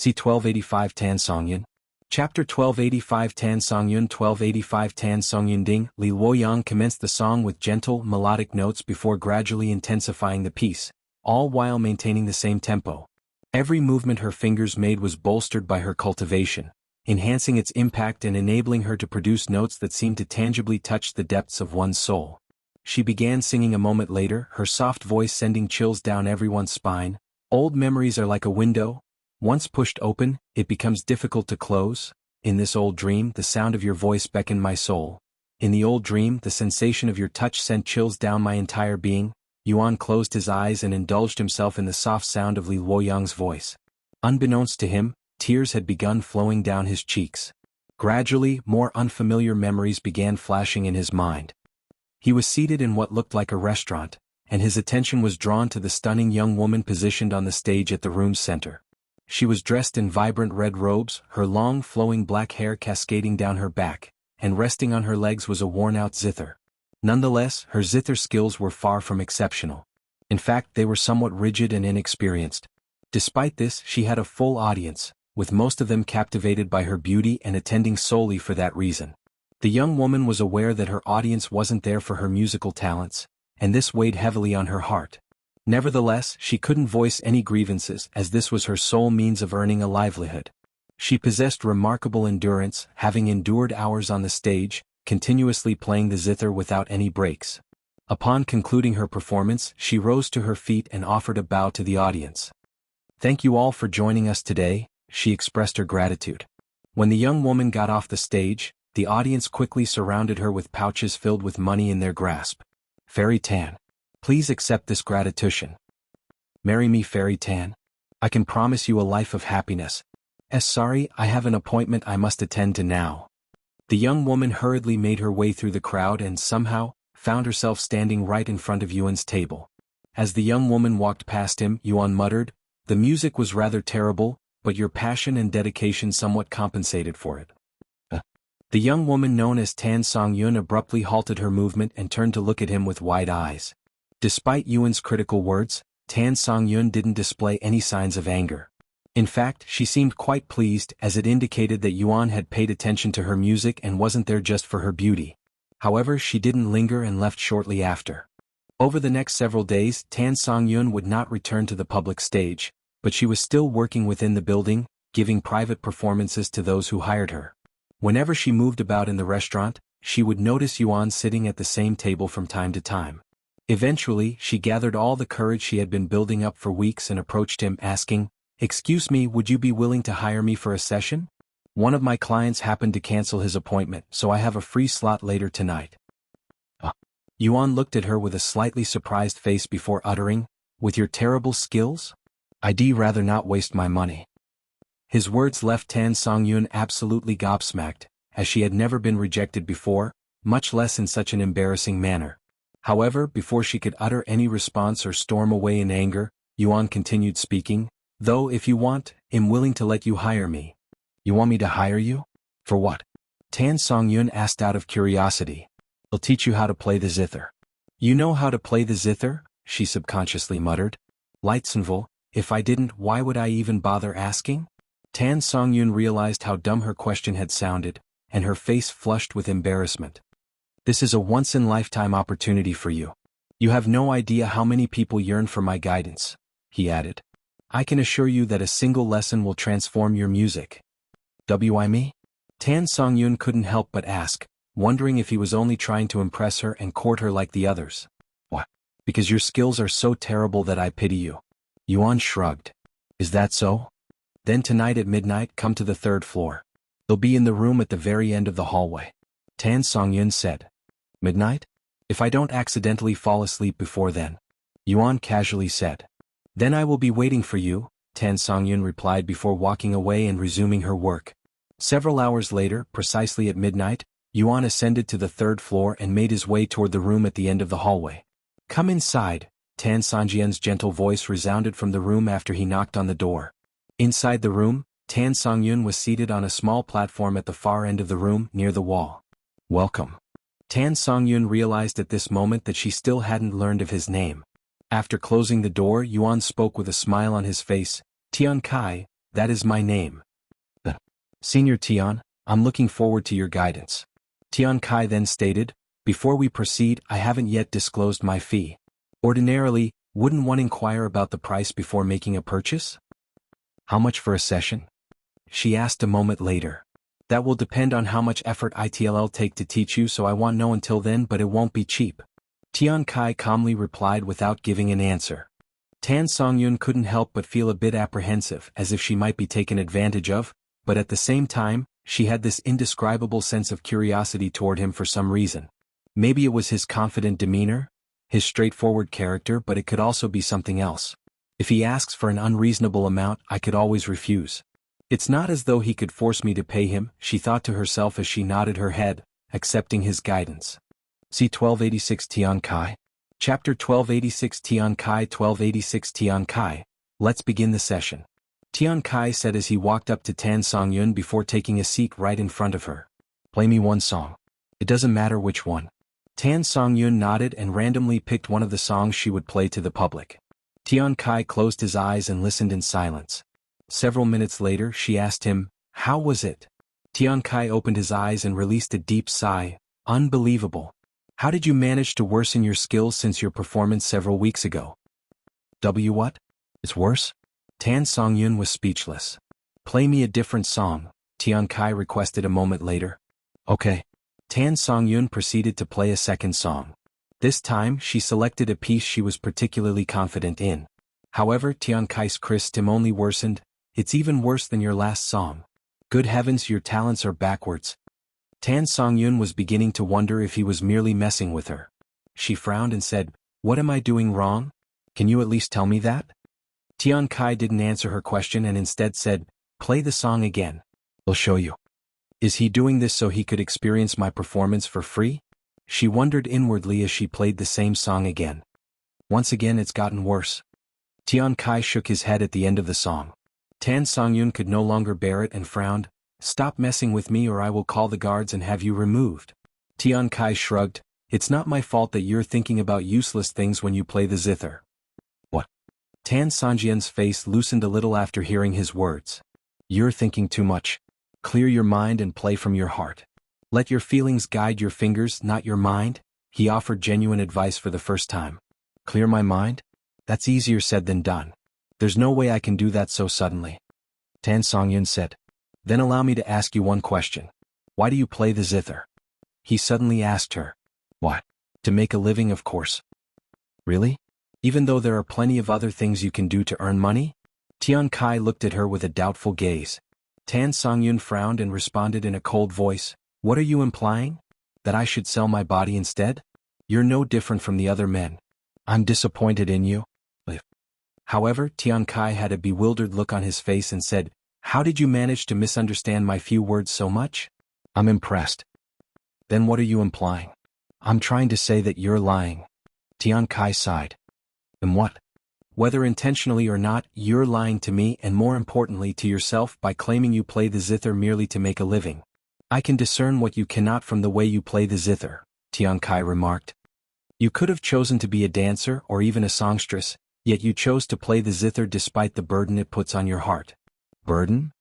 C1285 Tan Songyun. Chapter 1285 Tan Songyun 1285 Tan Songyun Ding. Li Luoyang commenced the song with gentle, melodic notes before gradually intensifying the piece, all while maintaining the same tempo. Every movement her fingers made was bolstered by her cultivation, enhancing its impact and enabling her to produce notes that seemed to tangibly touch the depths of one's soul. She began singing a moment later, her soft voice sending chills down everyone's spine. Old memories are like a window. Once pushed open, it becomes difficult to close. In this old dream, the sound of your voice beckoned my soul. In the old dream, the sensation of your touch sent chills down my entire being. Yuan closed his eyes and indulged himself in the soft sound of Li Luoyang's voice. Unbeknownst to him, tears had begun flowing down his cheeks. Gradually, more unfamiliar memories began flashing in his mind. He was seated in what looked like a restaurant, and his attention was drawn to the stunning young woman positioned on the stage at the room's center. She was dressed in vibrant red robes, her long flowing black hair cascading down her back, and resting on her legs was a worn-out zither. Nonetheless, her zither skills were far from exceptional. In fact, they were somewhat rigid and inexperienced. Despite this, she had a full audience, with most of them captivated by her beauty and attending solely for that reason. The young woman was aware that her audience wasn't there for her musical talents, and this weighed heavily on her heart. Nevertheless, she couldn't voice any grievances as this was her sole means of earning a livelihood. She possessed remarkable endurance, having endured hours on the stage, continuously playing the zither without any breaks. Upon concluding her performance, she rose to her feet and offered a bow to the audience. "Thank you all for joining us today," she expressed her gratitude. When the young woman got off the stage, the audience quickly surrounded her with pouches filled with money in their grasp. "Fairy Tan, please accept this gratification. Marry me, Fairy Tan. I can promise you a life of happiness. Sorry, I have an appointment I must attend to now." The young woman hurriedly made her way through the crowd and somehow found herself standing right in front of Yuan's table. As the young woman walked past him, Yuan muttered, "The music was rather terrible, but your passion and dedication somewhat compensated for it." The young woman known as Tan Songyun abruptly halted her movement and turned to look at him with wide eyes. Despite Yuan's critical words, Tan Songyun didn't display any signs of anger. In fact, she seemed quite pleased as it indicated that Yuan had paid attention to her music and wasn't there just for her beauty. However, she didn't linger and left shortly after. Over the next several days, Tan Songyun would not return to the public stage, but she was still working within the building, giving private performances to those who hired her. Whenever she moved about in the restaurant, she would notice Yuan sitting at the same table from time to time. Eventually, she gathered all the courage she had been building up for weeks and approached him, asking, "Excuse me, would you be willing to hire me for a session? One of my clients happened to cancel his appointment, so I have a free slot later tonight." Yuan looked at her with a slightly surprised face before uttering, "With your terrible skills? I'd rather not waste my money." His words left Tan Songyun absolutely gobsmacked, as she had never been rejected before, much less in such an embarrassing manner. However, before she could utter any response or storm away in anger, Yuan continued speaking, "Though if you want, I'm willing to let you hire me." "You want me to hire you? For what?" Tan Songyun asked out of curiosity. "I'll teach you how to play the zither." "You know how to play the zither?" she subconsciously muttered. "Lightsenville, if I didn't, why would I even bother asking?" Tan Songyun realized how dumb her question had sounded, and her face flushed with embarrassment. "This is a once-in-lifetime opportunity for you. You have no idea how many people yearn for my guidance," he added. "I can assure you that a single lesson will transform your music." "Why me?" Tan Songyun couldn't help but ask, wondering if he was only trying to impress her and court her like the others. "What? Because your skills are so terrible that I pity you." Yuan shrugged. "Is that so? Then tonight at midnight come to the 3rd floor. They'll be in the room at the very end of the hallway." Tan Songyun said. "Midnight? If I don't accidentally fall asleep before then," Yuan casually said. "Then I will be waiting for you," Tan Songyun replied before walking away and resuming her work. Several hours later, precisely at midnight, Yuan ascended to the 3rd floor and made his way toward the room at the end of the hallway. "Come inside," Tan Songyun's gentle voice resounded from the room after he knocked on the door. Inside the room, Tan Songyun was seated on a small platform at the far end of the room, near the wall. "Welcome." Tan Songyun realized at this moment that she still hadn't learned of his name. After closing the door, Yuan spoke with a smile on his face, "Tian Kai, that is my name. Senior Tian, I'm looking forward to your guidance. Tian Kai then stated, before we proceed, I haven't yet disclosed my fee. Ordinarily, wouldn't one inquire about the price before making a purchase? How much for a session? She asked a moment later. That will depend on how much effort I'll take to teach you, so I won't know until then, but it won't be cheap. Tian Kai calmly replied without giving an answer. Tan Songyun couldn't help but feel a bit apprehensive, as if she might be taken advantage of, but at the same time, she had this indescribable sense of curiosity toward him for some reason. Maybe it was his confident demeanor, his straightforward character, but it could also be something else. If he asks for an unreasonable amount, I could always refuse. It's not as though he could force me to pay him, she thought to herself as she nodded her head, accepting his guidance. C1286 Tian Kai. Chapter 1286 Tian Kai 1286 Tian Kai. Let's begin the session. Tian Kai said as he walked up to Tan Songyun before taking a seat right in front of her. Play me one song. It doesn't matter which one. Tan Songyun nodded and randomly picked one of the songs she would play to the public. Tian Kai closed his eyes and listened in silence. Several minutes later she asked him, how was it? Tian Kai opened his eyes and released a deep sigh. Unbelievable. How did you manage to worsen your skills since your performance several weeks ago? What? It's worse? Tan Songyun was speechless. Play me a different song, Tian Kai requested a moment later. Okay. Tan Songyun proceeded to play a second song. This time she selected a piece she was particularly confident in. However, Tian Kai's criticism only worsened. It's even worse than your last song. Good heavens, your talents are backwards. Tan Songyun was beginning to wonder if he was merely messing with her. She frowned and said, what am I doing wrong? Can you at least tell me that? Tian Kai didn't answer her question and instead said, play the song again. I'll show you. Is he doing this so he could experience my performance for free? She wondered inwardly as she played the same song again. Once again it's gotten worse. Tian Kai shook his head at the end of the song. Tan Songyun could no longer bear it and frowned. Stop messing with me or I will call the guards and have you removed. Tian Kai shrugged. It's not my fault that you're thinking about useless things when you play the zither. What? Tan Songyun's face loosened a little after hearing his words. You're thinking too much. Clear your mind and play from your heart. Let your feelings guide your fingers, not your mind. He offered genuine advice for the first time. Clear my mind? That's easier said than done. There's no way I can do that so suddenly. Tan Songyun said. Then allow me to ask you one question. Why do you play the zither? He suddenly asked her. What? To make a living, of course. Really? Even though there are plenty of other things you can do to earn money? Tian Kai looked at her with a doubtful gaze. Tan Songyun frowned and responded in a cold voice. What are you implying? That I should sell my body instead? You're no different from the other men. I'm disappointed in you. However, Tian Kai had a bewildered look on his face and said, how did you manage to misunderstand my few words so much? I'm impressed. Then what are you implying? I'm trying to say that you're lying. Tian Kai sighed. And what? Whether intentionally or not, you're lying to me and more importantly to yourself by claiming you play the zither merely to make a living. I can discern what you cannot from the way you play the zither, Tian Kai remarked. You could have chosen to be a dancer or even a songstress, yet you chose to play the zither despite the burden it puts on your heart. Burden?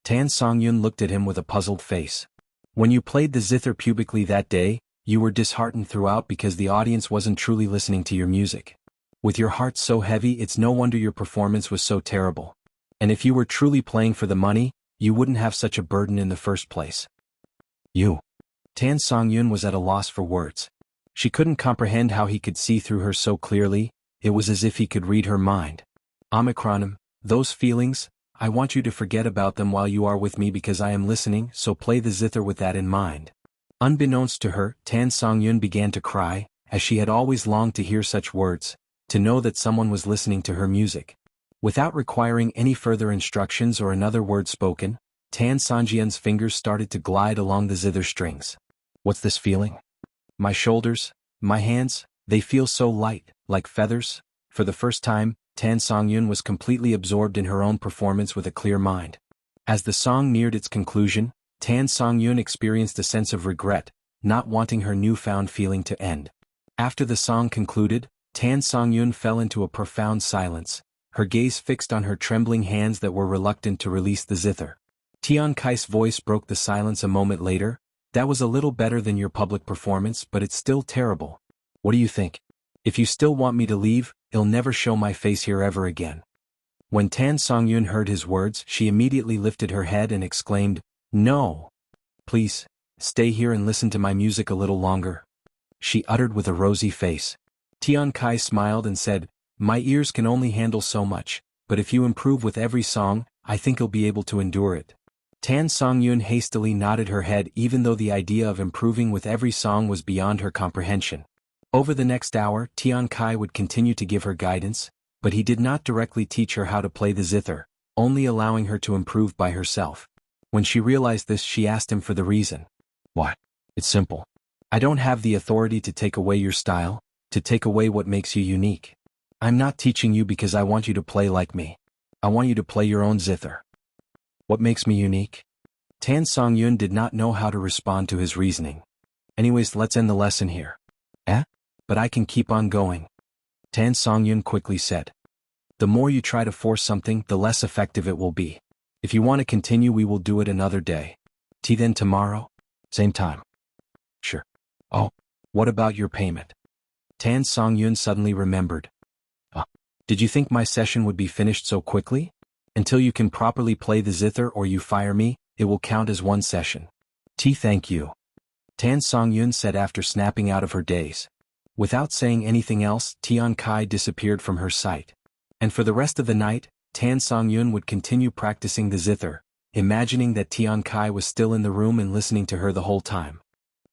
Tan Songyun looked at him with a puzzled face. When you played the zither publicly that day, you were disheartened throughout because the audience wasn't truly listening to your music. With your heart so heavy, it's no wonder your performance was so terrible. And if you were truly playing for the money, you wouldn't have such a burden in the first place. You. Tan Songyun was at a loss for words. She couldn't comprehend how he could see through her so clearly. It was as if he could read her mind. Omicronim, those feelings, I want you to forget about them while you are with me because I am listening, so play the zither with that in mind. Unbeknownst to her, Tan Songyun began to cry, as she had always longed to hear such words, to know that someone was listening to her music. Without requiring any further instructions or another word spoken, Tan Songyun's fingers started to glide along the zither strings. What's this feeling? My shoulders, my hands, they feel so light, like feathers. For the first time, Tan Songyun was completely absorbed in her own performance with a clear mind. As the song neared its conclusion, Tan Songyun experienced a sense of regret, not wanting her newfound feeling to end. After the song concluded, Tan Songyun fell into a profound silence, her gaze fixed on her trembling hands that were reluctant to release the zither. Tian Kai's voice broke the silence a moment later. That was a little better than your public performance, but it's still terrible. What do you think? If you still want me to leave, I'll never show my face here ever again. When Tan Songyun heard his words, she immediately lifted her head and exclaimed, "No! Please, stay here and listen to my music a little longer," she uttered with a rosy face. Tian Kai smiled and said, "My ears can only handle so much, but if you improve with every song, I think I'll be able to endure it." Tan Songyun hastily nodded her head even though the idea of improving with every song was beyond her comprehension. Over the next hour, Tian Kai would continue to give her guidance, but he did not directly teach her how to play the zither, only allowing her to improve by herself. When she realized this, she asked him for the reason. "What? It's simple. I don't have the authority to take away your style, to take away what makes you unique. I'm not teaching you because I want you to play like me. I want you to play your own zither." "What makes me unique?" Tan Songyun did not know how to respond to his reasoning. "Anyways, let's end the lesson here." "Eh? But I can keep on going," Tan Songyun quickly said. "The more you try to force something, the less effective it will be. If you want to continue, we will do it another day. Then tomorrow? Same time." "Sure." "Oh, what about your payment?" Tan Songyun suddenly remembered. Did you think my session would be finished so quickly? Until you can properly play the zither or you fire me, it will count as one session." "Thank you," Tan Songyun said after snapping out of her daze. Without saying anything else, Tian Kai disappeared from her sight. And for the rest of the night, Tan Songyun would continue practicing the zither, imagining that Tian Kai was still in the room and listening to her the whole time.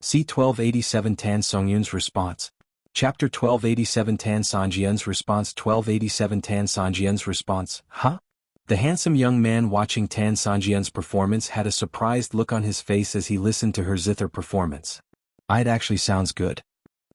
C1287 Tan Songyun's response. Chapter 1287 Tan Songyun's response. 1287 Tan Songyun's response. Huh? The handsome young man watching Tan Songyun's performance had a surprised look on his face as he listened to her zither performance. "It actually sounds good,"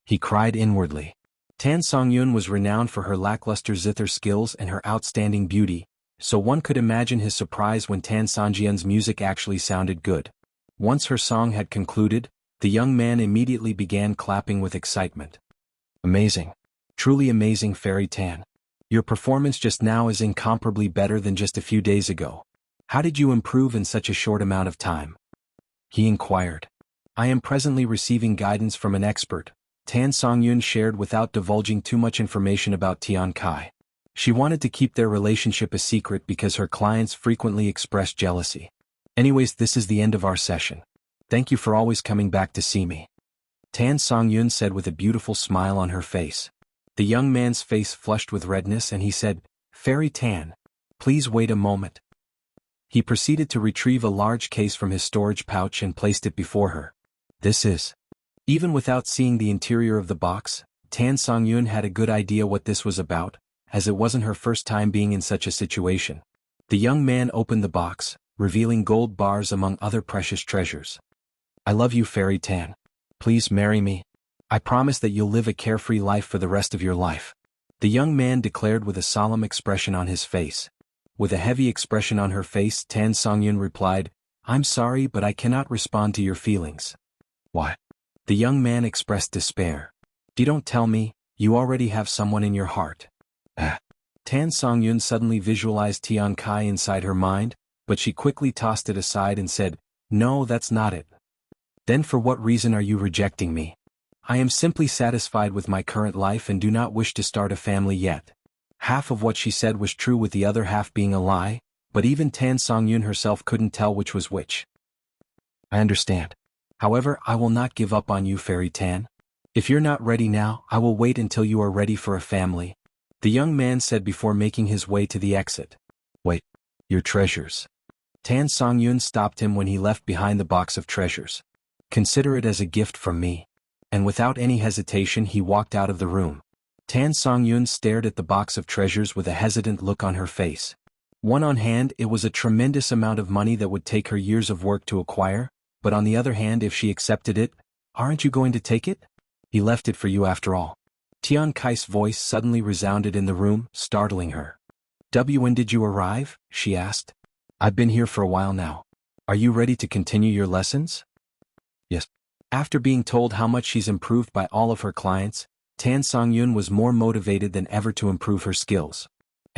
he cried inwardly. Tan Songyun was renowned for her lackluster zither skills and her outstanding beauty, so one could imagine his surprise when Tan Songyun's music actually sounded good. Once her song had concluded, the young man immediately began clapping with excitement. "Amazing. Truly amazing, Fairy Tan. Your performance just now is incomparably better than just a few days ago. How did you improve in such a short amount of time?" he inquired. "I am presently receiving guidance from an expert," Tan Songyun shared without divulging too much information about Tian Kai. She wanted to keep their relationship a secret because her clients frequently expressed jealousy. "Anyways, this is the end of our session. Thank you for always coming back to see me," Tan Songyun said with a beautiful smile on her face. The young man's face flushed with redness and he said, "Fairy Tan, please wait a moment." He proceeded to retrieve a large case from his storage pouch and placed it before her. "This is..." Even without seeing the interior of the box, Tan Songyun had a good idea what this was about, as it wasn't her first time being in such a situation. The young man opened the box, revealing gold bars among other precious treasures. "I love you, Fairy Tan. Please marry me. I promise that you'll live a carefree life for the rest of your life," the young man declared with a solemn expression on his face. With a heavy expression on her face, Tan Songyun replied, "I'm sorry, but I cannot respond to your feelings." "Why?" The young man expressed despair. Don't tell me, you already have someone in your heart." Tan Songyun suddenly visualized Tian Kai inside her mind, but she quickly tossed it aside and said, "No, that's not it." "Then for what reason are you rejecting me?" "I am simply satisfied with my current life and do not wish to start a family yet." Half of what she said was true with the other half being a lie, but even Tan Songyun herself couldn't tell which was which. "I understand. However, I will not give up on you, Fairy Tan. If you're not ready now, I will wait until you are ready for a family," the young man said before making his way to the exit. "Wait. Your treasures." Tan Songyun stopped him when he left behind the box of treasures. "Consider it as a gift from me." And without any hesitation he walked out of the room. Tan Songyun stared at the box of treasures with a hesitant look on her face. On hand, it was a tremendous amount of money that would take her years of work to acquire, but on the other hand, if she accepted it, "Aren't you going to take it? He left it for you after all." Tian Kai's voice suddenly resounded in the room, startling her. "When did you arrive?" she asked. "I've been here for a while now. Are you ready to continue your lessons?" "Yes." After being told how much she's improved by all of her clients, Tan Songyun was more motivated than ever to improve her skills.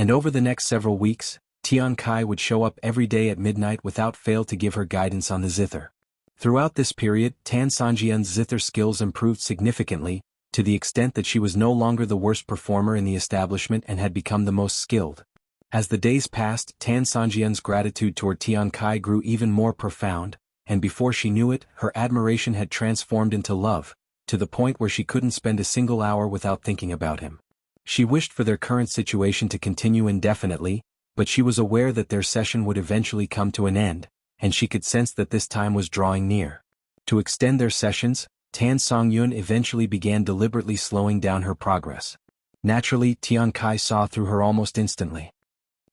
And over the next several weeks, Tian Kai would show up every day at midnight without fail to give her guidance on the Zither. Throughout this period, Tan Songyun's Zither skills improved significantly, to the extent that she was no longer the worst performer in the establishment and had become the most skilled. As the days passed, Tan Songyun's gratitude toward Tian Kai grew even more profound, and before she knew it, her admiration had transformed into love, to the point where she couldn't spend a single hour without thinking about him. She wished for their current situation to continue indefinitely, but she was aware that their session would eventually come to an end, and she could sense that this time was drawing near. To extend their sessions, Tan Songyun eventually began deliberately slowing down her progress. Naturally, Tian Kai saw through her almost instantly.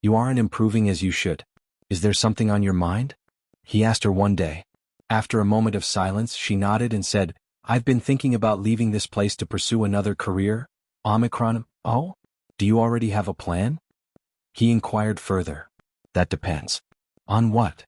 "You aren't improving as you should. Is there something on your mind?" he asked her one day. After a moment of silence, she nodded and said, "I've been thinking about leaving this place to pursue another career." Omicron. "Oh? Do you already have a plan?" he inquired further. "That depends." "On what?"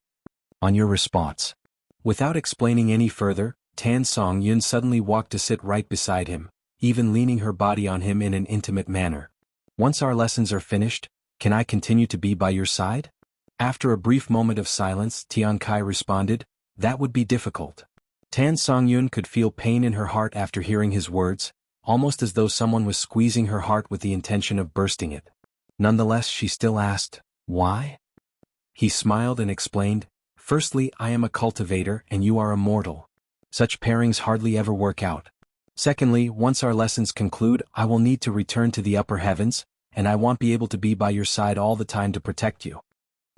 "On your response." Without explaining any further, Tan Songyun suddenly walked to sit right beside him, even leaning her body on him in an intimate manner. "Once our lessons are finished, can I continue to be by your side?" After a brief moment of silence, Tian Kai responded, "That would be difficult." Tan Songyun could feel pain in her heart after hearing his words, almost as though someone was squeezing her heart with the intention of bursting it. Nonetheless, she still asked, "Why?" He smiled and explained, "Firstly, I am a cultivator and you are immortal. Such pairings hardly ever work out. Secondly, once our lessons conclude, I will need to return to the upper heavens, and I won't be able to be by your side all the time to protect you."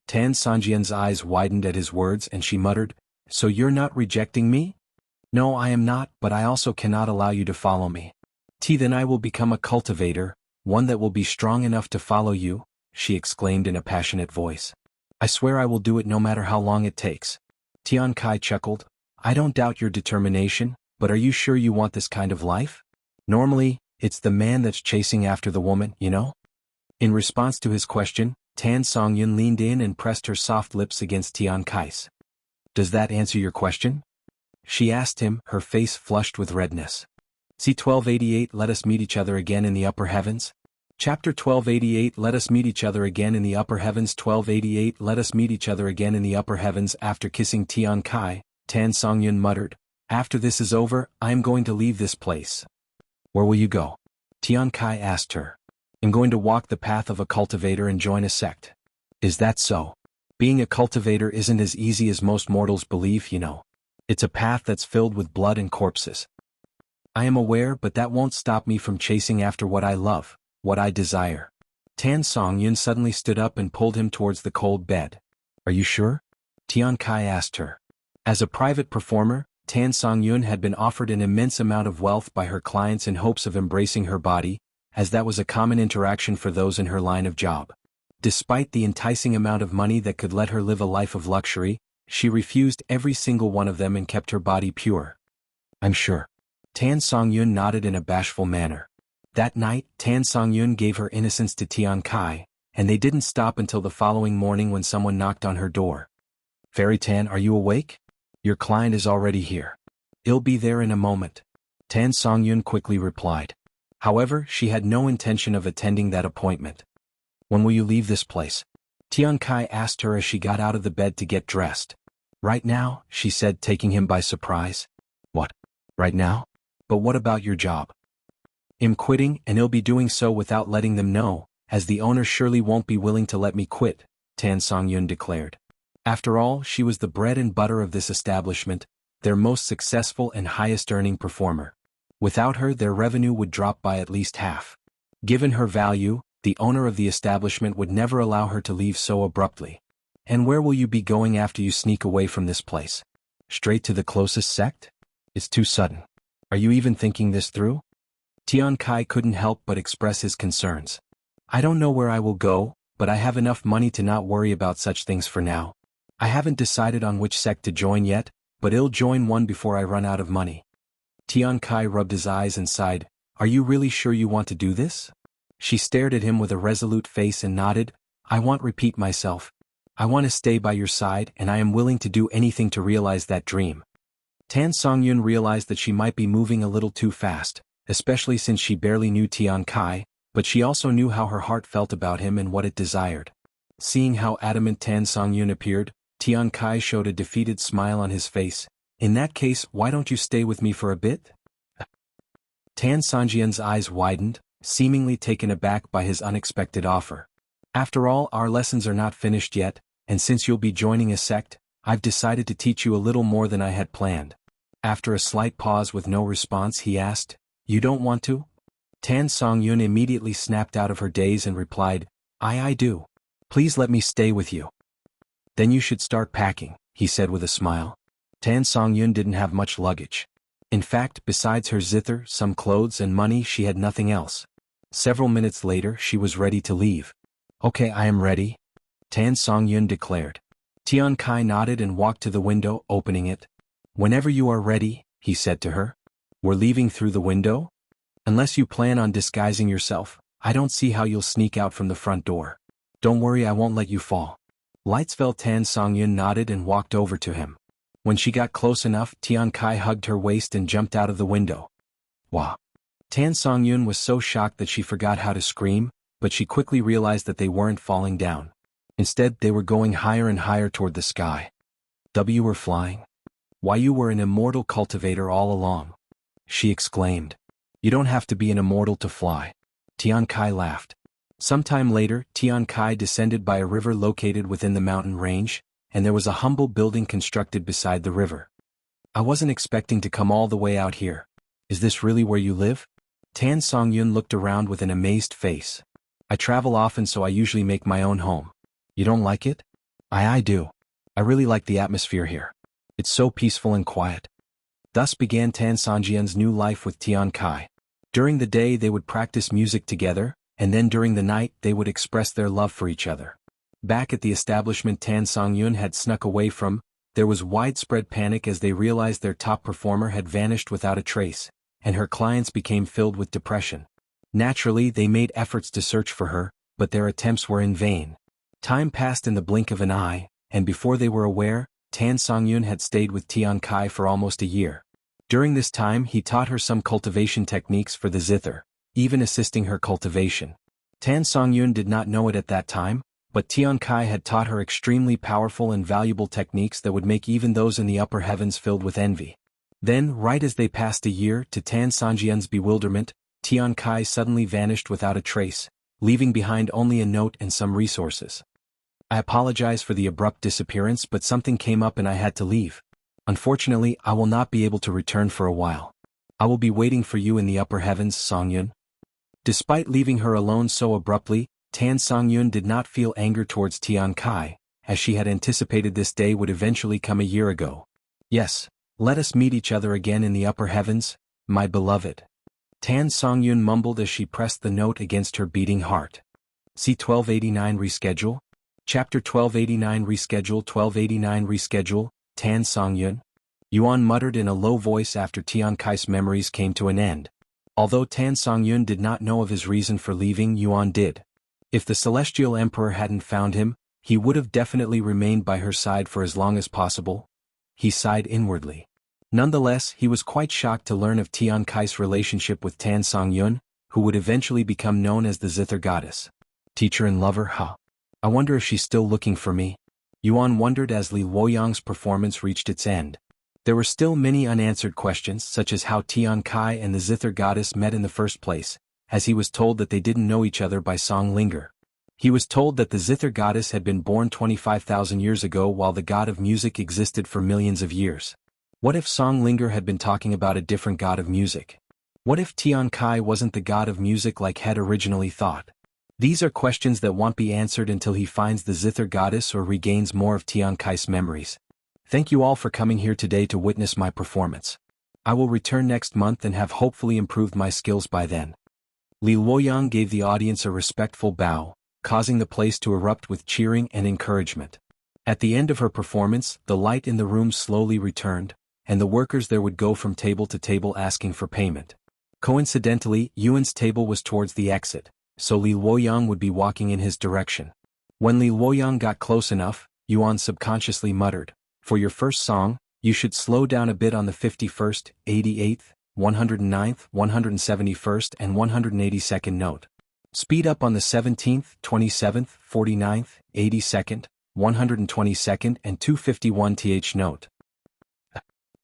Tan Songyun's eyes widened at his words and she muttered, "So you're not rejecting me?" "No, I am not, but I also cannot allow you to follow me." Then I will become a cultivator, one that will be strong enough to follow you," she exclaimed in a passionate voice. "I swear I will do it no matter how long it takes." Tian Kai chuckled, "I don't doubt your determination, but are you sure you want this kind of life? Normally, it's the man that's chasing after the woman, you know?" In response to his question, Tan Songyun leaned in and pressed her soft lips against Tian Kai's. "Does that answer your question?" she asked him, her face flushed with redness. C1288 Let us meet each other again in the upper heavens. Chapter 1288 Let us meet each other again in the upper heavens. 1288 Let us meet each other again in the upper heavens. After kissing Tian Kai, Tan Songyun muttered, "After this is over, I am going to leave this place." "Where will you go?" Tian Kai asked her. "I'm going to walk the path of a cultivator and join a sect." "Is that so?" "Being a cultivator isn't as easy as most mortals believe, you know. It's a path that's filled with blood and corpses." "I am aware, but that won't stop me from chasing after what I love, what I desire." Tan Songyun suddenly stood up and pulled him towards the cold bed. "Are you sure?" Tian Kai asked her. As a private performer, Tan Songyun had been offered an immense amount of wealth by her clients in hopes of embracing her body, as that was a common interaction for those in her line of job. Despite the enticing amount of money that could let her live a life of luxury, she refused every single one of them and kept her body pure. "I'm sure." Tan Songyun nodded in a bashful manner. That night, Tan Songyun gave her innocence to Tian Kai, and they didn't stop until the following morning when someone knocked on her door. "Fairy Tan, are you awake? Your client is already here." "He'll be there in a moment," Tan Songyun quickly replied. However, she had no intention of attending that appointment. "When will you leave this place?" Tian Kai asked her as she got out of the bed to get dressed. "Right now," she said, taking him by surprise. "What? Right now? But what about your job?" "I'm quitting, and he'll be doing so without letting them know, as the owner surely won't be willing to let me quit," Tan Songyun declared. After all, she was the bread and butter of this establishment, their most successful and highest-earning performer. Without her, their revenue would drop by at least half. Given her value, the owner of the establishment would never allow her to leave so abruptly. "And where will you be going after you sneak away from this place? Straight to the closest sect? It's too sudden. Are you even thinking this through?" Tian Kai couldn't help but express his concerns. "I don't know where I will go, but I have enough money to not worry about such things for now. I haven't decided on which sect to join yet, but I'll join one before I run out of money." Tian Kai rubbed his eyes and sighed, "Are you really sure you want to do this?" She stared at him with a resolute face and nodded, "I won't repeat myself. I want to stay by your side and I am willing to do anything to realize that dream." Tan Songyun realized that she might be moving a little too fast, especially since she barely knew Tian Kai, but she also knew how her heart felt about him and what it desired. Seeing how adamant Tan Songyun appeared, Tian Kai showed a defeated smile on his face. In that case, why don't you stay with me for a bit? Tan Songyun's eyes widened, seemingly taken aback by his unexpected offer. After all, our lessons are not finished yet, and since you'll be joining a sect, I've decided to teach you a little more than I had planned. After a slight pause with no response, he asked, "You don't want to?" Tan Songyun immediately snapped out of her daze and replied, I do. Please let me stay with you." "Then you should start packing," he said with a smile. Tan Songyun didn't have much luggage. In fact, besides her zither, some clothes and money, she had nothing else. Several minutes later, she was ready to leave. "Okay, I am ready," Tan Songyun declared. Tian Kai nodded and walked to the window, opening it. "Whenever you are ready," he said to her. "We're leaving through the window? Unless you plan on disguising yourself, I don't see how you'll sneak out from the front door. Don't worry, I won't let you fall." Lightsfell Tan Songyun nodded and walked over to him. When she got close enough, Tian Kai hugged her waist and jumped out of the window. Wow! Tan Songyun was so shocked that she forgot how to scream, but she quickly realized that they weren't falling down. Instead, they were going higher and higher toward the sky. "You were flying? Why, you were an immortal cultivator all along," she exclaimed. "You don't have to be an immortal to fly." Tian Kai laughed. Sometime later, Tian Kai descended by a river located within the mountain range, and there was a humble building constructed beside the river. "I wasn't expecting to come all the way out here. Is this really where you live?" Tan Songyun looked around with an amazed face. "I travel often, so I usually make my own home." "You don't like it?" I do. I really like the atmosphere here. It's so peaceful and quiet." Thus began Tan Songyun's new life with Tian Kai. During the day they would practice music together, and then during the night they would express their love for each other. Back at the establishment Tan Songyun had snuck away from, there was widespread panic as they realized their top performer had vanished without a trace, and her clients became filled with depression. Naturally, they made efforts to search for her, but their attempts were in vain. Time passed in the blink of an eye, and before they were aware, Tan Songyun had stayed with Tian Kai for almost a year. During this time he taught her some cultivation techniques for the zither, even assisting her cultivation. Tan Songyun did not know it at that time, but Tian Kai had taught her extremely powerful and valuable techniques that would make even those in the upper heavens filled with envy. Then, right as they passed a year, to Tan Songyun's bewilderment, Tian Kai suddenly vanished without a trace, leaving behind only a note and some resources. "I apologize for the abrupt disappearance, but something came up and I had to leave. Unfortunately, I will not be able to return for a while. I will be waiting for you in the upper heavens, Songyun." Despite leaving her alone so abruptly, Tan Songyun did not feel anger towards Tian Kai, as she had anticipated this day would eventually come a year ago. "Yes, let us meet each other again in the upper heavens, my beloved," Tan Songyun mumbled as she pressed the note against her beating heart. C1289 Reschedule? Chapter 1289 Reschedule 1289 Reschedule, Tan Songyun? Yuan muttered in a low voice after Tian Kai's memories came to an end. Although Tan Songyun did not know of his reason for leaving, Yuan did. If the Celestial Emperor hadn't found him, he would have definitely remained by her side for as long as possible. He sighed inwardly. Nonetheless, he was quite shocked to learn of Tian Kai's relationship with Tan Songyun, who would eventually become known as the Zither goddess. Teacher and lover, huh? I wonder if she's still looking for me. Yuan wondered as Li Luoyang's performance reached its end. There were still many unanswered questions, such as how Tian Kai and the Zither goddess met in the first place, as he was told that they didn't know each other by Song Linger. He was told that the Zither goddess had been born 25,000 years ago while the god of music existed for millions of years. What if Song Linger had been talking about a different god of music? What if Tian Kai wasn't the god of music like had originally thought? These are questions that won't be answered until he finds the Zither goddess or regains more of Tian Kai's memories. Thank you all for coming here today to witness my performance. I will return next month and have hopefully improved my skills by then. Li Luoyang gave the audience a respectful bow, causing the place to erupt with cheering and encouragement. At the end of her performance, the light in the room slowly returned, and the workers there would go from table to table asking for payment. Coincidentally, Yuan's table was towards the exit, so Li Luoyang would be walking in his direction. When Li Luoyang got close enough, Yuan subconsciously muttered, "For your first song, you should slow down a bit on the 51st, 88th, 109th, 171st and 182nd note." Speed up on the 17th, 27th, 49th, 82nd, 122nd and 251th note.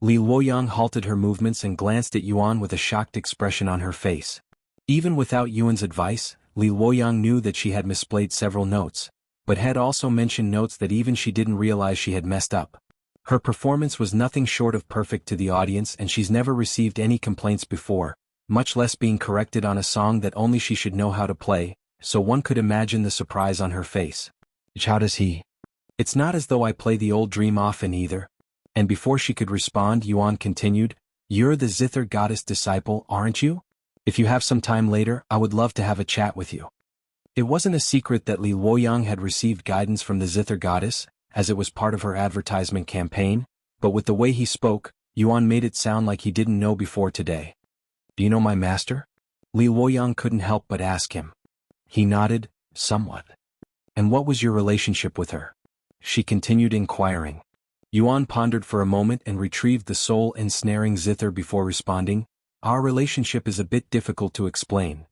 Li Luoyang halted her movements and glanced at Yuan with a shocked expression on her face. Even without Yuan's advice, Li Luoyang knew that she had misplayed several notes, but had also mentioned notes that even she didn't realize she had messed up. Her performance was nothing short of perfect to the audience and she's never received any complaints before, much less being corrected on a song that only she should know how to play, so one could imagine the surprise on her face. How does he? It's not as though I play the old dream often either. And before she could respond, Yuan continued, You're the Zither goddess disciple, aren't you? If you have some time later, I would love to have a chat with you. It wasn't a secret that Li Luoyang had received guidance from the Zither goddess, as it was part of her advertisement campaign, but with the way he spoke, Yuan made it sound like he didn't know before today. Do you know my master? Li Luoyang couldn't help but ask him. He nodded, somewhat. And what was your relationship with her? She continued inquiring. Yuan pondered for a moment and retrieved the soul-ensnaring Zither before responding, Our relationship is a bit difficult to explain.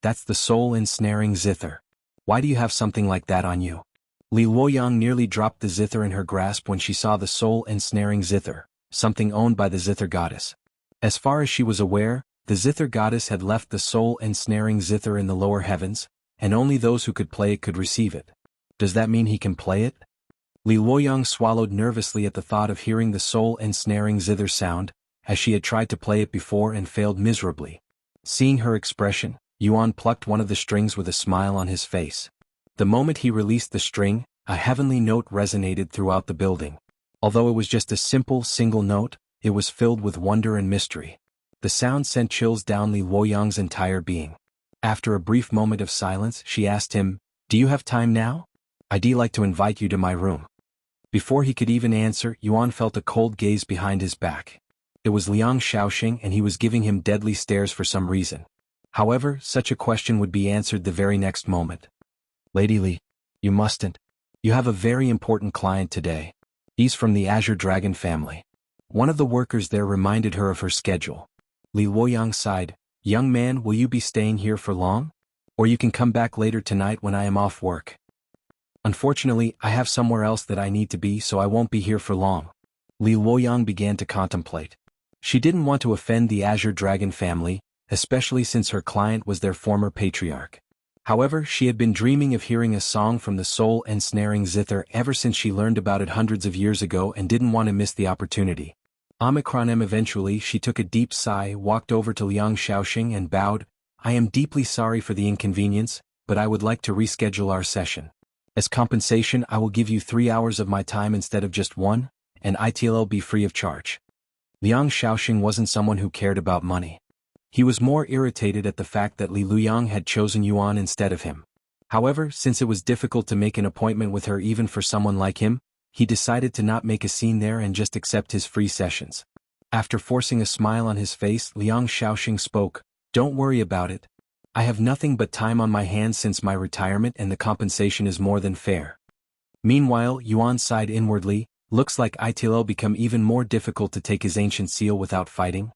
That's the soul-ensnaring Zither. Why do you have something like that on you? Li Luoyang nearly dropped the Zither in her grasp when she saw the soul-ensnaring Zither, something owned by the Zither goddess. As far as she was aware, the Zither goddess had left the soul-ensnaring Zither in the lower heavens, and only those who could play it could receive it. Does that mean he can play it? Li Luoyang swallowed nervously at the thought of hearing the soul-ensnaring Zither sound, as she had tried to play it before and failed miserably. Seeing her expression, Yuan plucked one of the strings with a smile on his face. The moment he released the string, a heavenly note resonated throughout the building. Although it was just a simple single note, it was filled with wonder and mystery. The sound sent chills down Li Luoyang's entire being. After a brief moment of silence, she asked him, Do you have time now? I'd like to invite you to my room. Before he could even answer, Yuan felt a cold gaze behind his back. It was Liang Xiaosheng and he was giving him deadly stares for some reason. However, such a question would be answered the very next moment. Lady Li, you mustn't. You have a very important client today. He's from the Azure Dragon family. One of the workers there reminded her of her schedule. Li Luoyang sighed, Young man, will you be staying here for long? Or you can come back later tonight when I am off work. Unfortunately, I have somewhere else that I need to be, so I won't be here for long. Li Luoyang began to contemplate. She didn't want to offend the Azure Dragon family, especially since her client was their former patriarch. However, she had been dreaming of hearing a song from the soul-ensnaring Zither ever since she learned about it hundreds of years ago and didn't want to miss the opportunity. Eventually, she took a deep sigh, walked over to Liang Xiaosheng and bowed, I am deeply sorry for the inconvenience, but I would like to reschedule our session. As compensation, I will give you 3 hours of my time instead of just 1, and it'll be free of charge. Liang Xiaosheng wasn't someone who cared about money. He was more irritated at the fact that Li Luoyang had chosen Yuan instead of him. However, since it was difficult to make an appointment with her even for someone like him, he decided to not make a scene there and just accept his free sessions. After forcing a smile on his face, Liang Xiaosheng spoke, Don't worry about it. I have nothing but time on my hands since my retirement and the compensation is more than fair. Meanwhile, Yuan sighed inwardly, looks like it'll become even more difficult to take his ancient seal without fighting.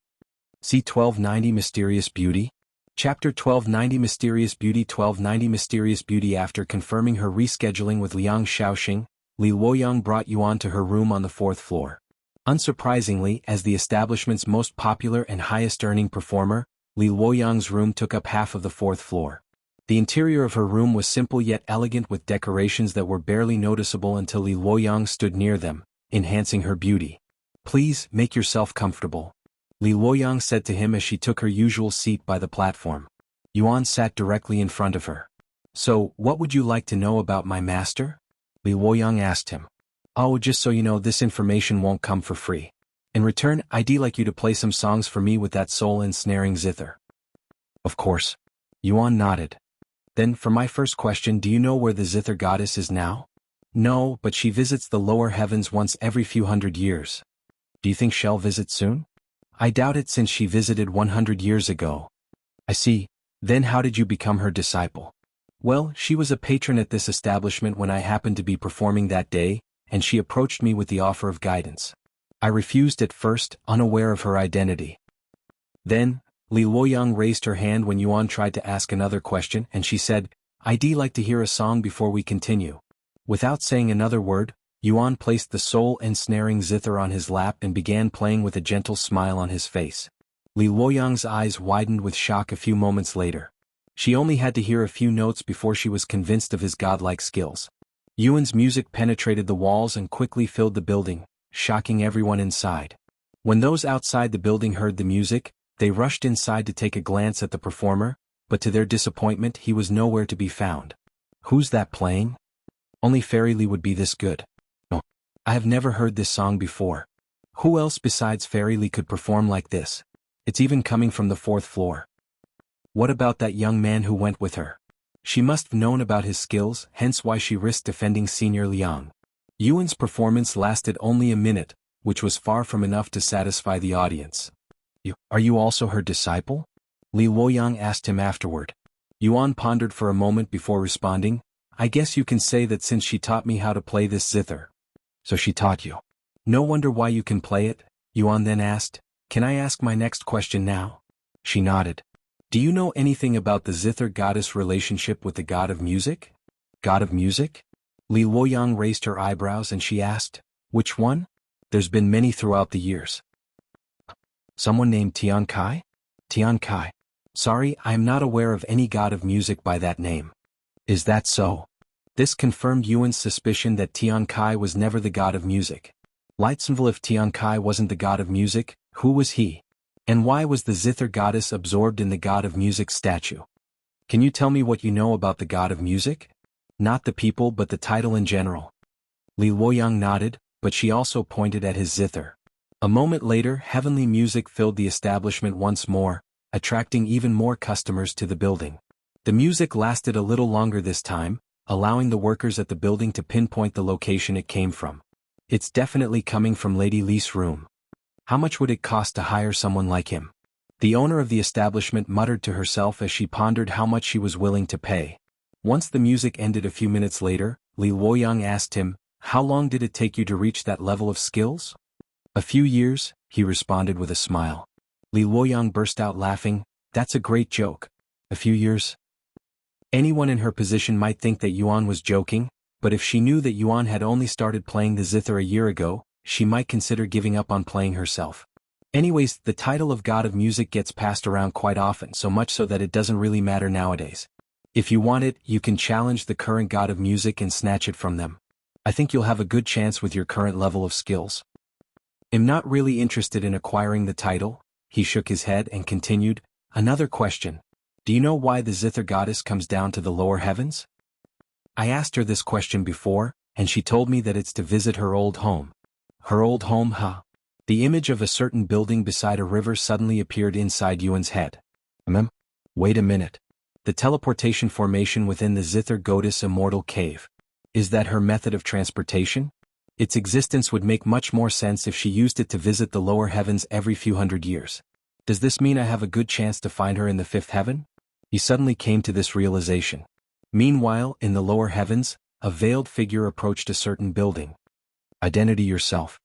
C1290 Mysterious Beauty? Chapter 1290 Mysterious Beauty 1290 Mysterious Beauty. After confirming her rescheduling with Liang Xiaosheng, Li Luoyang brought Yuan to her room on the 4th floor. Unsurprisingly, as the establishment's most popular and highest-earning performer, Li Luoyang's room took up half of the 4th floor. The interior of her room was simple yet elegant with decorations that were barely noticeable until Li Luoyang stood near them, enhancing her beauty. Please, make yourself comfortable. Li Luoyang said to him as she took her usual seat by the platform. Yuan sat directly in front of her. So, what would you like to know about my master? Li Luoyang asked him. Oh, just so you know, this information won't come for free. In return, I'd like you to play some songs for me with that soul-ensnaring Zither. Of course. Yuan nodded. Then, for my first question, do you know where the Zither goddess is now? No, but she visits the lower heavens once every few hundred years. Do you think she'll visit soon? I doubt it since she visited 100 years ago. I see. Then how did you become her disciple? Well, she was a patron at this establishment when I happened to be performing that day, and she approached me with the offer of guidance. I refused at first, unaware of her identity. Then, Li Luoyang raised her hand when Yuan tried to ask another question and she said, "I'd like to hear a song before we continue." Without saying another word, Yuan placed the soul-ensnaring zither on his lap and began playing with a gentle smile on his face. Li Luoyang's eyes widened with shock a few moments later. She only had to hear a few notes before she was convinced of his godlike skills. Yuan's music penetrated the walls and quickly filled the building, shocking everyone inside. When those outside the building heard the music, they rushed inside to take a glance at the performer, but to their disappointment he was nowhere to be found. "Who's that playing? Only Fairy Li would be this good. Oh, I have never heard this song before. Who else besides Fairy Li could perform like this? It's even coming from the 4th floor. What about that young man who went with her? She must have known about his skills, hence why she risked defending Senior Liang." Yuan's performance lasted only a minute, which was far from enough to satisfy the audience. Are you also her disciple?" Li Luoyang asked him afterward. Yuan pondered for a moment before responding, "I guess you can say that since she taught me how to play this zither." "So she taught you? No wonder why you can play it?" Yuan then asked. "Can I ask my next question now?" She nodded. "Do you know anything about the zither goddess' relationship with the god of music?" "God of music?" Li Luoyang raised her eyebrows and she asked, "Which one? There's been many throughout the years." "Someone named Tian Kai?" "Tian Kai. Sorry, I am not aware of any god of music by that name." "Is that so?" This confirmed Yuan's suspicion that Tian Kai was never the god of music. Lightsenville, if Tian Kai wasn't the god of music, who was he? And why was the zither goddess absorbed in the god of music statue? "Can you tell me what you know about the god of music? Not the people but the title in general." Li Luoyang nodded, but she also pointed at his zither. A moment later, heavenly music filled the establishment once more, attracting even more customers to the building. The music lasted a little longer this time, allowing the workers at the building to pinpoint the location it came from. "It's definitely coming from Lady Li's room. How much would it cost to hire someone like him?" The owner of the establishment muttered to herself as she pondered how much she was willing to pay. Once the music ended a few minutes later, Li Luoyang asked him, "How long did it take you to reach that level of skills?" "A few years," he responded with a smile. Li Luoyang burst out laughing. "That's a great joke. A few years?" Anyone in her position might think that Yuan was joking, but if she knew that Yuan had only started playing the zither a year ago, she might consider giving up on playing herself. Anyways, the title of God of Music gets passed around quite often, so much so that it doesn't really matter nowadays. If you want it, you can challenge the current God of Music and snatch it from them. I think you'll have a good chance with your current level of skills. "I'm not really interested in acquiring the title," he shook his head and continued, "Another question. Do you know why the zither goddess comes down to the lower heavens?" I asked her this question before, and she told me that it's to visit her old home. Her old home, huh? The image of a certain building beside a river suddenly appeared inside Yuan's head. Wait a minute. The teleportation formation within the Zither goddess Immortal cave. Is that her method of transportation? Its existence would make much more sense if she used it to visit the lower heavens every few hundred years. Does this mean I have a good chance to find her in the 5th heaven? He suddenly came to this realization. Meanwhile, in the lower heavens, a veiled figure approached a certain building. "Identity yourself."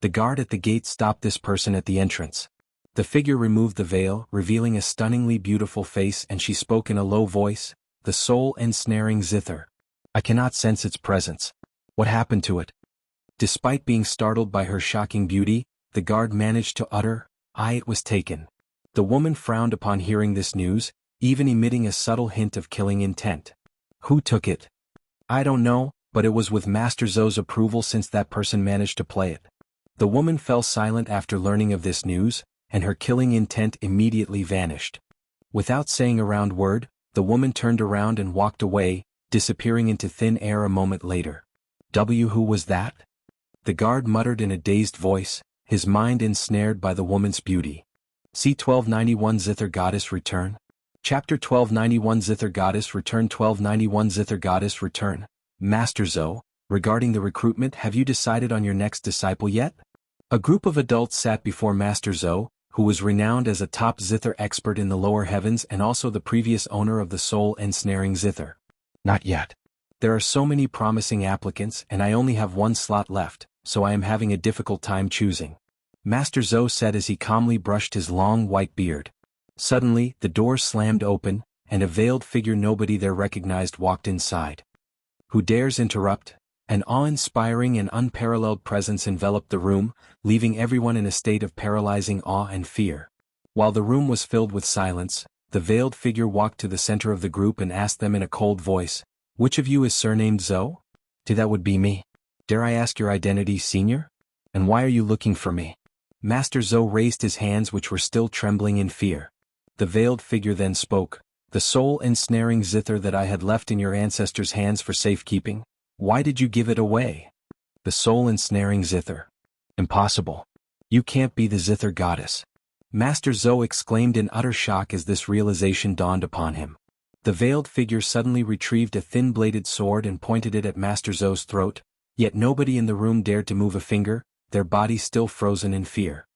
The guard at the gate stopped this person at the entrance. The figure removed the veil, revealing a stunningly beautiful face, and she spoke in a low voice, "The soul-ensnaring zither. I cannot sense its presence. What happened to it?" Despite being startled by her shocking beauty, the guard managed to utter, "It was taken." The woman frowned upon hearing this news, even emitting a subtle hint of killing intent. "Who took it?" "I don't know, but it was with Master Zhou's approval since that person managed to play it." The woman fell silent after learning of this news, and her killing intent immediately vanished. Without saying a round word, the woman turned around and walked away, disappearing into thin air a moment later. Who was that?" The guard muttered in a dazed voice, his mind ensnared by the woman's beauty. C1291 Zither Goddess Return. Chapter 1291 Zither Goddess Return. 1291 Zither Goddess Return. Master Zhou, regarding the recruitment, have you decided on your next disciple yet? A group of adults sat before Master Zhou, who was renowned as a top zither expert in the lower heavens and also the previous owner of the soul-ensnaring zither. "Not yet. There are so many promising applicants and I only have one slot left, so I am having a difficult time choosing," Master Zhou said as he calmly brushed his long white beard. Suddenly, the door slammed open, and a veiled figure nobody there recognized walked inside. Who dares interrupt? An awe-inspiring and unparalleled presence enveloped the room, leaving everyone in a state of paralyzing awe and fear. While the room was filled with silence, the veiled figure walked to the center of the group and asked them in a cold voice, "Which of you is surnamed Zhou?" That would be me. Dare I ask your identity, senior? And why are you looking for me? Master Zhou raised his hands, which were still trembling in fear. The veiled figure then spoke, "The soul-ensnaring Zither that I had left in your ancestors' hands for safekeeping, why did you give it away?" The soul-ensnaring Zither. Impossible. You can't be the Zither goddess. Master Zhou exclaimed in utter shock as this realization dawned upon him. The veiled figure suddenly retrieved a thin-bladed sword and pointed it at Master Zhou's throat, yet nobody in the room dared to move a finger, their bodies still frozen in fear.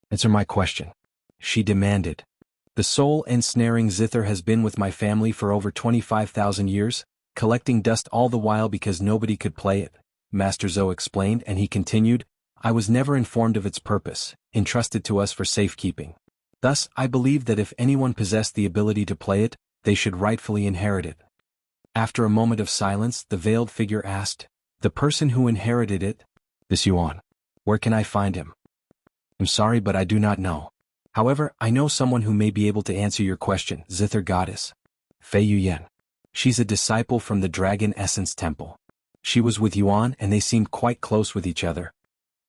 "Answer my question," she demanded. "The soul-ensnaring Zither has been with my family for over 25,000 years, collecting dust all the while because nobody could play it," Master Zhou explained, and he continued, "I was never informed of its purpose, entrusted to us for safekeeping. Thus, I believe that if anyone possessed the ability to play it, they should rightfully inherit it." After a moment of silence, the veiled figure asked, "The person who inherited it?" "This Yuan. Where can I find him?" "I'm sorry, but I do not know. However, I know someone who may be able to answer your question, Zither goddess. Fei Yuan. She's a disciple from the Dragon Essence Temple. She was with Yuan and they seemed quite close with each other."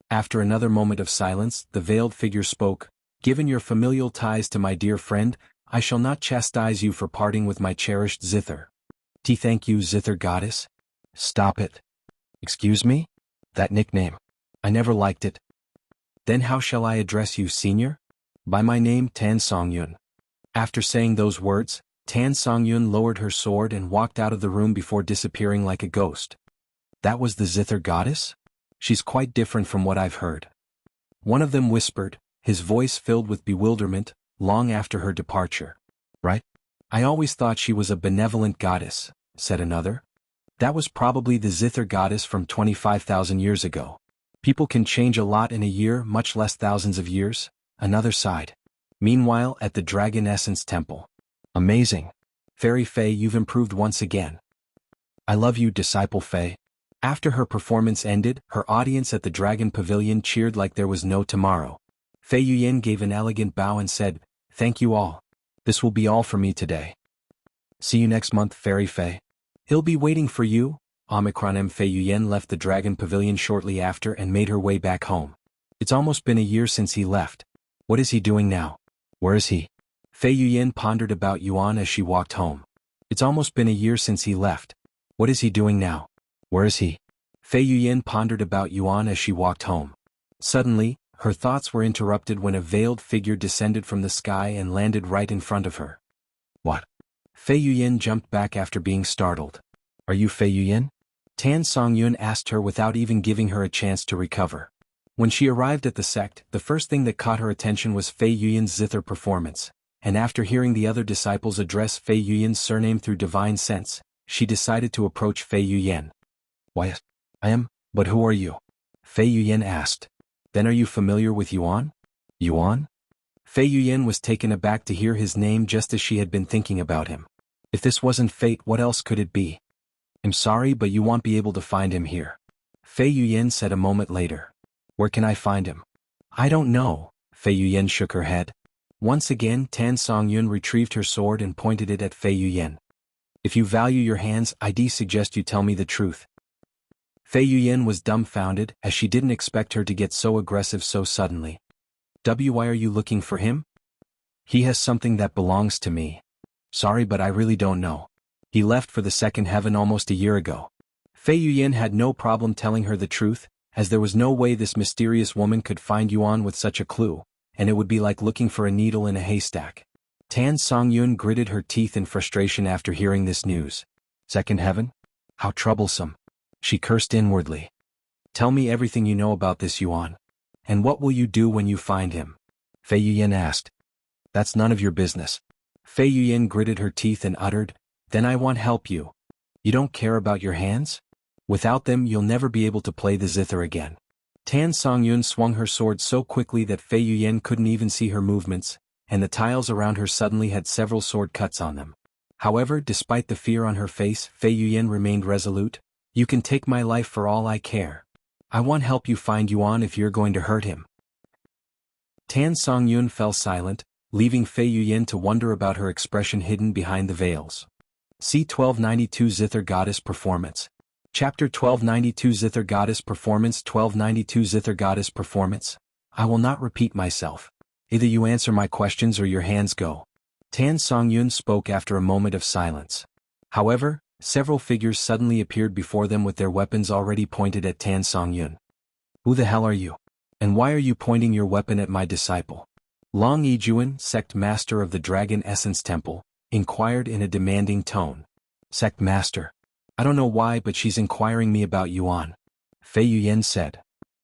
After another moment of silence, the veiled figure spoke, "Given your familial ties to my dear friend, I shall not chastise you for parting with my cherished Zither." "Thank you, Zither goddess." "Stop it." "Excuse me? That nickname. I never liked it." "Then how shall I address you, senior?" "By my name, Tan Songyun." After saying those words, Tan Songyun lowered her sword and walked out of the room before disappearing like a ghost. "That was the Zither goddess? She's quite different from what I've heard." One of them whispered, his voice filled with bewilderment, long after her departure. "Right? I always thought she was a benevolent goddess," said another. "That was probably the Zither goddess from 25,000 years ago. People can change a lot in a year, much less thousands of years," another sighed. Meanwhile, at the Dragon Essence Temple. "Amazing. Fairy Fei, you've improved once again." "I love you, Disciple Fei." After her performance ended, her audience at the Dragon Pavilion cheered like there was no tomorrow. Fei Yuan gave an elegant bow and said, "Thank you all. This will be all for me today. See you next month, Fairy Fei. He'll be waiting for you." Fei Yuan left the Dragon Pavilion shortly after and made her way back home. "It's almost been a year since he left. What is he doing now? Where is he?" Fei Yuan pondered about Yuan as she walked home. "It's almost been a year since he left. What is he doing now? Where is he?" Fei Yuan pondered about Yuan as she walked home. Suddenly, her thoughts were interrupted when a veiled figure descended from the sky and landed right in front of her. "What?" Fei Yuan jumped back after being startled. "Are you Fei Yuan?" Tan Songyun asked her without even giving her a chance to recover. When she arrived at the sect, the first thing that caught her attention was Fei Yuan's Zither performance, and after hearing the other disciples address Fei Yuan's surname through divine sense, she decided to approach Fei Yuan. "Why, I am, but who are you?" Fei Yuan asked. "Then are you familiar with Yuan?" "Yuan?" Fei Yuan was taken aback to hear his name just as she had been thinking about him. If this wasn't fate, what else could it be? "I'm sorry, but you won't be able to find him here," Fei Yuan said a moment later. "Where can I find him?" "I don't know," Fei Yuan shook her head. Once again, Tan Songyun retrieved her sword and pointed it at Fei Yuan. "If you value your hands, I'd suggest you tell me the truth." Fei Yuan was dumbfounded, as she didn't expect her to get so aggressive so suddenly. "Why are you looking for him?" "He has something that belongs to me." "Sorry, but I really don't know. He left for the second heaven almost a year ago." Fei Yuan had no problem telling her the truth, as there was no way this mysterious woman could find Yuan with such a clue, and it would be like looking for a needle in a haystack. Tan Songyun gritted her teeth in frustration after hearing this news. "Second heaven? How troublesome." She cursed inwardly. "Tell me everything you know about this Yuan. And what will you do when you find him?" Fei Yuan asked. "That's none of your business." Fei Yuan gritted her teeth and uttered, "Then I want help you. You don't care about your hands? Without them you'll never be able to play the Zither again." Tan Songyun swung her sword so quickly that Fei Yuan couldn't even see her movements, and the tiles around her suddenly had several sword cuts on them. However, despite the fear on her face, Fei Yuyan remained resolute. "You can take my life for all I care. I won't help you find Yuan if you're going to hurt him." Tan Songyun fell silent, leaving Fei Yuyan to wonder about her expression hidden behind the veils. C1292 Zither Goddess Performance. Chapter 1292 Zither Goddess Performance. 1292 Zither Goddess Performance. I will not repeat myself. Either you answer my questions or your hands go. Tan Songyun spoke after a moment of silence. However, several figures suddenly appeared before them with their weapons already pointed at Tan Songyun. "Who the hell are you? And why are you pointing your weapon at my disciple?" Liang Yijuan, sect master of the Dragon Essence Temple, inquired in a demanding tone. "Sect master? I don't know why, but she's inquiring me about Yuan," Fei Yuyan said.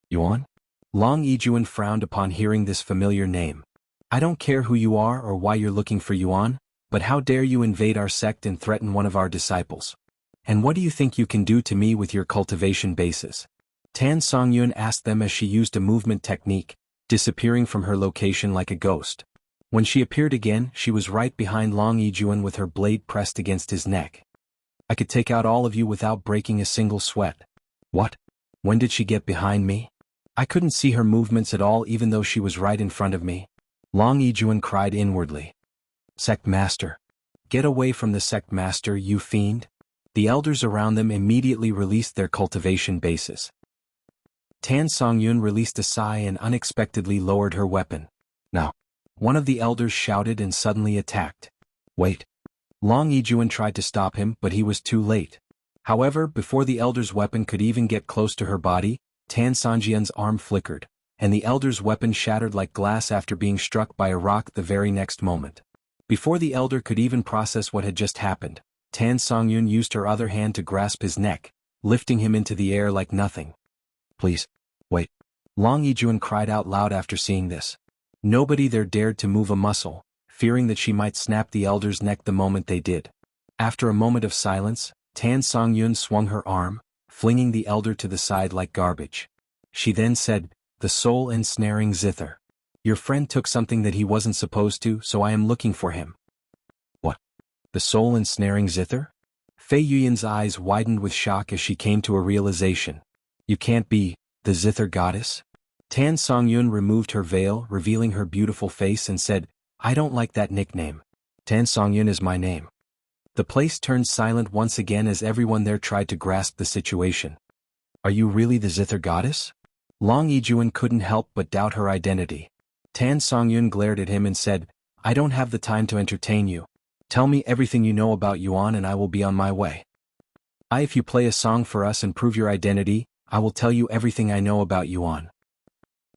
"Yuan?" Liang Yijuan frowned upon hearing this familiar name. "I don't care who you are or why you're looking for Yuan, but how dare you invade our sect and threaten one of our disciples? And what do you think you can do to me with your cultivation bases?" Tan Songyun asked them as she used a movement technique, disappearing from her location like a ghost. When she appeared again, she was right behind Liang Yijuan with her blade pressed against his neck. "I could take out all of you without breaking a single sweat." "What? When did she get behind me? I couldn't see her movements at all even though she was right in front of me." Liang Yijuan cried inwardly. "Sect master. Get away from the sect master, you fiend." The elders around them immediately released their cultivation bases. Tan Songyun released a sigh and unexpectedly lowered her weapon. "Now." One of the elders shouted and suddenly attacked. "Wait." Liang Yijuan tried to stop him, but he was too late. However, before the elder's weapon could even get close to her body, Tan Songyun's arm flickered, and the elder's weapon shattered like glass after being struck by a rock the very next moment. Before the elder could even process what had just happened, Tan Songyun used her other hand to grasp his neck, lifting him into the air like nothing. "Please, wait." Liang Yijuan cried out loud after seeing this. Nobody there dared to move a muscle, fearing that she might snap the elder's neck the moment they did. After a moment of silence, Tan Songyun swung her arm, flinging the elder to the side like garbage. She then said, "The soul ensnaring Zither. Your friend took something that he wasn't supposed to, so I am looking for him." "What? The soul ensnaring Zither?" Fei Yuyan's eyes widened with shock as she came to a realization. "You can't be the Zither goddess?" Tan Songyun removed her veil, revealing her beautiful face and said, "I don't like that nickname. Tan Songyun is my name." The place turned silent once again as everyone there tried to grasp the situation. "Are you really the Zither goddess?" Liang Yijuan couldn't help but doubt her identity. Tan Songyun glared at him and said, "I don't have the time to entertain you. Tell me everything you know about Yuan and I will be on my way. If you play a song for us and prove your identity, I will tell you everything I know about Yuan,"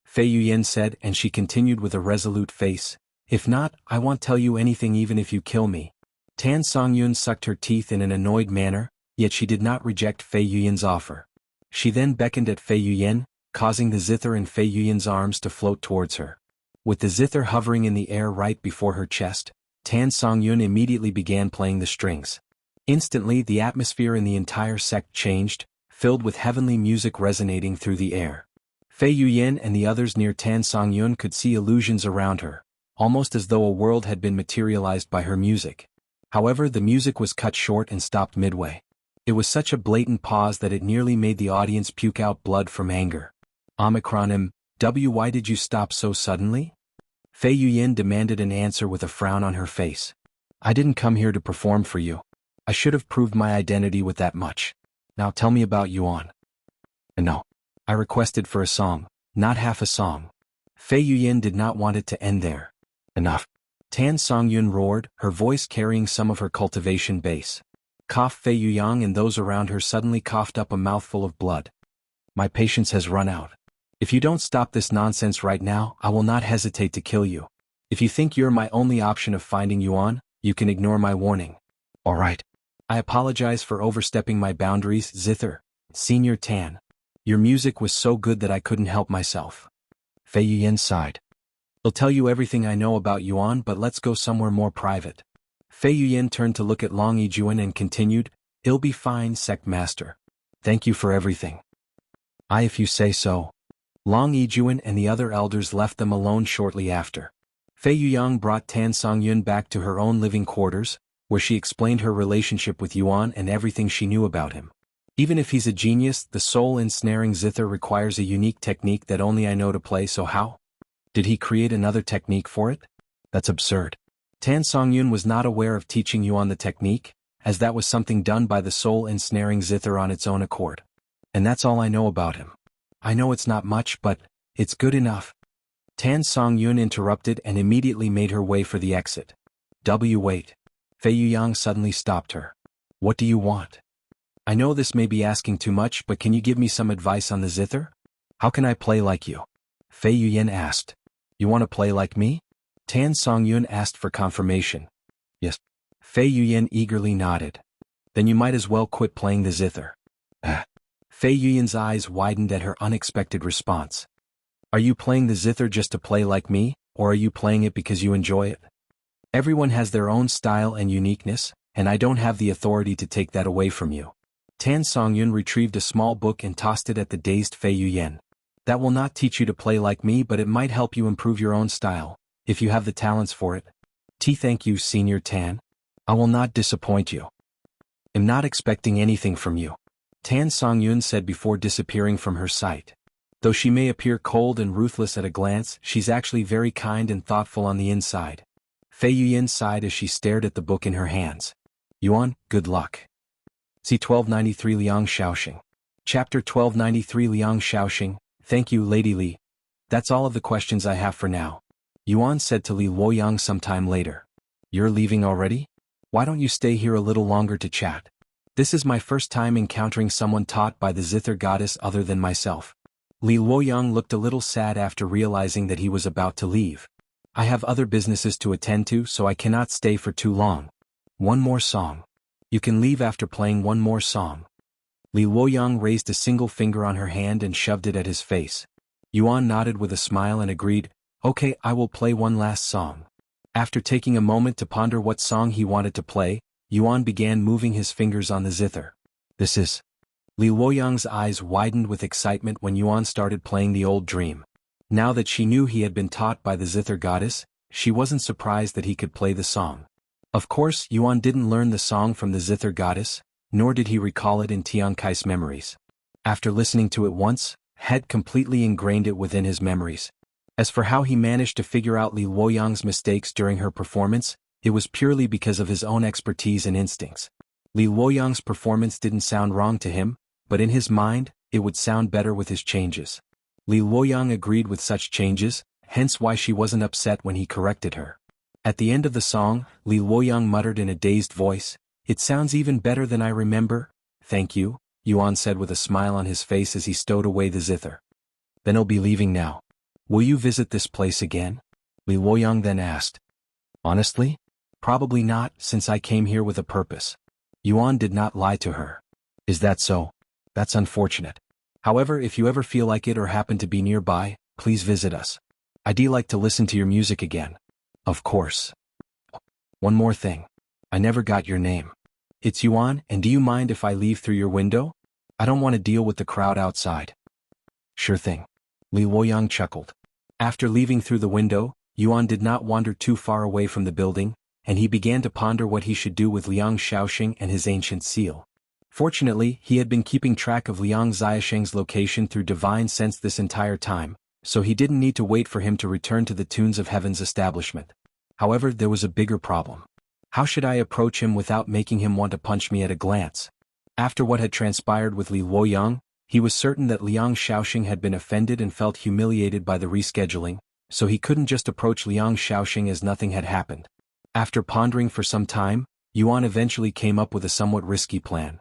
Fei Yuyan said, and she continued with a resolute face, "If not, I won't tell you anything even if you kill me." Tan Songyun sucked her teeth in an annoyed manner, yet she did not reject Fei Yuyan's offer. She then beckoned at Fei Yuyan, causing the Zither in Fei Yuyan's arms to float towards her. With the Zither hovering in the air right before her chest, Tan Songyun immediately began playing the strings. Instantly the atmosphere in the entire sect changed, filled with heavenly music resonating through the air. Fei Yuyan and the others near Tan Songyun could see illusions around her, almost as though a world had been materialized by her music. However, the music was cut short and stopped midway. It was such a blatant pause that it nearly made the audience puke out blood from anger. Why did you stop so suddenly?" Fei Yuyan demanded an answer with a frown on her face. "I didn't come here to perform for you. I should have proved my identity with that much. Now tell me about Yuan." "No. I requested for a song, not half a song." Fei Yuyan did not want it to end there. "Enough." Tan Songyun roared, her voice carrying some of her cultivation base. Cough. Fei Yuyan and those around her suddenly coughed up a mouthful of blood. "My patience has run out. If you don't stop this nonsense right now, I will not hesitate to kill you. If you think you're my only option of finding Yuan, you can ignore my warning." "All right. I apologize for overstepping my boundaries, Zither, Senior Tan. Your music was so good that I couldn't help myself." Fei Yuyan sighed. "I'll tell you everything I know about Yuan, but let's go somewhere more private." Fei Yuyan turned to look at Liang Yijuan and continued, "It'll be fine, sect master. Thank you for everything." If you say so." Liang Yijuan and the other elders left them alone shortly after. Fei Yuyang brought Tan Songyun back to her own living quarters, where she explained her relationship with Yuan and everything she knew about him. Even if he's a genius, the soul-ensnaring Zither requires a unique technique that only I know to play, so how? Did he create another technique for it? That's absurd. Tan Songyun was not aware of teaching Yuan the technique, as that was something done by the soul-ensnaring Zither on its own accord. And that's all I know about him. I know it's not much, but it's good enough. Tan Songyun interrupted and immediately made her way for the exit. Wait. Fei Yuyang suddenly stopped her. What do you want? I know this may be asking too much, but can you give me some advice on the Zither? How can I play like you? Fei Yuyang asked. You want to play like me? Tan Songyun asked for confirmation. Yes. Fei Yuyang eagerly nodded. Then you might as well quit playing the Zither. Fei Yuyang's eyes widened at her unexpected response. Are you playing the Zither just to play like me, or are you playing it because you enjoy it? Everyone has their own style and uniqueness, and I don't have the authority to take that away from you. Tan Songyun retrieved a small book and tossed it at the dazed Fei Yuyang. That will not teach you to play like me, but it might help you improve your own style, if you have the talents for it. Thank you, Senior Tan. I will not disappoint you. I'm not expecting anything from you, Tan Songyun said before disappearing from her sight. Though she may appear cold and ruthless at a glance, she's actually very kind and thoughtful on the inside. Fei Yuyang sighed as she stared at the book in her hands. Yuan, good luck. C1293 Liang Xiaosheng. Chapter 1293 Liang Xiaosheng. Thank you, Lady Li. That's all of the questions I have for now. Yuan said to Li Luoyang sometime later. You're leaving already? Why don't you stay here a little longer to chat? This is my first time encountering someone taught by the Zither goddess other than myself. Li Luoyang looked a little sad after realizing that he was about to leave. I have other businesses to attend to, so I cannot stay for too long. One more song. You can leave after playing one more song. Li Luoyang raised a single finger on her hand and shoved it at his face. Yuan nodded with a smile and agreed, okay, I will play one last song. After taking a moment to ponder what song he wanted to play, Yuan began moving his fingers on the Zither. This is... Li Luoyang's eyes widened with excitement when Yuan started playing the old dream. Now that she knew he had been taught by the Zither goddess, she wasn't surprised that he could play the song. Of course, Yuan didn't learn the song from the Zither goddess, nor did he recall it in Tian Kai's memories. After listening to it once, had completely ingrained it within his memories. As for how he managed to figure out Li Luoyang's mistakes during her performance, it was purely because of his own expertise and instincts. Li Luoyang's performance didn't sound wrong to him, but in his mind, it would sound better with his changes. Li Luoyang agreed with such changes, hence why she wasn't upset when he corrected her. At the end of the song, Li Luoyang muttered in a dazed voice, "It sounds even better than I remember." "Thank you," Yuan said with a smile on his face as he stowed away the Zither. "Then he'll be leaving now. Will you visit this place again?" Li Luoyang then asked. "Honestly? Probably not, since I came here with a purpose." Yuan did not lie to her. "Is that so? That's unfortunate. However, if you ever feel like it or happen to be nearby, please visit us. I'd like to listen to your music again." "Of course. One more thing. I never got your name." "It's Yuan, and do you mind if I leave through your window? I don't want to deal with the crowd outside." "Sure thing." Li Luoyang chuckled. After leaving through the window, Yuan did not wander too far away from the building, and he began to ponder what he should do with Liang Xiaosheng and his ancient seal. Fortunately, he had been keeping track of Liang Xiaosheng's location through divine sense this entire time, so he didn't need to wait for him to return to the Tunes of Heaven's establishment. However, there was a bigger problem. How should I approach him without making him want to punch me at a glance? After what had transpired with Li Luoyang, he was certain that Liang Xiaosheng had been offended and felt humiliated by the rescheduling, so he couldn't just approach Liang Xiaosheng as nothing had happened. After pondering for some time, Yuan eventually came up with a somewhat risky plan.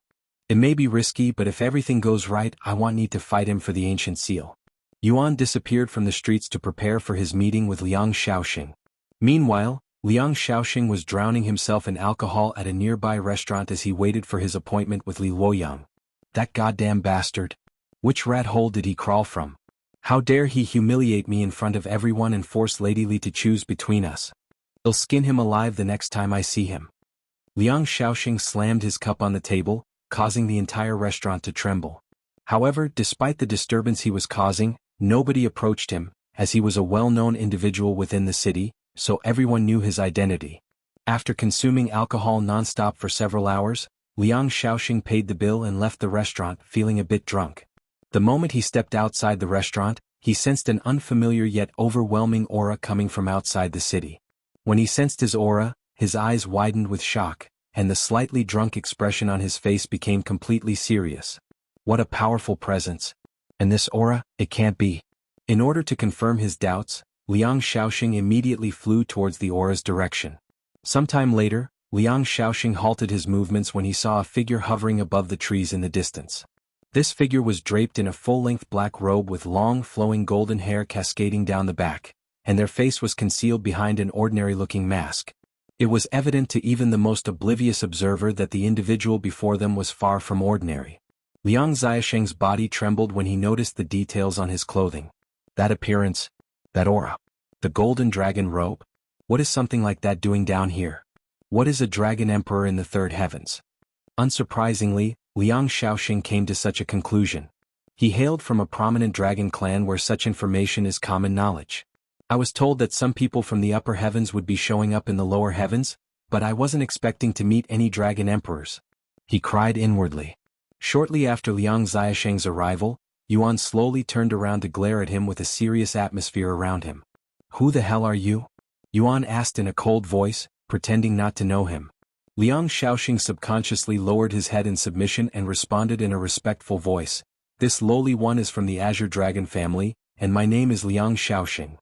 It may be risky, but if everything goes right, I won't need to fight him for the ancient seal. Yuan disappeared from the streets to prepare for his meeting with Liang Xiaosheng. Meanwhile, Liang Xiaosheng was drowning himself in alcohol at a nearby restaurant as he waited for his appointment with Li Luoyang. That goddamn bastard. Which rat hole did he crawl from? How dare he humiliate me in front of everyone and force Lady Li to choose between us? I'll skin him alive the next time I see him. Liang Xiaosheng slammed his cup on the table, causing the entire restaurant to tremble. However, despite the disturbance he was causing, nobody approached him, as he was a well-known individual within the city, so everyone knew his identity. After consuming alcohol non-stop for several hours, Liang Xiaosheng paid the bill and left the restaurant feeling a bit drunk. The moment he stepped outside the restaurant, he sensed an unfamiliar yet overwhelming aura coming from outside the city. When he sensed his aura, his eyes widened with shock, and the slightly drunk expression on his face became completely serious. What a powerful presence. And this aura, it can't be. In order to confirm his doubts, Liang Xiaosheng immediately flew towards the aura's direction. Sometime later, Liang Xiaosheng halted his movements when he saw a figure hovering above the trees in the distance. This figure was draped in a full-length black robe with long flowing golden hair cascading down the back, and their face was concealed behind an ordinary-looking mask. It was evident to even the most oblivious observer that the individual before them was far from ordinary. Liang Xiaosheng's body trembled when he noticed the details on his clothing. That appearance, that aura, the golden dragon robe. What is something like that doing down here? What is a dragon emperor in the third heavens? Unsurprisingly, Liang Xiaosheng came to such a conclusion. He hailed from a prominent dragon clan where such information is common knowledge. I was told that some people from the upper heavens would be showing up in the lower heavens, but I wasn't expecting to meet any dragon emperors. He cried inwardly. Shortly after Liang Xiaosheng's arrival, Yuan slowly turned around to glare at him with a serious atmosphere around him. Who the hell are you? Yuan asked in a cold voice, pretending not to know him. Liang Xiaosheng subconsciously lowered his head in submission and responded in a respectful voice. This lowly one is from the Azure Dragon family, and my name is Liang Xiaosheng.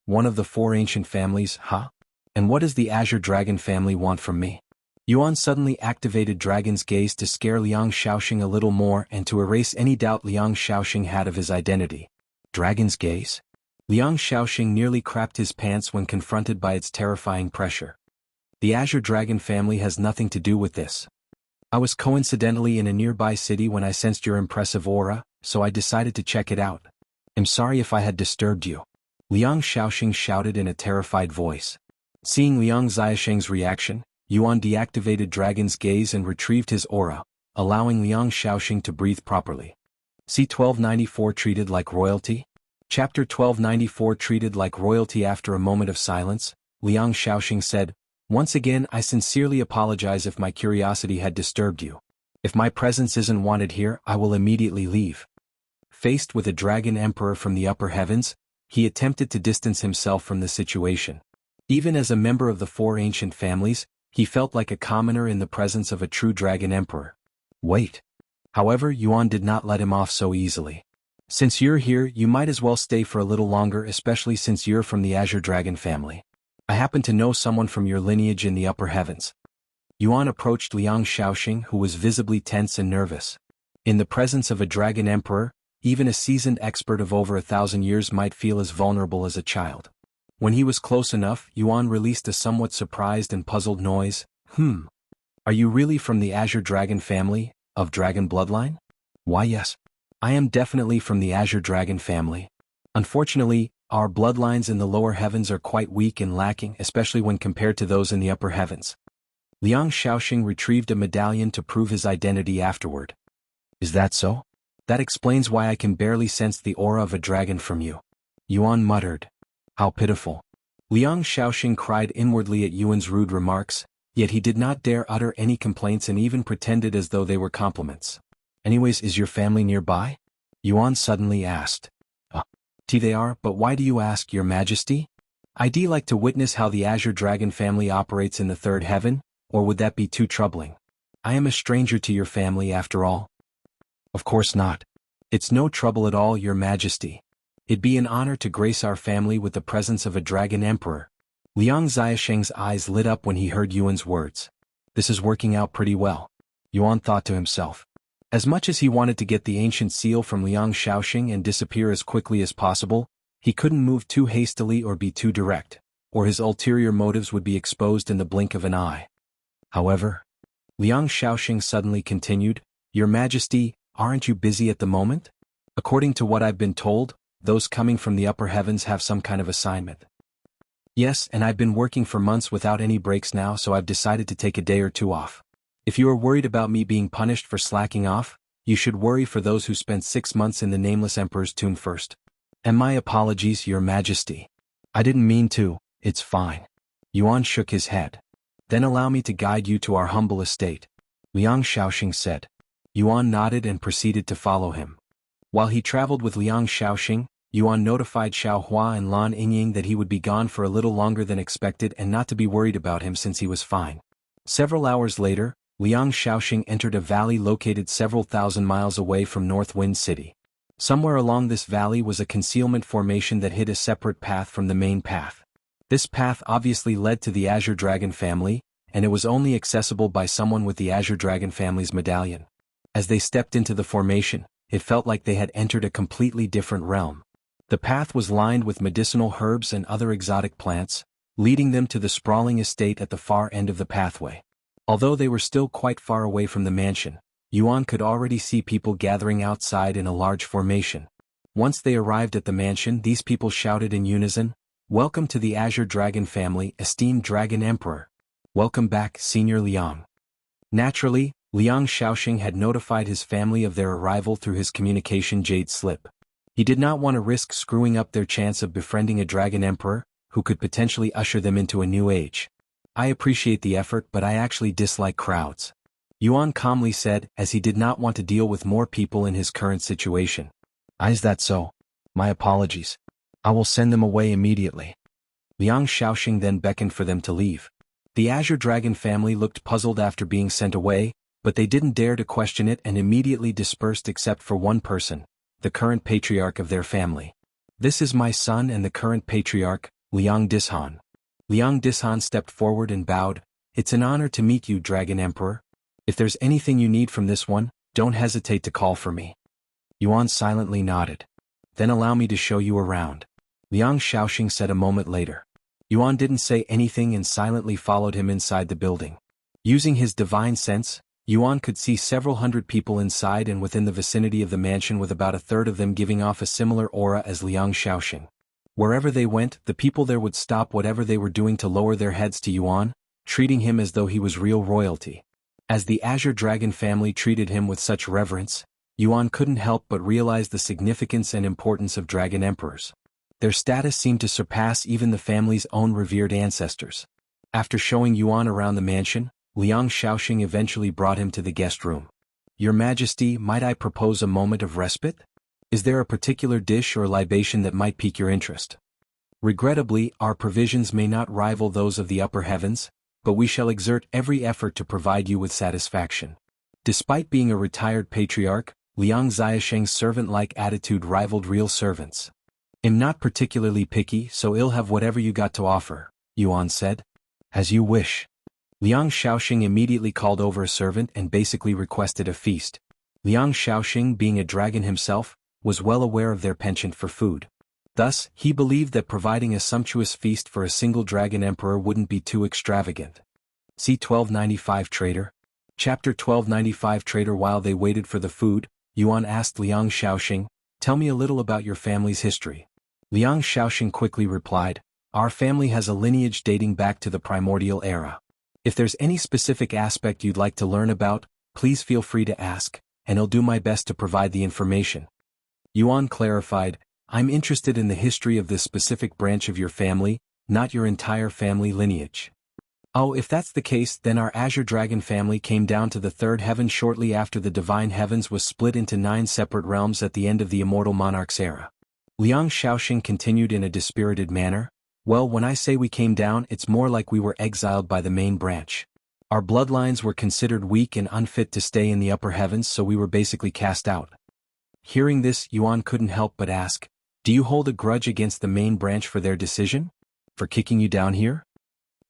One of the four ancient families, huh? And what does the Azure Dragon family want from me? Yuan suddenly activated Dragon's Gaze to scare Liang Xiaosheng a little more and to erase any doubt Liang Xiaosheng had of his identity. Dragon's Gaze? Liang Xiaosheng nearly crapped his pants when confronted by its terrifying pressure. The Azure Dragon family has nothing to do with this. I was coincidentally in a nearby city when I sensed your impressive aura, so I decided to check it out. I'm sorry if I had disturbed you. Liang Xiaosheng shouted in a terrified voice. Seeing Liang Xiaosheng's reaction, Yuan deactivated Dragon's Gaze and retrieved his aura, allowing Liang Xiaosheng to breathe properly. C1294 Treated Like Royalty? Chapter 1294 Treated Like Royalty. After a moment of silence, Liang Xiaosheng said, Once again I sincerely apologize if my curiosity had disturbed you. If my presence isn't wanted here, I will immediately leave. Faced with a dragon emperor from the upper heavens, he attempted to distance himself from the situation. Even as a member of the four ancient families, he felt like a commoner in the presence of a true dragon emperor. Wait. However, Yuan did not let him off so easily. Since you're here, you might as well stay for a little longer, especially since you're from the Azure Dragon family. I happen to know someone from your lineage in the upper heavens. Yuan approached Liang Xiaosheng, who was visibly tense and nervous. In the presence of a dragon emperor, even a seasoned expert of over 1,000 years might feel as vulnerable as a child. When he was close enough, Yuan released a somewhat surprised and puzzled noise. Are you really from the Azure Dragon family, of dragon bloodline? Why yes. I am definitely from the Azure Dragon family. Unfortunately, our bloodlines in the lower heavens are quite weak and lacking, especially when compared to those in the upper heavens. Liang Xiaosheng retrieved a medallion to prove his identity afterward. Is that so? That explains why I can barely sense the aura of a dragon from you. Yuan muttered. How pitiful. Liang Xiaosheng cried inwardly at Yuan's rude remarks, yet he did not dare utter any complaints and even pretended as though they were compliments. Anyways, is your family nearby? Yuan suddenly asked. They are, but why do you ask, Your Majesty? I'd like to witness how the Azure Dragon family operates in the third heaven, or would that be too troubling? I am a stranger to your family after all. Of course not. It's no trouble at all, Your Majesty. It'd be an honor to grace our family with the presence of a dragon emperor. Liang Xiaosheng's eyes lit up when he heard Yuan's words. This is working out pretty well. Yuan thought to himself. As much as he wanted to get the ancient seal from Liang Xiaosheng and disappear as quickly as possible, he couldn't move too hastily or be too direct, or his ulterior motives would be exposed in the blink of an eye. However, Liang Xiaosheng suddenly continued, Your Majesty, aren't you busy at the moment? According to what I've been told, those coming from the upper heavens have some kind of assignment. Yes, and I've been working for months without any breaks now, so I've decided to take a day or two off. If you are worried about me being punished for slacking off, you should worry for those who spent 6 months in the Nameless Emperor's tomb first. And my apologies, Your Majesty. I didn't mean to, It's fine. Yuan shook his head. Then allow me to guide you to our humble estate, Liang Xiaosheng said. Yuan nodded and proceeded to follow him. While he traveled with Liang Xiaosheng, Yuan notified Xiaohua and Lan Yingying that he would be gone for a little longer than expected and not to be worried about him since he was fine. Several hours later, Liang Xiaosheng entered a valley located several thousand miles away from North Wind City. Somewhere along this valley was a concealment formation that hid a separate path from the main path. This path obviously led to the Azure Dragon family, and it was only accessible by someone with the Azure Dragon family's medallion. As they stepped into the formation, it felt like they had entered a completely different realm. The path was lined with medicinal herbs and other exotic plants, leading them to the sprawling estate at the far end of the pathway. Although they were still quite far away from the mansion, Yuan could already see people gathering outside in a large formation. Once they arrived at the mansion, these people shouted in unison, "Welcome to the Azure Dragon family, esteemed Dragon Emperor. Welcome back, Senior Liang." Naturally, Liang Xiaosheng had notified his family of their arrival through his communication jade slip. He did not want to risk screwing up their chance of befriending a Dragon Emperor, who could potentially usher them into a new age. "I appreciate the effort, but I actually dislike crowds," Yuan calmly said, as he did not want to deal with more people in his current situation. "Is that so? My apologies. I will send them away immediately." Liang Xiaosheng then beckoned for them to leave. The Azure Dragon family looked puzzled after being sent away, but they didn't dare to question it and immediately dispersed except for one person, the current patriarch of their family. "This is my son and the current patriarch, Liang Dishan." Liang Dishan stepped forward and bowed. "It's an honor to meet you, Dragon Emperor. If there's anything you need from this one, don't hesitate to call for me." Yuan silently nodded. "Then allow me to show you around," Liang Xiaosheng said a moment later. Yuan didn't say anything and silently followed him inside the building. Using his divine sense, Yuan could see several hundred people inside and within the vicinity of the mansion, with about a third of them giving off a similar aura as Liang Xiaosheng. Wherever they went, the people there would stop whatever they were doing to lower their heads to Yuan, treating him as though he was real royalty. As the Azure Dragon family treated him with such reverence, Yuan couldn't help but realize the significance and importance of Dragon Emperors. Their status seemed to surpass even the family's own revered ancestors. After showing Yuan around the mansion, Liang Xiaosheng eventually brought him to the guest room. "Your Majesty, might I propose a moment of respite? Is there a particular dish or libation that might pique your interest? Regrettably, our provisions may not rival those of the upper heavens, but we shall exert every effort to provide you with satisfaction." Despite being a retired patriarch, Liang Xiaosheng's servant-like attitude rivaled real servants. "I'm not particularly picky, so I'll have whatever you got to offer," Yuan said. "As you wish." Liang Xiaosheng immediately called over a servant and basically requested a feast. Liang Xiaosheng, being a dragon himself, was well aware of their penchant for food. Thus, he believed that providing a sumptuous feast for a single Dragon Emperor wouldn't be too extravagant. C1295 Traitor. Chapter 1295 Traitor. While they waited for the food, Yuan asked Liang Xiaosheng, "Tell me a little about your family's history." Liang Xiaosheng quickly replied, "Our family has a lineage dating back to the primordial era. If there's any specific aspect you'd like to learn about, please feel free to ask, and I'll do my best to provide the information." Yuan clarified, "I'm interested in the history of this specific branch of your family, not your entire family lineage." "Oh, if that's the case, then our Azure Dragon family came down to the third heaven shortly after the Divine Heavens was split into 9 separate realms at the end of the Immortal Monarch's era." Liang Xiaosheng continued in a dispirited manner, "Well, when I say we came down, it's more like we were exiled by the main branch. Our bloodlines were considered weak and unfit to stay in the upper heavens, so we were basically cast out." Hearing this, Yuan couldn't help but ask, "Do you hold a grudge against the main branch for their decision? For kicking you down here?"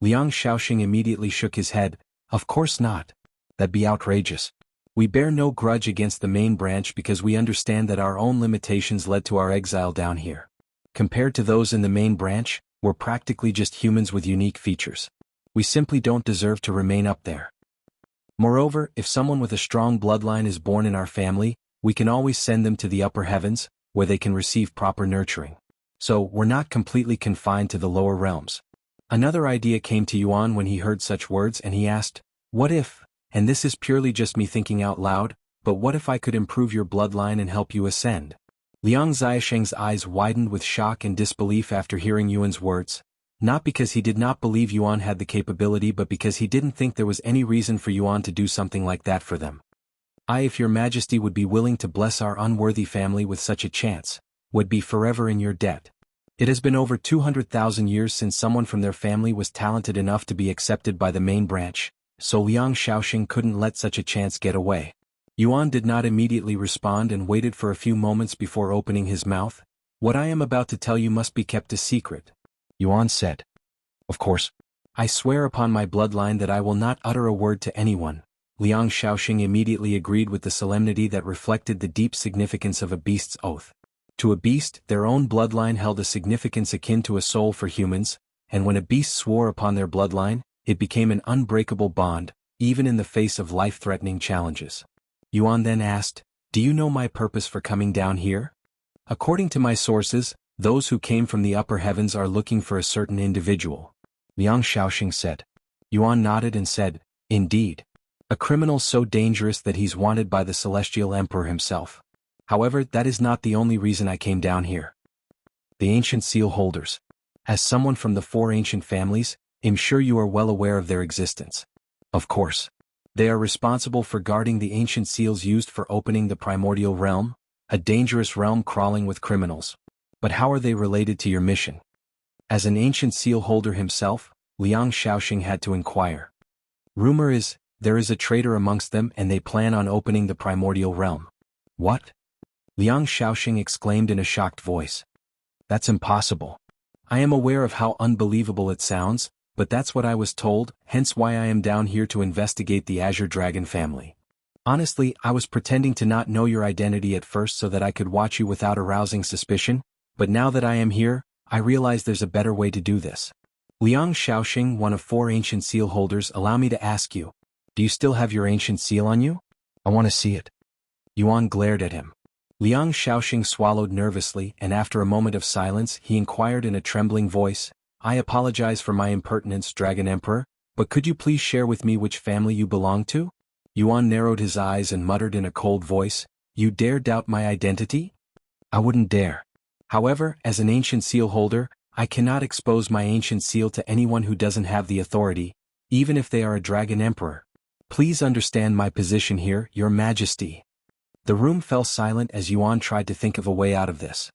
Liang Xiaosheng immediately shook his head, "Of course not. That'd be outrageous. We bear no grudge against the main branch because we understand that our own limitations led to our exile down here. Compared to those in the main branch, we're practically just humans with unique features. We simply don't deserve to remain up there. Moreover, if someone with a strong bloodline is born in our family, we can always send them to the upper heavens, where they can receive proper nurturing. So, we're not completely confined to the lower realms." Another idea came to Yuan when he heard such words, and he asked, "What if, and this is purely just me thinking out loud, but what if I could improve your bloodline and help you ascend?" Liang Xiaosheng's eyes widened with shock and disbelief after hearing Yuan's words. Not because he did not believe Yuan had the capability but because he didn't think there was any reason for Yuan to do something like that for them. If your majesty would be willing to bless our unworthy family with such a chance, would be forever in your debt. It has been over 200,000 years since someone from their family was talented enough to be accepted by the main branch, so Liang Xiaosheng couldn't let such a chance get away. Yuan did not immediately respond and waited for a few moments before opening his mouth. What I am about to tell you must be kept a secret, Yuan said. Of course. I swear upon my bloodline that I will not utter a word to anyone. Liang Xiaosheng immediately agreed with the solemnity that reflected the deep significance of a beast's oath. To a beast, their own bloodline held a significance akin to a soul for humans, and when a beast swore upon their bloodline, it became an unbreakable bond, even in the face of life-threatening challenges. Yuan then asked, "Do you know my purpose for coming down here?" "According to my sources, those who came from the upper heavens are looking for a certain individual," Liang Xiaosheng said. Yuan nodded and said, "Indeed. A criminal so dangerous that he's wanted by the Celestial Emperor himself. However, that is not the only reason I came down here. The ancient seal holders. As someone from the 4 ancient families, I'm sure you are well aware of their existence." "Of course. They are responsible for guarding the ancient seals used for opening the primordial realm, a dangerous realm crawling with criminals. But how are they related to your mission?" As an ancient seal holder himself, Liang Xiaosheng had to inquire. "Rumor is, there is a traitor amongst them and they plan on opening the primordial realm." "What?" Liang Xiaosheng exclaimed in a shocked voice. "That's impossible. I am aware of how unbelievable it sounds, but that's what I was told, hence why I am down here to investigate the Azure Dragon family. Honestly, I was pretending to not know your identity at first so that I could watch you without arousing suspicion, but now that I am here, I realize there's a better way to do this. Liang Xiaosheng, one of 4 ancient seal holders, allow me to ask you, do you still have your ancient seal on you? I want to see it." Yuan glared at him. Liang Xiaosheng swallowed nervously and after a moment of silence he inquired in a trembling voice, "I apologize for my impertinence, Dragon Emperor, but could you please share with me which family you belong to?" Yuan narrowed his eyes and muttered in a cold voice, "You dare doubt my identity? I wouldn't dare. However, as an ancient seal holder, I cannot expose my ancient seal to anyone who doesn't have the authority, even if they are a Dragon Emperor. Please understand my position here, Your Majesty." The room fell silent as Yuan tried to think of a way out of this.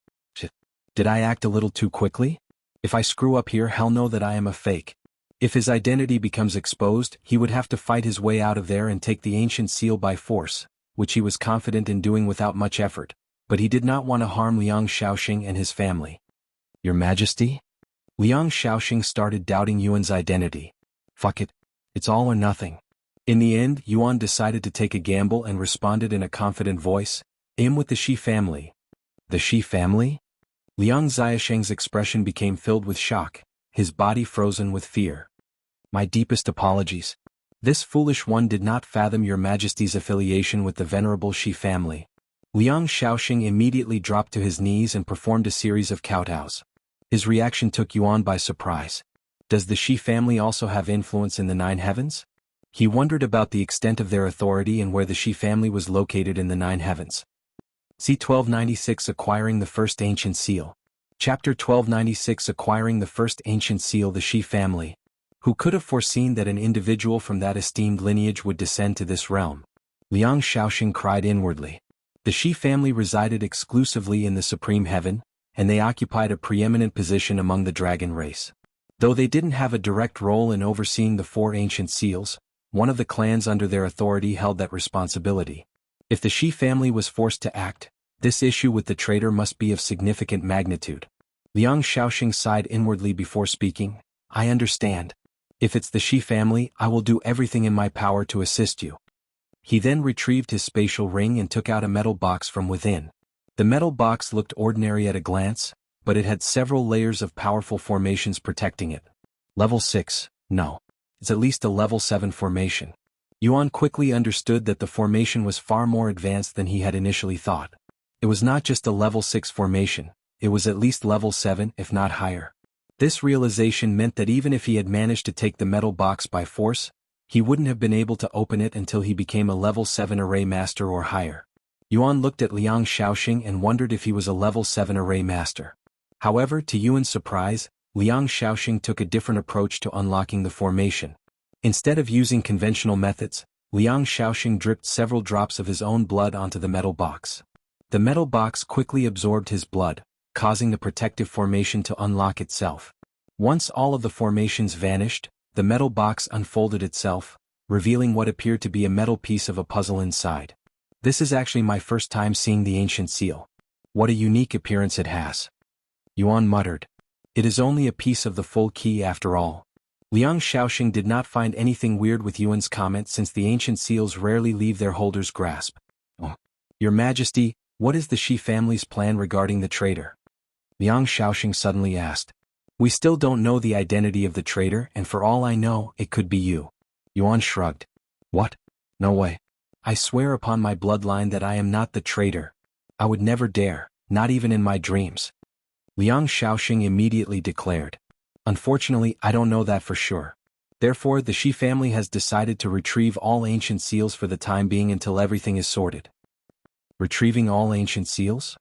Did I act a little too quickly? If I screw up here, he'll know that I am a fake. If his identity becomes exposed, he would have to fight his way out of there and take the ancient seal by force, which he was confident in doing without much effort, but he did not want to harm Liang Xiaosheng and his family. "Your Majesty?" Liang Xiaosheng started doubting Yuan's identity. Fuck it. It's all or nothing. In the end, Yuan decided to take a gamble and responded in a confident voice, "I'm with the Shi family." "The Shi family?" Liang Xiaosheng's expression became filled with shock, his body frozen with fear. "My deepest apologies. This foolish one did not fathom Your Majesty's affiliation with the venerable Shi family." Liang Xiaosheng immediately dropped to his knees and performed a series of kowtows. His reaction took Yuan by surprise. Does the Shi family also have influence in the 9 heavens? He wondered about the extent of their authority and where the Shi family was located in the 9 heavens. C1296 Acquiring the First Ancient Seal. Chapter 1296 Acquiring the First Ancient Seal. The Shi family. Who could have foreseen that an individual from that esteemed lineage would descend to this realm? Liang Xiaosheng cried inwardly. The Shi family resided exclusively in the Supreme Heaven, and they occupied a preeminent position among the dragon race. Though they didn't have a direct role in overseeing the 4 ancient seals, one of the clans under their authority held that responsibility. If the Shi family was forced to act, this issue with the traitor must be of significant magnitude. Liang Xiaosheng sighed inwardly before speaking, "I understand. If it's the Shi family, I will do everything in my power to assist you." He then retrieved his spatial ring and took out a metal box from within. The metal box looked ordinary at a glance, but it had several layers of powerful formations protecting it. Level 6, no. It's at least a level 7 formation. Yuan quickly understood that the formation was far more advanced than he had initially thought. It was not just a level 6 formation, it was at least level 7 if not higher. This realization meant that even if he had managed to take the metal box by force, he wouldn't have been able to open it until he became a level 7 array master or higher. Yuan looked at Liang Xiaosheng and wondered if he was a level 7 array master. However, to Yuan's surprise, Liang Xiaosheng took a different approach to unlocking the formation. Instead of using conventional methods, Liang Xiaosheng dripped several drops of his own blood onto the metal box. The metal box quickly absorbed his blood, causing the protective formation to unlock itself. Once all of the formations vanished, the metal box unfolded itself, revealing what appeared to be a metal piece of a puzzle inside. This is actually my first time seeing the ancient seal. What a unique appearance it has. Yuan muttered. It is only a piece of the full key after all. Liang Xiaosheng did not find anything weird with Yuan's comment since the ancient seals rarely leave their holder's grasp. Oh. Your Majesty, what is the Shi family's plan regarding the traitor? Liang Xiaosheng suddenly asked. We still don't know the identity of the traitor, and for all I know, it could be you. Yuan shrugged. What? No way. I swear upon my bloodline that I am not the traitor. I would never dare, not even in my dreams. Liang Xiaosheng immediately declared. Unfortunately, I don't know that for sure. Therefore, the Shi family has decided to retrieve all ancient seals for the time being until everything is sorted. Retrieving all ancient seals?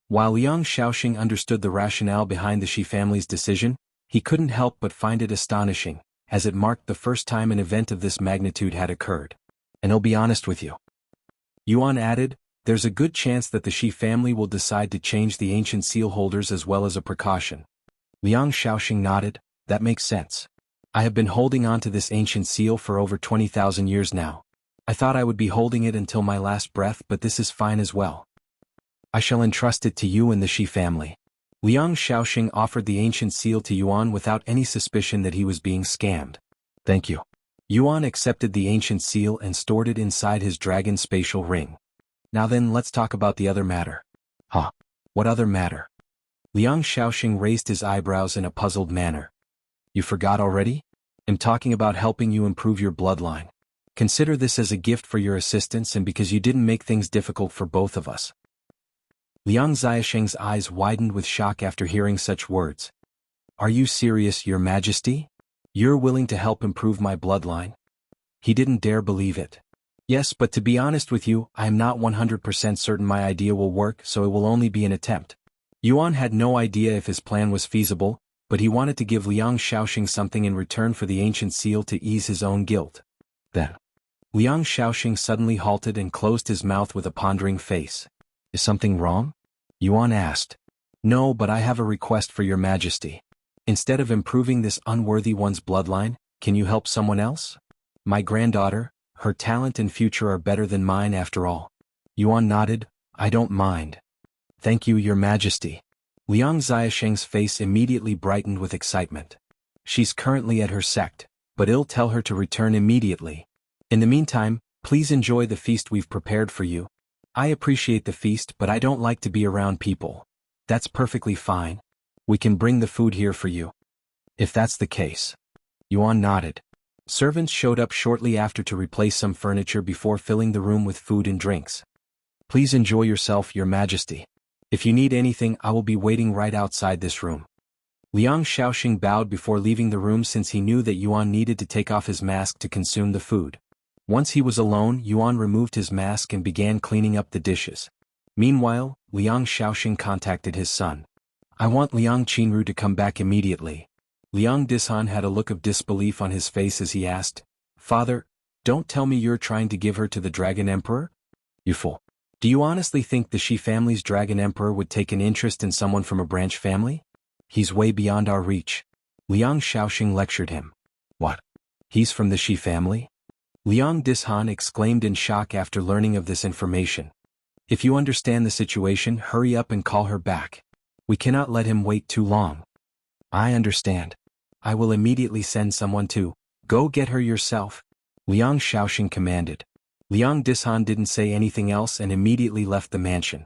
While Liang Xiaosheng understood the rationale behind the Shi family's decision, he couldn't help but find it astonishing, as it marked the first time an event of this magnitude had occurred. And I'll be honest with you. Yuan added, there's a good chance that the Shi family will decide to change the ancient seal holders as well as a precaution. Liang Xiaosheng nodded, that makes sense. I have been holding on to this ancient seal for over 20,000 years now. I thought I would be holding it until my last breath, but this is fine as well. I shall entrust it to you and the Shi family. Liang Xiaosheng offered the ancient seal to Yuan without any suspicion that he was being scammed. Thank you. Yuan accepted the ancient seal and stored it inside his dragon spatial ring. Now then, let's talk about the other matter. Huh? What other matter? Liang Xiaosheng raised his eyebrows in a puzzled manner. You forgot already? I'm talking about helping you improve your bloodline. Consider this as a gift for your assistance and because you didn't make things difficult for both of us. Liang Xiaosheng's eyes widened with shock after hearing such words. Are you serious, Your Majesty? You're willing to help improve my bloodline? He didn't dare believe it. Yes, but to be honest with you, I am not 100% certain my idea will work, so it will only be an attempt. Yuan had no idea if his plan was feasible, but he wanted to give Liang Xiaosheng something in return for the ancient seal to ease his own guilt. Then, Liang Xiaosheng suddenly halted and closed his mouth with a pondering face. Is something wrong? Yuan asked. No, but I have a request for Your Majesty. Instead of improving this unworthy one's bloodline, can you help someone else? My granddaughter, her talent and future are better than mine after all. Yuan nodded, I don't mind. Thank you, Your Majesty. Liang Xiaosheng's face immediately brightened with excitement. She's currently at her sect, but I'll tell her to return immediately. In the meantime, please enjoy the feast we've prepared for you. I appreciate the feast, but I don't like to be around people. That's perfectly fine. We can bring the food here for you. If that's the case. Yuan nodded. Servants showed up shortly after to replace some furniture before filling the room with food and drinks. Please enjoy yourself, Your Majesty. If you need anything, I will be waiting right outside this room. Liang Xiaosheng bowed before leaving the room since he knew that Yuan needed to take off his mask to consume the food. Once he was alone, Yuan removed his mask and began cleaning up the dishes. Meanwhile, Liang Xiaosheng contacted his son. I want Liang Qinru to come back immediately. Liang Dishan had a look of disbelief on his face as he asked, Father, don't tell me you're trying to give her to the Dragon Emperor? You fool. Do you honestly think the Shi family's Dragon Emperor would take an interest in someone from a branch family? He's way beyond our reach. Liang Xiaosheng lectured him. What? He's from the Shi family? Liang Dishan exclaimed in shock after learning of this information. If you understand the situation, hurry up and call her back. We cannot let him wait too long. I understand. I will immediately send someone to. Go get her yourself. Liang Xiaosheng commanded. Liang Dishan didn't say anything else and immediately left the mansion.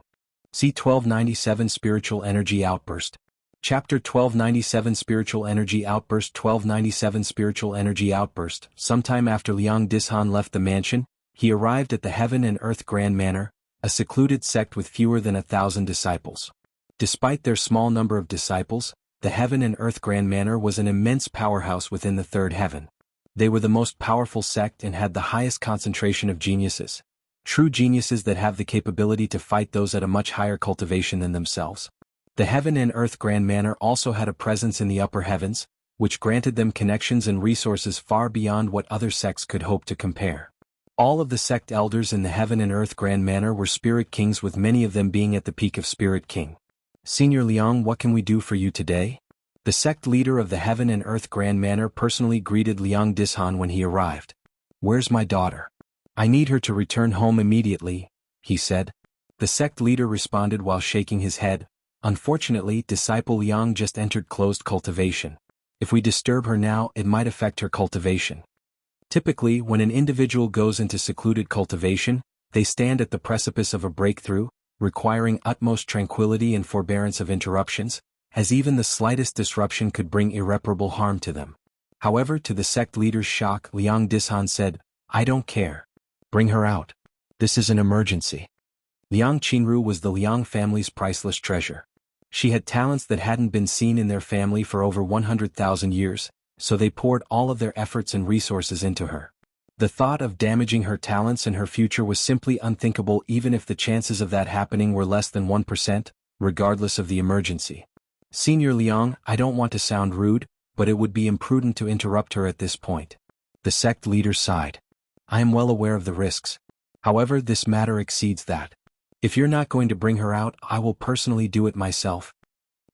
C1297 Spiritual Energy Outburst. Chapter 1297 Spiritual Energy Outburst 1297 Spiritual Energy Outburst. Sometime after Liang Dishan left the mansion, he arrived at the Heaven and Earth Grand Manor, a secluded sect with fewer than 1,000 disciples. Despite their small number of disciples, the Heaven and Earth Grand Manor was an immense powerhouse within the third heaven. They were the most powerful sect and had the highest concentration of geniuses. True geniuses that have the capability to fight those at a much higher cultivation than themselves. The Heaven and Earth Grand Manor also had a presence in the upper heavens, which granted them connections and resources far beyond what other sects could hope to compare. All of the sect elders in the Heaven and Earth Grand Manor were Spirit Kings, with many of them being at the peak of Spirit King. "Senior Liang, what can we do for you today?" The sect leader of the Heaven and Earth Grand Manor personally greeted Liang Dishan when he arrived. "Where's my daughter? I need her to return home immediately," he said. The sect leader responded while shaking his head. "Unfortunately, disciple Liang just entered closed cultivation. If we disturb her now, it might affect her cultivation." Typically, when an individual goes into secluded cultivation, they stand at the precipice of a breakthrough, requiring utmost tranquility and forbearance of interruptions, as even the slightest disruption could bring irreparable harm to them. However, to the sect leader's shock, Liang Dishan said, "I don't care. Bring her out. This is an emergency." Liang Qinru was the Liang family's priceless treasure. She had talents that hadn't been seen in their family for over 100,000 years, so they poured all of their efforts and resources into her. The thought of damaging her talents and her future was simply unthinkable, even if the chances of that happening were less than 1%, regardless of the emergency. "Senior Liang, I don't want to sound rude, but it would be imprudent to interrupt her at this point." The sect leader sighed. "I am well aware of the risks. However, this matter exceeds that. If you're not going to bring her out, I will personally do it myself."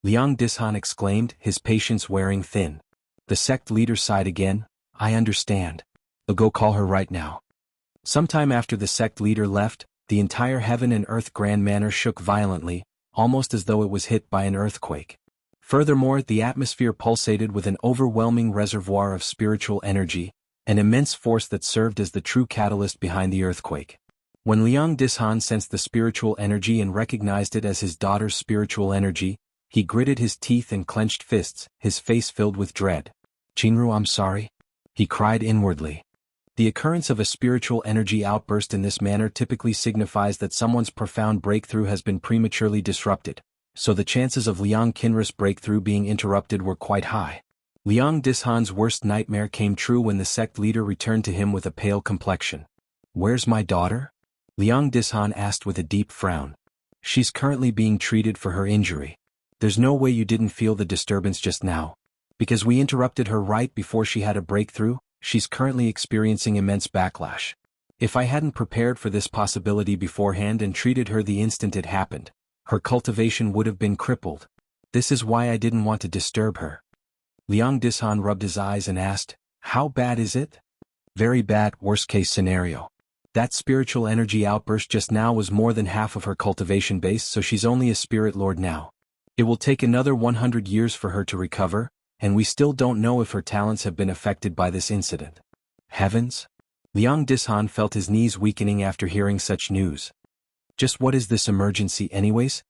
Liang Dishan exclaimed, his patience wearing thin. The sect leader sighed again. "I understand. I'll go call her right now." Sometime after the sect leader left, the entire Heaven and Earth Grand Manor shook violently, almost as though it was hit by an earthquake. Furthermore, the atmosphere pulsated with an overwhelming reservoir of spiritual energy, an immense force that served as the true catalyst behind the earthquake. When Liang Dishan sensed the spiritual energy and recognized it as his daughter's spiritual energy, he gritted his teeth and clenched fists, his face filled with dread. "Qinru, I'm sorry," he cried inwardly. The occurrence of a spiritual energy outburst in this manner typically signifies that someone's profound breakthrough has been prematurely disrupted, so the chances of Liang Qinru's breakthrough being interrupted were quite high. Liang Dishan's worst nightmare came true when the sect leader returned to him with a pale complexion. "Where's my daughter?" Liang Dishan asked with a deep frown. "She's currently being treated for her injury. There's no way you didn't feel the disturbance just now. Because we interrupted her right before she had a breakthrough, she's currently experiencing immense backlash. If I hadn't prepared for this possibility beforehand and treated her the instant it happened, her cultivation would have been crippled. This is why I didn't want to disturb her." Liang Dishan rubbed his eyes and asked, "How bad is it?" "Very bad, worst-case scenario. That spiritual energy outburst just now was more than half of her cultivation base, so she's only a spirit lord now. It will take another 100 years for her to recover, and we still don't know if her talents have been affected by this incident." Heavens! Liang Dishan felt his knees weakening after hearing such news. "Just what is this emergency anyways?"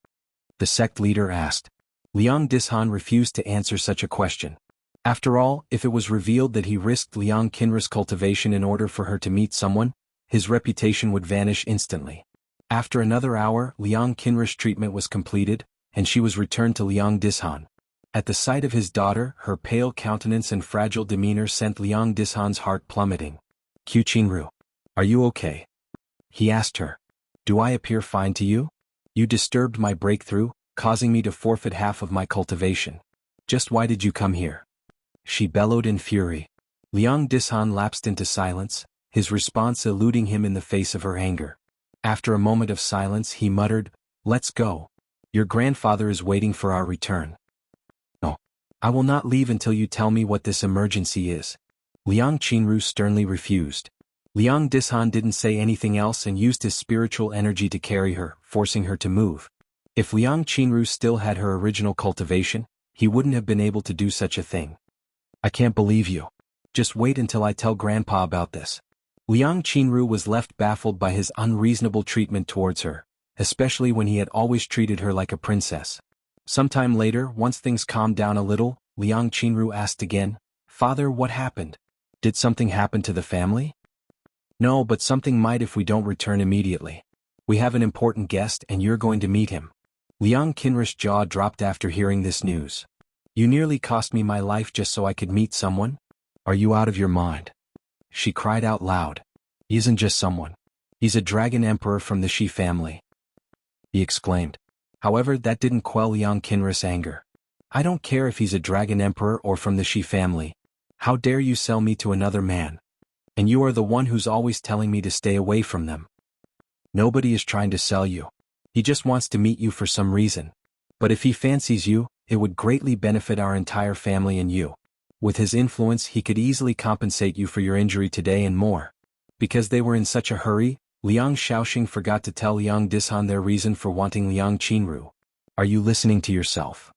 the sect leader asked. Liang Dishan refused to answer such a question. After all, if it was revealed that he risked Liang Qinru's cultivation in order for her to meet someone, his reputation would vanish instantly. After another hour, Liang Qinru's treatment was completed, and she was returned to Liang Dishan. At the sight of his daughter, her pale countenance and fragile demeanor sent Liang Dishan's heart plummeting. "Qinru, are you okay?" he asked her. "Do I appear fine to you? You disturbed my breakthrough, causing me to forfeit half of my cultivation. Just why did you come here?" she bellowed in fury. Liang Dishan lapsed into silence, his response eluding him in the face of her anger. After a moment of silence, he muttered, "Let's go. Your grandfather is waiting for our return." "No. I will not leave until you tell me what this emergency is." Liang Qinru sternly refused. Liang Dishan didn't say anything else and used his spiritual energy to carry her, forcing her to move. If Liang Qinru still had her original cultivation, he wouldn't have been able to do such a thing. "I can't believe you. Just wait until I tell Grandpa about this." Liang Qinru was left baffled by his unreasonable treatment towards her, especially when he had always treated her like a princess. Sometime later, once things calmed down a little, Liang Qinru asked again, "Father, what happened? Did something happen to the family?" "No, but something might if we don't return immediately. We have an important guest and you're going to meet him." Liang Qinru's jaw dropped after hearing this news. "You nearly cost me my life just so I could meet someone? Are you out of your mind?" she cried out loud. "He isn't just someone. He's a dragon emperor from the Shi family," he exclaimed. However, that didn't quell Liang Qinru's anger. "I don't care if he's a dragon emperor or from the Shi family. How dare you sell me to another man? And you are the one who's always telling me to stay away from them." "Nobody is trying to sell you. He just wants to meet you for some reason. But if he fancies you, it would greatly benefit our entire family and you. With his influence he could easily compensate you for your injury today and more." Because they were in such a hurry, Liang Xiaosheng forgot to tell Liang Dishan their reason for wanting Liang Qinru. "Are you listening to yourself?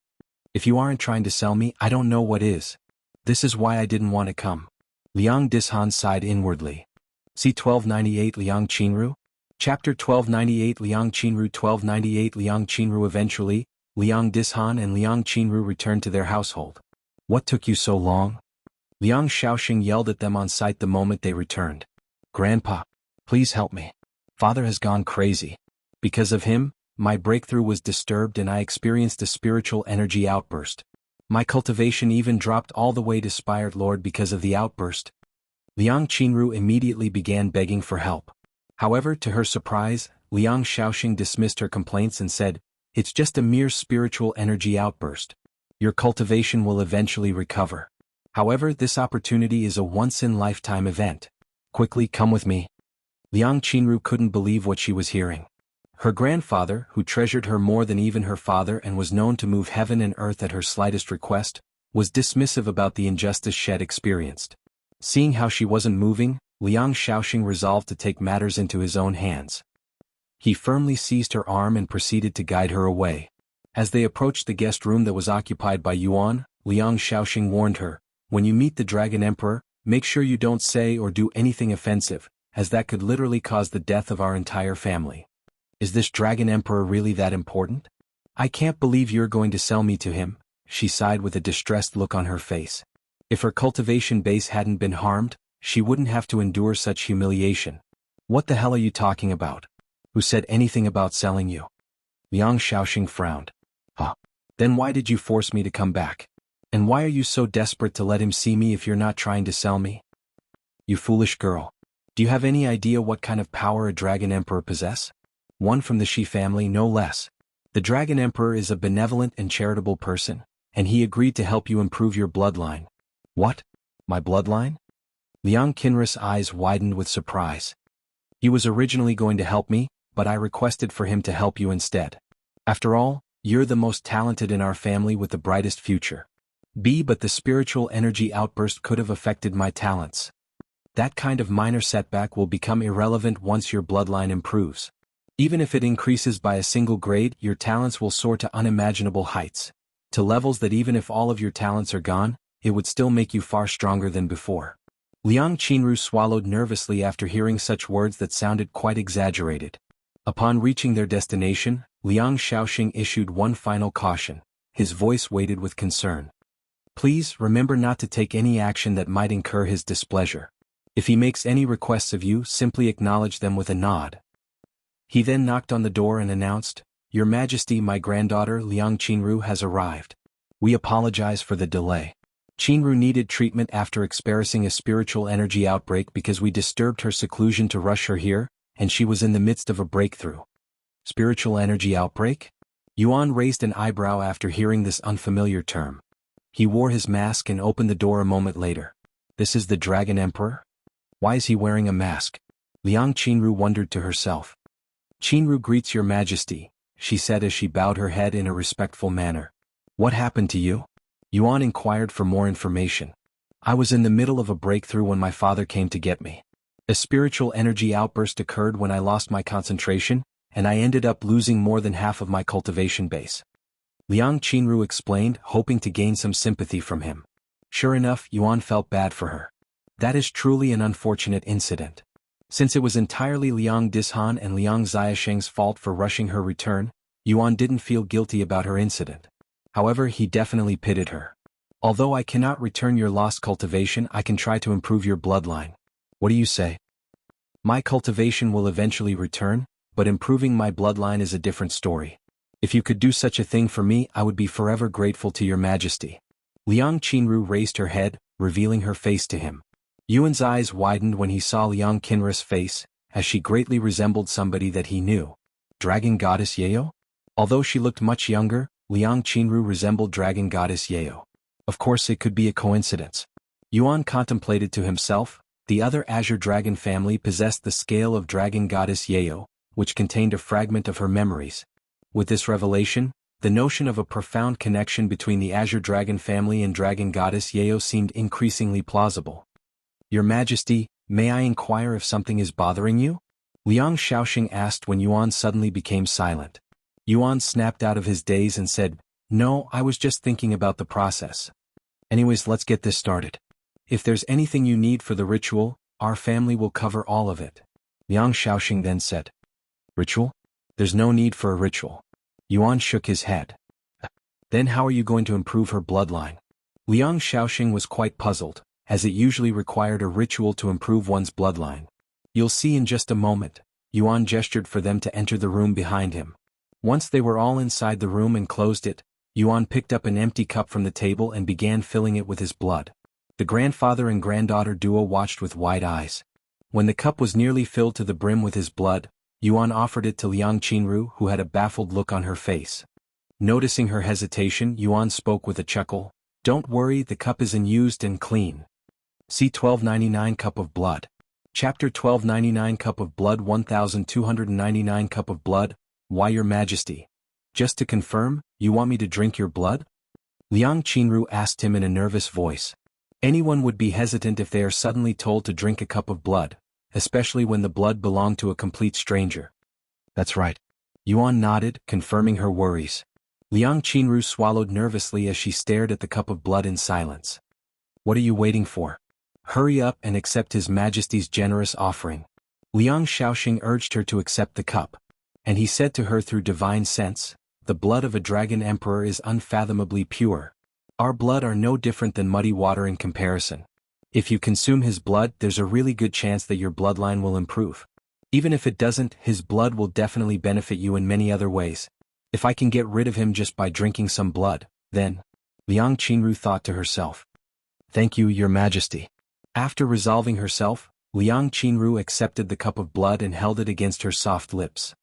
If you aren't trying to sell me, I don't know what is. This is why I didn't want to come." Liang Dishan sighed inwardly. C1298 Liang Qinru? Chapter 1298 Liang Qinru 1298 Liang Qinru. Eventually, Liang Dishan and Liang Qinru returned to their household. "What took you so long?" Liang Xiaosheng yelled at them on sight the moment they returned. "Grandpa, please help me. Father has gone crazy. Because of him, my breakthrough was disturbed and I experienced a spiritual energy outburst. My cultivation even dropped all the way to Spirit Lord because of the outburst." Liang Qinru immediately began begging for help. However, to her surprise, Liang Xiaosheng dismissed her complaints and said, "It's just a mere spiritual energy outburst. Your cultivation will eventually recover. However, this opportunity is a once-in-lifetime event. Quickly come with me." Liang Qinru couldn't believe what she was hearing. Her grandfather, who treasured her more than even her father and was known to move heaven and earth at her slightest request, was dismissive about the injustice she had experienced. Seeing how she wasn't moving, Liang Xiaosheng resolved to take matters into his own hands. He firmly seized her arm and proceeded to guide her away. As they approached the guest room that was occupied by Yuan, Liang Xiaosheng warned her, "When you meet the Dragon Emperor, make sure you don't say or do anything offensive, as that could literally cause the death of our entire family." "Is this Dragon Emperor really that important? I can't believe you're going to sell me to him," she sighed with a distressed look on her face. If her cultivation base hadn't been harmed, she wouldn't have to endure such humiliation. "What the hell are you talking about? Who said anything about selling you?" Liang Xiaosheng frowned. "Huh. Then why did you force me to come back? And why are you so desperate to let him see me if you're not trying to sell me? You foolish girl. Do you have any idea what kind of power a Dragon Emperor possess? One from the Shi family, no less. The Dragon Emperor is a benevolent and charitable person, and he agreed to help you improve your bloodline." "What? My bloodline?" Liang Qinru's eyes widened with surprise. "He was originally going to help me, but I requested for him to help you instead. After all, you're the most talented in our family with the brightest future. But the spiritual energy outburst could have affected my talents. That kind of minor setback will become irrelevant once your bloodline improves. Even if it increases by a single grade, your talents will soar to unimaginable heights, to levels that even if all of your talents are gone, it would still make you far stronger than before." Liang Qinru swallowed nervously after hearing such words that sounded quite exaggerated. Upon reaching their destination, Liang Xiaosheng issued one final caution. His voice weighted with concern. "Please remember not to take any action that might incur his displeasure. If he makes any requests of you, simply acknowledge them with a nod." He then knocked on the door and announced, "Your Majesty, my granddaughter Liang Qinru has arrived. We apologize for the delay. Qinru needed treatment after experiencing a spiritual energy outbreak because we disturbed her seclusion to rush her here, and she was in the midst of a breakthrough." "Spiritual energy outbreak?" Yuan raised an eyebrow after hearing this unfamiliar term. He wore his mask and opened the door a moment later. "This is the Dragon Emperor? Why is he wearing a mask?" Liang Qinru wondered to herself. "Qinru greets your Majesty," she said as she bowed her head in a respectful manner. "What happened to you?" Yuan inquired for more information. "I was in the middle of a breakthrough when my father came to get me. A spiritual energy outburst occurred when I lost my concentration, and I ended up losing more than half of my cultivation base." Liang Qinru explained, hoping to gain some sympathy from him. Sure enough, Yuan felt bad for her. That is truly an unfortunate incident. Since it was entirely Liang Dishan and Liang Xiaosheng's fault for rushing her return, Yuan didn't feel guilty about her incident. However, he definitely pitied her. "Although I cannot return your lost cultivation, I can try to improve your bloodline. What do you say? My cultivation will eventually return, but improving my bloodline is a different story. If you could do such a thing for me, I would be forever grateful to your Majesty." Liang Qinru raised her head, revealing her face to him. Yuan's eyes widened when he saw Liang Qinru's face, as she greatly resembled somebody that he knew. Dragon Goddess Yeo? Although she looked much younger, Liang Qinru resembled dragon goddess Yao. Of course it could be a coincidence. Yuan contemplated to himself. The other Azure Dragon family possessed the scale of dragon goddess Yao, which contained a fragment of her memories. With this revelation, the notion of a profound connection between the Azure Dragon family and dragon goddess Yao seemed increasingly plausible. Your Majesty, may I inquire if something is bothering you? Liang Xiaosheng asked when Yuan suddenly became silent. Yuan snapped out of his daze and said, "No, I was just thinking about the process. Anyways, let's get this started. If there's anything you need for the ritual, our family will cover all of it." Liang Xiaosheng then said, "Ritual? There's no need for a ritual." Yuan shook his head. "Then how are you going to improve her bloodline?" Liang Xiaosheng was quite puzzled, as it usually required a ritual to improve one's bloodline. "You'll see in just a moment." Yuan gestured for them to enter the room behind him. Once they were all inside the room and closed it, Yuan picked up an empty cup from the table and began filling it with his blood. The grandfather and granddaughter duo watched with wide eyes. When the cup was nearly filled to the brim with his blood, Yuan offered it to Liang Qinru, who had a baffled look on her face. Noticing her hesitation, Yuan spoke with a chuckle. "Don't worry, the cup is unused and clean." C1299 Cup of Blood. Chapter 1299 Cup of Blood 1299 Cup of Blood. Why, Your Majesty? Just to confirm, you want me to drink your blood? Liang Qinru asked him in a nervous voice. Anyone would be hesitant if they are suddenly told to drink a cup of blood, especially when the blood belonged to a complete stranger. That's right. Yuan nodded, confirming her worries. Liang Qinru swallowed nervously as she stared at the cup of blood in silence. What are you waiting for? Hurry up and accept His Majesty's generous offering. Liang Xiaosheng urged her to accept the cup. And he said to her through divine sense, "The blood of a dragon emperor is unfathomably pure. Our blood are no different than muddy water in comparison. If you consume his blood, there's a really good chance that your bloodline will improve. Even if it doesn't, his blood will definitely benefit you in many other ways. If I can get rid of him just by drinking some blood, then..." Liang Qinru thought to herself. "Thank you, Your Majesty." After resolving herself, Liang Qinru accepted the cup of blood and held it against her soft lips.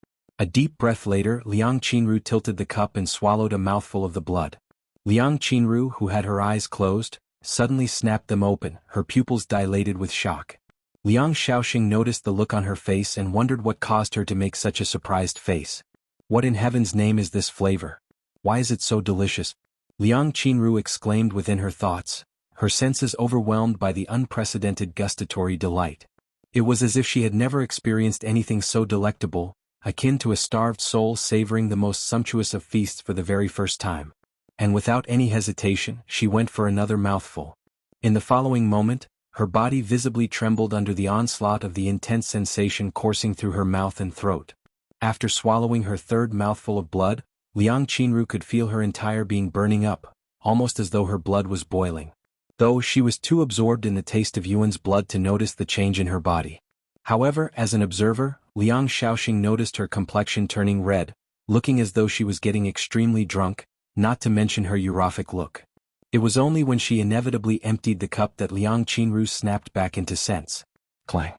A deep breath later, Liang Qinru tilted the cup and swallowed a mouthful of the blood. Liang Qinru, who had her eyes closed, suddenly snapped them open, her pupils dilated with shock. Liang Xiaosheng noticed the look on her face and wondered what caused her to make such a surprised face. What in heaven's name is this flavor? Why is it so delicious? Liang Qinru exclaimed within her thoughts, her senses overwhelmed by the unprecedented gustatory delight. It was as if she had never experienced anything so delectable, akin to a starved soul savoring the most sumptuous of feasts for the very first time. And without any hesitation, she went for another mouthful. In the following moment, her body visibly trembled under the onslaught of the intense sensation coursing through her mouth and throat. After swallowing her third mouthful of blood, Liang Qinru could feel her entire being burning up, almost as though her blood was boiling. Though she was too absorbed in the taste of Yuan's blood to notice the change in her body. However, as an observer, Liang Xiaosheng noticed her complexion turning red, looking as though she was getting extremely drunk, not to mention her eurific look. It was only when she inevitably emptied the cup that Liang Qinru snapped back into sense. Clang.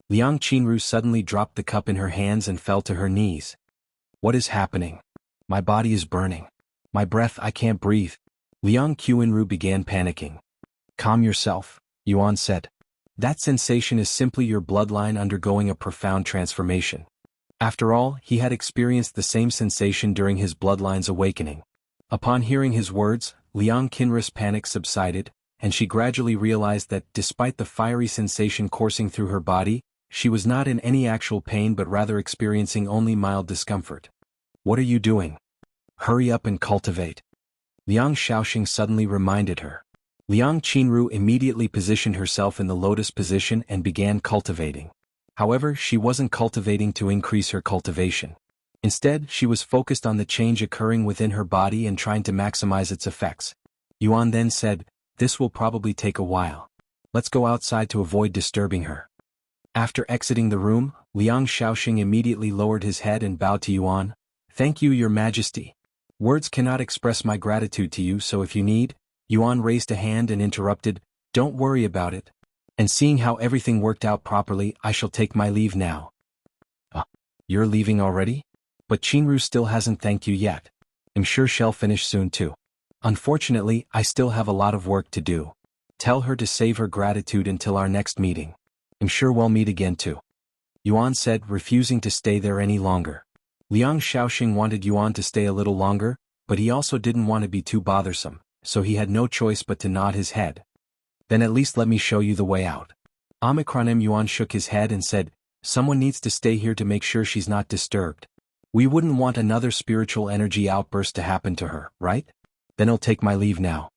Liang Qinru suddenly dropped the cup in her hands and fell to her knees. What is happening? My body is burning. My breath, I can't breathe. Liang Qinru began panicking. Calm yourself, Yuan said. That sensation is simply your bloodline undergoing a profound transformation. After all, he had experienced the same sensation during his bloodline's awakening. Upon hearing his words, Liang Qinru's panic subsided, and she gradually realized that despite the fiery sensation coursing through her body, she was not in any actual pain but rather experiencing only mild discomfort. What are you doing? Hurry up and cultivate. Liang Xiaosheng suddenly reminded her. Liang Qinru immediately positioned herself in the lotus position and began cultivating. However, she wasn't cultivating to increase her cultivation. Instead, she was focused on the change occurring within her body and trying to maximize its effects. Yuan then said, "This will probably take a while. Let's go outside to avoid disturbing her." After exiting the room, Liang Xiaosheng immediately lowered his head and bowed to Yuan. "Thank you, Your Majesty. Words cannot express my gratitude to you, so if you need..." Yuan raised a hand and interrupted, "Don't worry about it. And seeing how everything worked out properly, I shall take my leave now." You're leaving already? But Qinru still hasn't thanked you yet. I'm sure she'll finish soon too. Unfortunately, I still have a lot of work to do. Tell her to save her gratitude until our next meeting. I'm sure we'll meet again too. Yuan said, refusing to stay there any longer. Liang Xiaosheng wanted Yuan to stay a little longer, but he also didn't want to be too bothersome, so he had no choice but to nod his head. Then at least let me show you the way out. Omicron Yuan shook his head and said, someone needs to stay here to make sure she's not disturbed. We wouldn't want another spiritual energy outburst to happen to her, right? Then I'll take my leave now.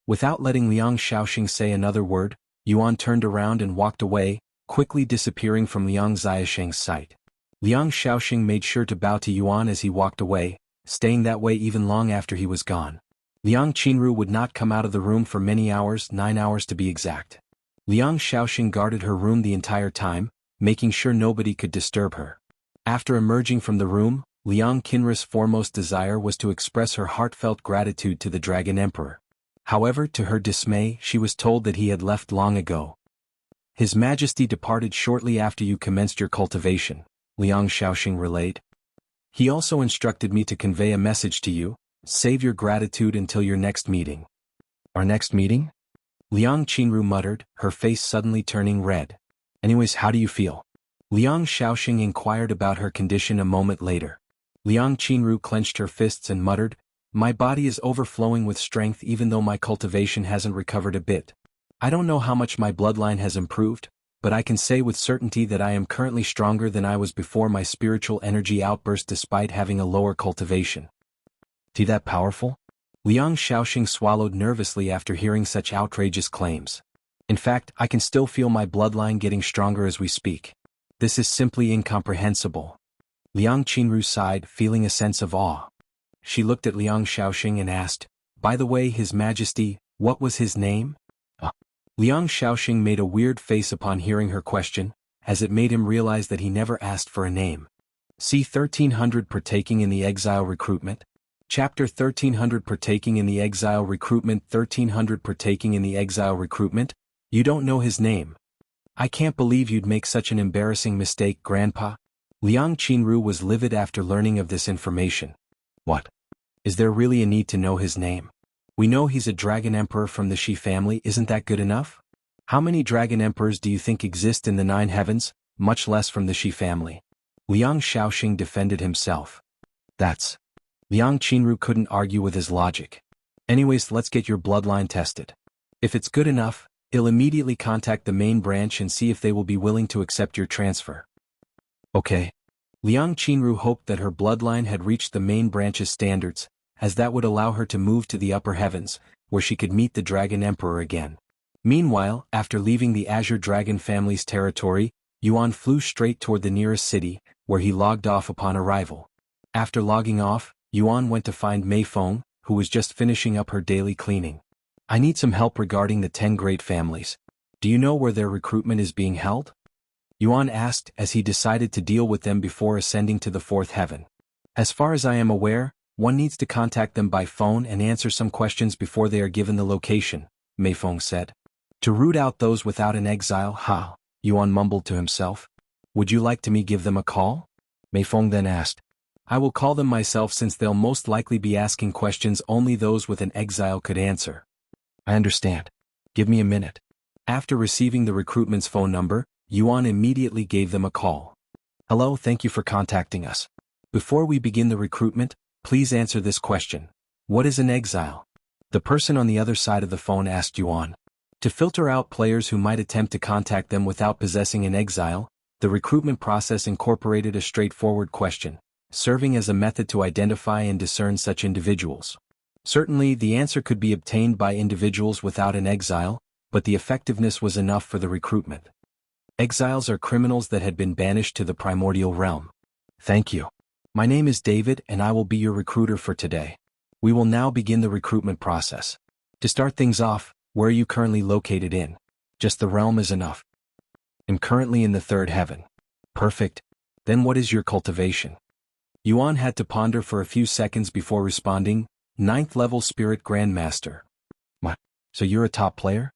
Without letting Liang Xiaosheng say another word, Yuan turned around and walked away, quickly disappearing from Liang Xiaosheng's sight. Liang Xiaosheng made sure to bow to Yuan as he walked away, staying that way even long after he was gone. Liang Qinru would not come out of the room for many hours, 9 hours to be exact. Liang Xiaosheng guarded her room the entire time, making sure nobody could disturb her. After emerging from the room, Liang Qinru's foremost desire was to express her heartfelt gratitude to the Dragon Emperor. However, to her dismay, she was told that he had left long ago. His Majesty departed shortly after you commenced your cultivation, Liang Xiaosheng relayed. He also instructed me to convey a message to you, save your gratitude until your next meeting. Our next meeting? Liang Qinru muttered, her face suddenly turning red. Anyways, how do you feel? Liang Xiaosheng inquired about her condition a moment later. Liang Qinru clenched her fists and muttered, my body is overflowing with strength even though my cultivation hasn't recovered a bit. I don't know how much my bloodline has improved, but I can say with certainty that I am currently stronger than I was before my spiritual energy outburst despite having a lower cultivation. Is that powerful? Liang Xiaosheng swallowed nervously after hearing such outrageous claims. In fact, I can still feel my bloodline getting stronger as we speak. This is simply incomprehensible. Liang Qinru sighed, feeling a sense of awe. She looked at Liang Xiaosheng and asked, by the way, His Majesty, what was his name? Liang Xiaosheng made a weird face upon hearing her question, as it made him realize that he never asked for a name. C1300 Partaking in the Exile Recruitment? Chapter 1300 Partaking in the Exile Recruitment 1300 Partaking in the Exile Recruitment? You don't know his name. I can't believe you'd make such an embarrassing mistake, Grandpa. Liang Qinru was livid after learning of this information. What? Is there really a need to know his name? We know he's a dragon emperor from the Shi family, isn't that good enough? How many dragon emperors do you think exist in the 9 heavens, much less from the Shi family? Liang Xiaosheng defended himself. That's... Liang Qinru couldn't argue with his logic. Anyways, let's get your bloodline tested. If it's good enough, he'll immediately contact the main branch and see if they will be willing to accept your transfer. Okay. Liang Qinru hoped that her bloodline had reached the main branch's standards, as that would allow her to move to the upper heavens, where she could meet the Dragon Emperor again. Meanwhile, after leaving the Azure Dragon family's territory, Yuan flew straight toward the nearest city, where he logged off upon arrival. After logging off, Yuan went to find Mei Feng, who was just finishing up her daily cleaning. I need some help regarding the 10 great families. Do you know where their recruitment is being held? Yuan asked as he decided to deal with them before ascending to the 4th heaven. As far as I am aware, one needs to contact them by phone and answer some questions before they are given the location, Mei Feng said. To root out those without an exile, Yuan mumbled to himself. Would you like me to give them a call? Mei Feng then asked. I will call them myself since they'll most likely be asking questions only those with an exile could answer. I understand. Give me a minute. After receiving the recruitment's phone number, Yuan immediately gave them a call. Hello, thank you for contacting us. Before we begin the recruitment, please answer this question. What is an exile? The person on the other side of the phone asked Yuan. To filter out players who might attempt to contact them without possessing an exile, the recruitment process incorporated a straightforward question, serving as a method to identify and discern such individuals. Certainly, the answer could be obtained by individuals without an exile, but the effectiveness was enough for the recruitment. Exiles are criminals that had been banished to the primordial realm. Thank you. My name is David and I will be your recruiter for today. We will now begin the recruitment process. To start things off, where are you currently located in? Just the realm is enough. I'm currently in the 3rd heaven. Perfect. Then what is your cultivation? Yuan had to ponder for a few seconds before responding, 9th level Spirit Grandmaster. What? So you're a top player?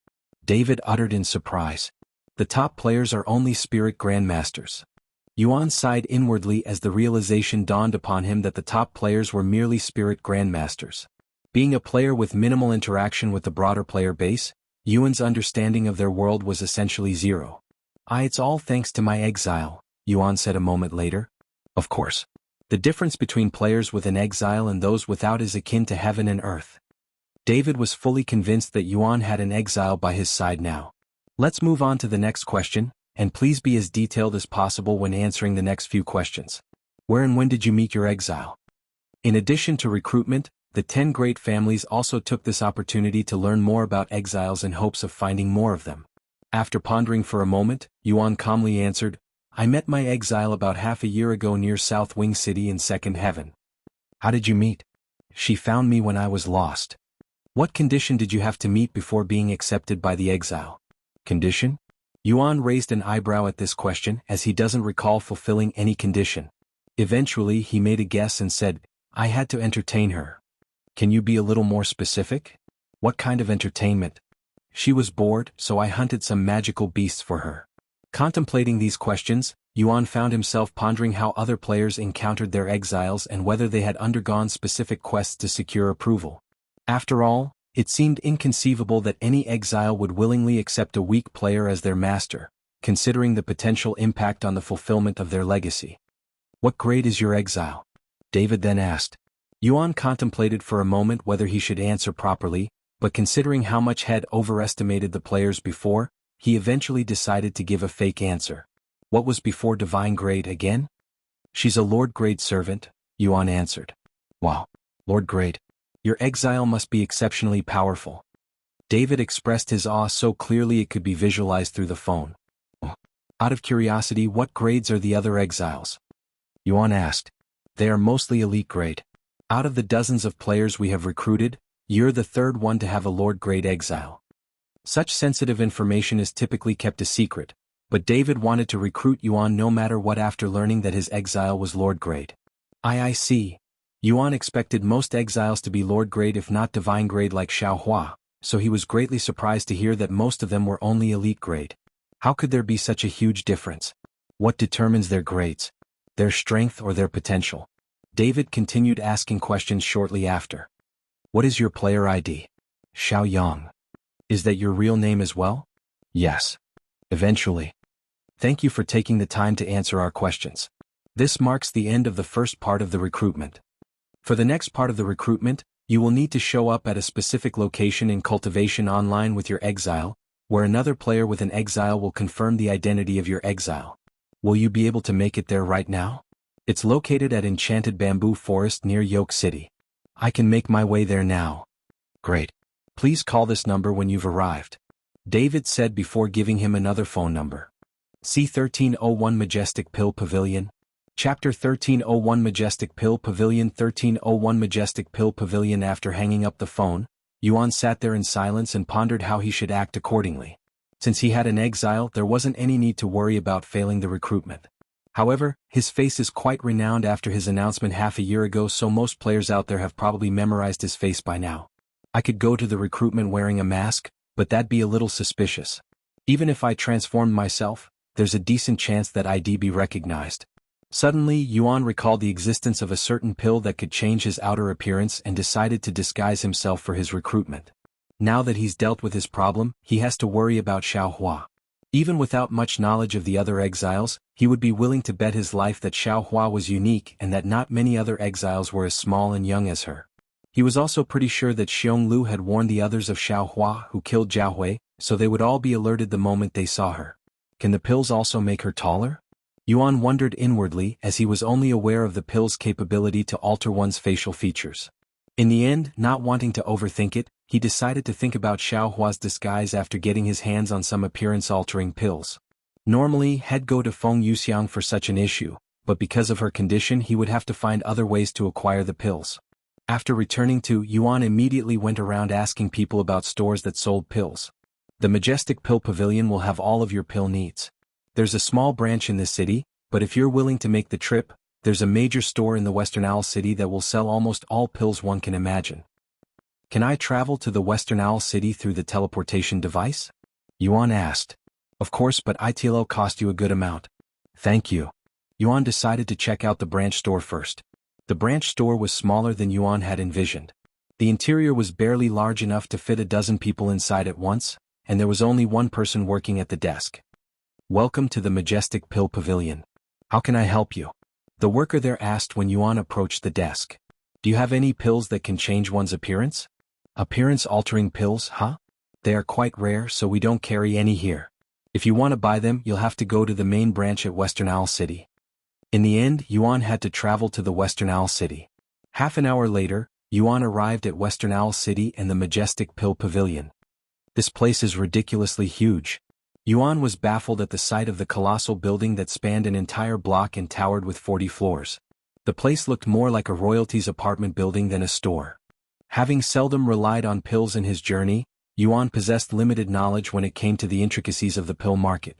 David uttered in surprise. The top players are only Spirit Grandmasters. Yuan sighed inwardly as the realization dawned upon him that the top players were merely spirit grandmasters. Being a player with minimal interaction with the broader player base, Yuan's understanding of their world was essentially zero. It's all thanks to my exile, Yuan said a moment later. Of course. The difference between players with an exile and those without is akin to heaven and earth. David was fully convinced that Yuan had an exile by his side now. Let's move on to the next question, and please be as detailed as possible when answering the next few questions. Where and when did you meet your exile? In addition to recruitment, the 10 great families also took this opportunity to learn more about exiles in hopes of finding more of them. After pondering for a moment, Yuan calmly answered, I met my exile about half a year ago near South Wing City in Second Heaven. How did you meet? She found me when I was lost. What condition did you have to meet before being accepted by the exile? Condition? Yuan raised an eyebrow at this question as he doesn't recall fulfilling any condition. Eventually he made a guess and said, I had to entertain her. Can you be a little more specific? What kind of entertainment? She was bored, so I hunted some magical beasts for her. Contemplating these questions, Yuan found himself pondering how other players encountered their exiles and whether they had undergone specific quests to secure approval. After all, it seemed inconceivable that any exile would willingly accept a weak player as their master, considering the potential impact on the fulfillment of their legacy. What grade is your exile? David then asked. Yuan contemplated for a moment whether he should answer properly, but considering how much had overestimated the players before, he eventually decided to give a fake answer. What was before divine grade again? She's a Lord grade servant, Yuan answered. Wow, Lord grade. Your exile must be exceptionally powerful. David expressed his awe so clearly it could be visualized through the phone. Out of curiosity, what grades are the other exiles? Yuan asked. They are mostly elite grade. Out of the dozens of players we have recruited, you're the third one to have a Lord grade exile. Such sensitive information is typically kept a secret, but David wanted to recruit Yuan no matter what after learning that his exile was Lord grade. I see. Yuan expected most exiles to be Lord grade if not divine grade like Xiaohua, so he was greatly surprised to hear that most of them were only elite grade. How could there be such a huge difference? What determines their grades? Their strength or their potential? David continued asking questions shortly after. What is your player ID? Xiaoyang. Is that your real name as well? Yes. Eventually. Thank you for taking the time to answer our questions. This marks the end of the first part of the recruitment. For the next part of the recruitment, you will need to show up at a specific location in Cultivation Online with your exile, where another player with an exile will confirm the identity of your exile. Will you be able to make it there right now? It's located at Enchanted Bamboo Forest near Yoke City. I can make my way there now. Great. Please call this number when you've arrived. David said before giving him another phone number. C1301 Majestic Pill Pavilion. Chapter 1301 Majestic Pill Pavilion 1301 Majestic Pill Pavilion. After hanging up the phone, Yuan sat there in silence and pondered how he should act accordingly. Since he had an exile, there wasn't any need to worry about failing the recruitment. However, his face is quite renowned after his announcement half a year ago, so most players out there have probably memorized his face by now. I could go to the recruitment wearing a mask, but that'd be a little suspicious. Even if I transformed myself, there's a decent chance that I'd be recognized. Suddenly, Yuan recalled the existence of a certain pill that could change his outer appearance and decided to disguise himself for his recruitment. Now that he's dealt with his problem, he has to worry about Xiaohua. Even without much knowledge of the other exiles, he would be willing to bet his life that Xiaohua was unique and that not many other exiles were as small and young as her. He was also pretty sure that Xionglu had warned the others of Xiaohua who killed Jiahui, so they would all be alerted the moment they saw her. Can the pills also make her taller? Yuan wondered inwardly as he was only aware of the pill's capability to alter one's facial features. In the end, not wanting to overthink it, he decided to think about Xiaohua's disguise after getting his hands on some appearance-altering pills. Normally, he'd go to Feng Yuxiang for such an issue, but because of her condition he would have to find other ways to acquire the pills. After returning to, Yuan immediately went around asking people about stores that sold pills. The Majestic Pill Pavilion will have all of your pill needs. There's a small branch in this city, but if you're willing to make the trip, there's a major store in the Western Owl City that will sell almost all pills one can imagine. Can I travel to the Western Owl City through the teleportation device? Yuan asked. Of course, but it'll cost you a good amount. Thank you. Yuan decided to check out the branch store first. The branch store was smaller than Yuan had envisioned. The interior was barely large enough to fit a dozen people inside at once, and there was only one person working at the desk. "Welcome to the Majestic Pill Pavilion. How can I help you?" the worker there asked when Yuan approached the desk. "Do you have any pills that can change one's appearance?" "Appearance-altering pills, huh? They are quite rare, so we don't carry any here. If you want to buy them, you'll have to go to the main branch at Western Owl City." In the end, Yuan had to travel to the Western Owl City. Half an hour later, Yuan arrived at Western Owl City and the Majestic Pill Pavilion. This place is ridiculously huge. Yuan was baffled at the sight of the colossal building that spanned an entire block and towered with 40 floors. The place looked more like a royalty's apartment building than a store. Having seldom relied on pills in his journey, Yuan possessed limited knowledge when it came to the intricacies of the pill market.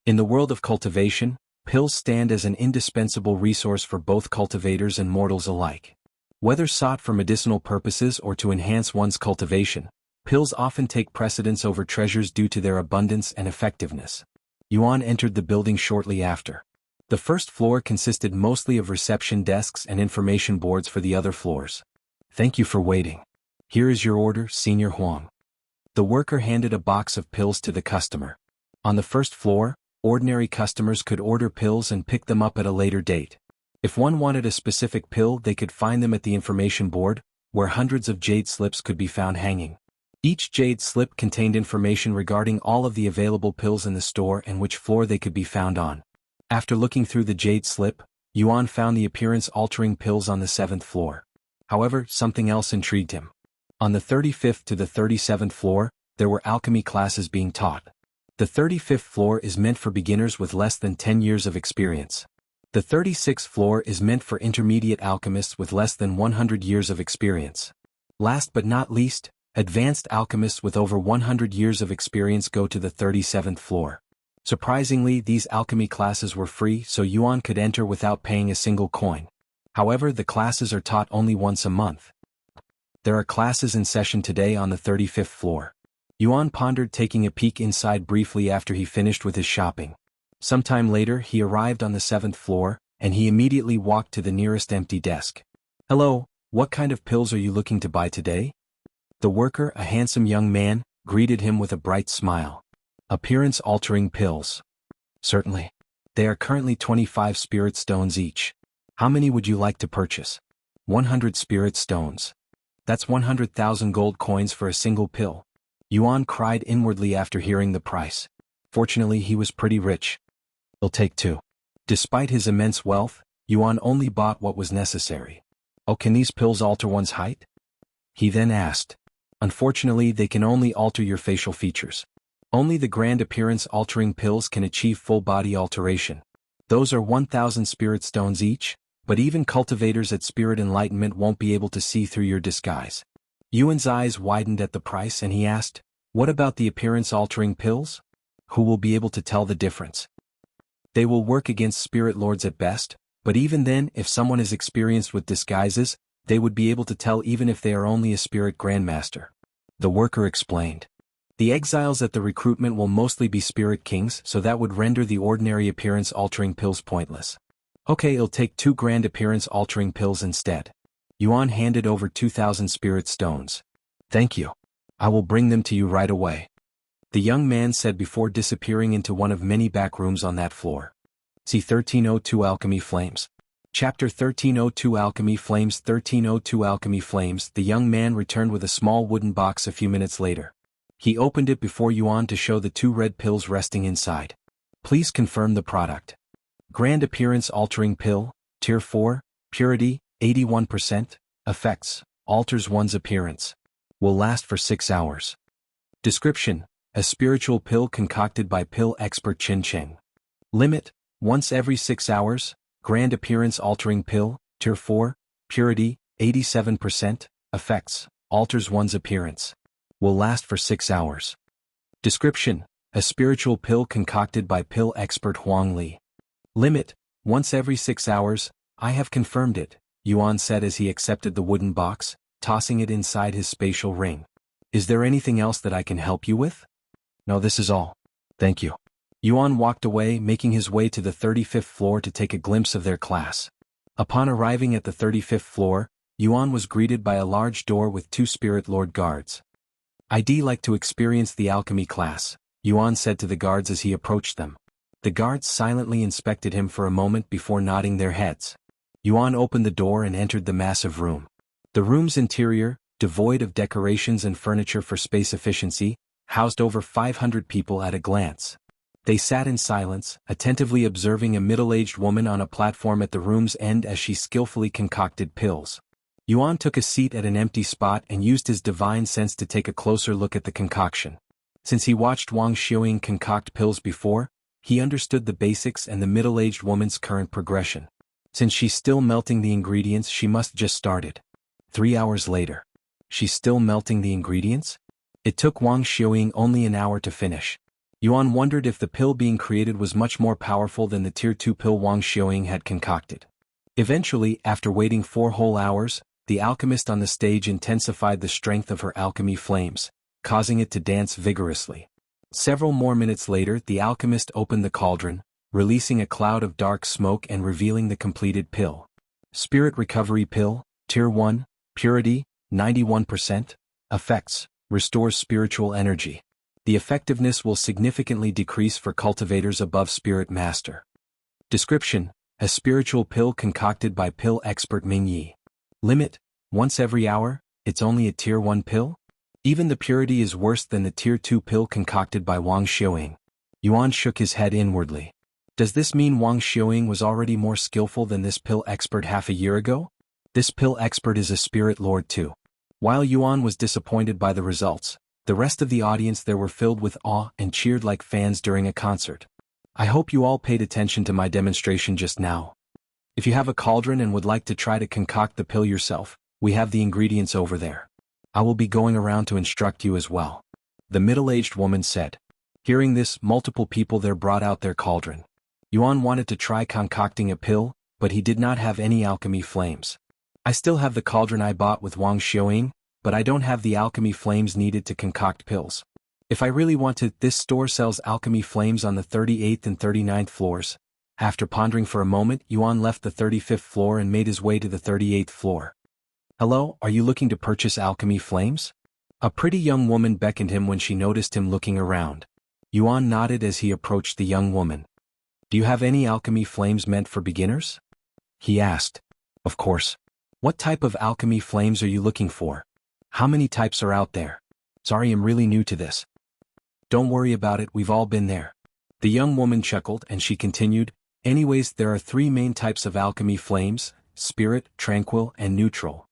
In the world of cultivation, pills stand as an indispensable resource for both cultivators and mortals alike. Whether sought for medicinal purposes or to enhance one's cultivation, pills often take precedence over treasures due to their abundance and effectiveness. Yuan entered the building shortly after. The first floor consisted mostly of reception desks and information boards for the other floors. "Thank you for waiting. Here is your order, Senior Huang." The worker handed a box of pills to the customer. On the first floor, ordinary customers could order pills and pick them up at a later date. If one wanted a specific pill, they could find them at the information board, where hundreds of jade slips could be found hanging. Each jade slip contained information regarding all of the available pills in the store and which floor they could be found on. After looking through the jade slip, Yuan found the appearance-altering pills on the 7th floor. However, something else intrigued him. On the 35th to the 37th floor, there were alchemy classes being taught. The 35th floor is meant for beginners with less than 10 years of experience. The 36th floor is meant for intermediate alchemists with less than 100 years of experience. Last but not least, advanced alchemists with over 100 years of experience go to the 37th floor. Surprisingly, these alchemy classes were free, so Yuan could enter without paying a single coin. However, the classes are taught only once a month. There are classes in session today on the 35th floor. Yuan pondered, taking a peek inside briefly after he finished with his shopping. Sometime later, he arrived on the 7th floor, and he immediately walked to the nearest empty desk. "Hello, what kind of pills are you looking to buy today?" The worker, a handsome young man, greeted him with a bright smile. "Appearance-altering pills." "Certainly. They are currently 25 spirit stones each. How many would you like to purchase?" 100 spirit stones. That's 100,000 gold coins for a single pill." Yuan cried inwardly after hearing the price. Fortunately, he was pretty rich. "I'll take 2. Despite his immense wealth, Yuan only bought what was necessary. "Oh, can these pills alter one's height?" he then asked. "Unfortunately, they can only alter your facial features. Only the grand appearance-altering pills can achieve full body alteration. Those are 1,000 spirit stones each, but even cultivators at Spirit Enlightenment won't be able to see through your disguise." Yuan's eyes widened at the price and he asked, "What about the appearance-altering pills? Who will be able to tell the difference?" "They will work against spirit lords at best, but even then, if someone is experienced with disguises, they would be able to tell even if they are only a spirit grandmaster," the worker explained. "The exiles at the recruitment will mostly be spirit kings, so that would render the ordinary appearance-altering pills pointless." "Okay, it'll take 2 grand appearance-altering pills instead." Yuan handed over 2,000 spirit stones. "Thank you. I will bring them to you right away," the young man said before disappearing into one of many back rooms on that floor. C1302 Alchemy Flames. Chapter 1302 Alchemy Flames. 1302 Alchemy Flames. The young man returned with a small wooden box a few minutes later. He opened it before Yuan to show the 2 red pills resting inside. "Please confirm the product." Grand Appearance Altering Pill, Tier 4, Purity, 81%, Effects, alters one's appearance. Will last for 6 hours. Description: a spiritual pill concocted by pill expert Xiaosheng. Limit: once every 6 hours, Grand Appearance Altering Pill, Tier 4, Purity, 87%, Effects, alters one's appearance. Will last for 6 hours. Description: a spiritual pill concocted by pill expert Huang Li. Limit: once every 6 hours. I have confirmed it, Yuan said as he accepted the wooden box, tossing it inside his spatial ring. "Is there anything else that I can help you with?" "No, this is all. Thank you." Yuan walked away, making his way to the 35th floor to take a glimpse of their class. Upon arriving at the 35th floor, Yuan was greeted by a large door with 2 Spirit Lord guards. "I'd like to experience the alchemy class," Yuan said to the guards as he approached them. The guards silently inspected him for a moment before nodding their heads. Yuan opened the door and entered the massive room. The room's interior, devoid of decorations and furniture for space efficiency, housed over 500 people at a glance. They sat in silence, attentively observing a middle-aged woman on a platform at the room's end as she skillfully concocted pills. Yuan took a seat at an empty spot and used his divine sense to take a closer look at the concoction. Since he watched Wang Xiaoying concoct pills before, he understood the basics and the middle-aged woman's current progression. Since she's still melting the ingredients, she must just started. 3 hours later. She's still melting the ingredients? It took Wang Xiaoying only an hour to finish. Yuan wondered if the pill being created was much more powerful than the Tier 2 pill Wang Xiaoying had concocted. Eventually, after waiting 4 whole hours, the alchemist on the stage intensified the strength of her alchemy flames, causing it to dance vigorously. Several more minutes later, the alchemist opened the cauldron, releasing a cloud of dark smoke and revealing the completed pill. Spirit Recovery Pill, Tier 1, Purity, 91%, Effects, restores spiritual energy. The effectiveness will significantly decrease for cultivators above Spirit Master. Description: a spiritual pill concocted by pill expert Ming Yi. Limit: once every hour. It's only a Tier 1 pill? Even the purity is worse than the Tier 2 pill concocted by Wang Xiaoying. Yuan shook his head inwardly. Does this mean Wang Xiaoying was already more skillful than this pill expert half a year ago? This pill expert is a spirit lord too. While Yuan was disappointed by the results, the rest of the audience there were filled with awe and cheered like fans during a concert. I hope you all paid attention to my demonstration just now. If you have a cauldron and would like to try to concoct the pill yourself, we have the ingredients over there. I will be going around to instruct you as well. The middle-aged woman said. Hearing this, multiple people there brought out their cauldron. Yuan wanted to try concocting a pill, but he did not have any alchemy flames. I still have the cauldron I bought with Wang Xiaoying, but I don't have the alchemy flames needed to concoct pills. If I really want to, this store sells alchemy flames on the 38th and 39th floors. After pondering for a moment, Yuan left the 35th floor and made his way to the 38th floor. Hello, are you looking to purchase alchemy flames? A pretty young woman beckoned him when she noticed him looking around. Yuan nodded as he approached the young woman. Do you have any alchemy flames meant for beginners? He asked. Of course. What type of alchemy flames are you looking for? How many types are out there? Sorry, I'm really new to this. Don't worry about it, we've all been there. The young woman chuckled and she continued, anyways, there are 3 main types of alchemy flames: spirit, tranquil, and neutral.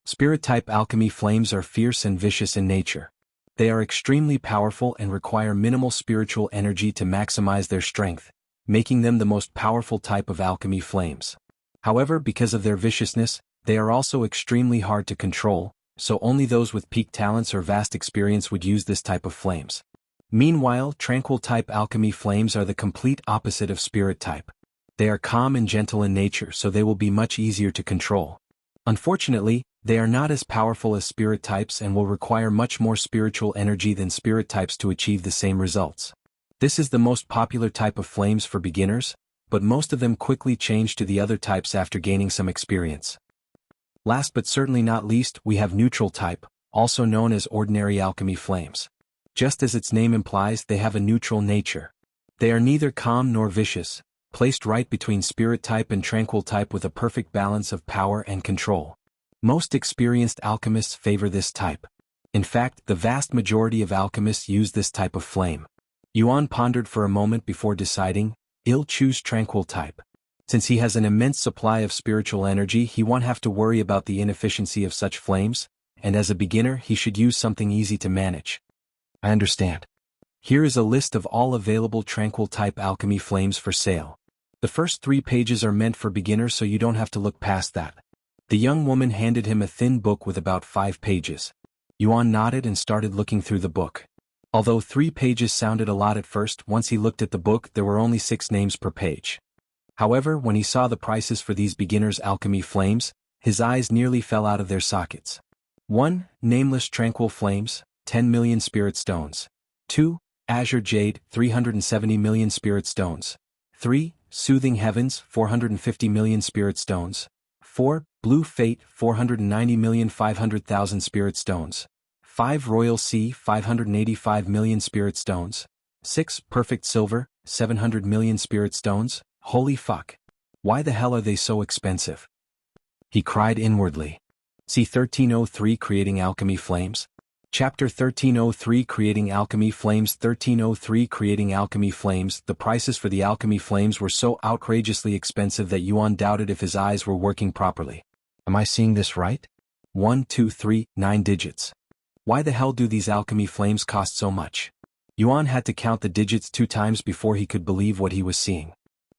Spirit-type alchemy flames are fierce and vicious in nature. They are extremely powerful and require minimal spiritual energy to maximize their strength, making them the most powerful type of alchemy flames. However, because of their viciousness, they are also extremely hard to control, so only those with peak talents or vast experience would use this type of flames. Meanwhile, tranquil-type alchemy flames are the complete opposite of spirit-type. They are calm and gentle in nature, so they will be much easier to control. Unfortunately, they are not as powerful as spirit types and will require much more spiritual energy than spirit types to achieve the same results. This is the most popular type of flames for beginners, but most of them quickly change to the other types after gaining some experience. Last but certainly not least, we have neutral type, also known as ordinary alchemy flames. Just as its name implies, they have a neutral nature. They are neither calm nor vicious, placed right between spirit type and tranquil type with a perfect balance of power and control. Most experienced alchemists favor this type. In fact, the vast majority of alchemists use this type of flame. Yuan pondered for a moment before deciding, he'll choose tranquil type. Since he has an immense supply of spiritual energy, he won't have to worry about the inefficiency of such flames, and as a beginner he should use something easy to manage. I understand. Here is a list of all available tranquil type alchemy flames for sale. The first 3 pages are meant for beginners, so you don't have to look past that. The young woman handed him a thin book with about 5 pages. Yuan nodded and started looking through the book. Although 3 pages sounded a lot at first, once he looked at the book there were only 6 names per page. However, when he saw the prices for these beginners' alchemy flames, his eyes nearly fell out of their sockets. 1. Nameless tranquil flames, 10 million spirit stones. 2. Azure Jade, 370 million Spirit Stones. 3. Soothing Heavens, 450 million Spirit Stones. 4. Blue Fate, 490,500,000 Spirit Stones. 5. Royal Sea, 585 million Spirit Stones. 6. Perfect Silver, 700 million Spirit Stones. Holy fuck. Why the hell are they so expensive? He cried inwardly. C1303 Creating Alchemy Flames. Chapter 1303 Creating Alchemy Flames. 1303 Creating Alchemy Flames. The prices for the alchemy flames were so outrageously expensive that Yuan doubted if his eyes were working properly. Am I seeing this right? 1, 2, 3, 9 digits. Why the hell do these alchemy flames cost so much? Yuan had to count the digits 2 times before he could believe what he was seeing.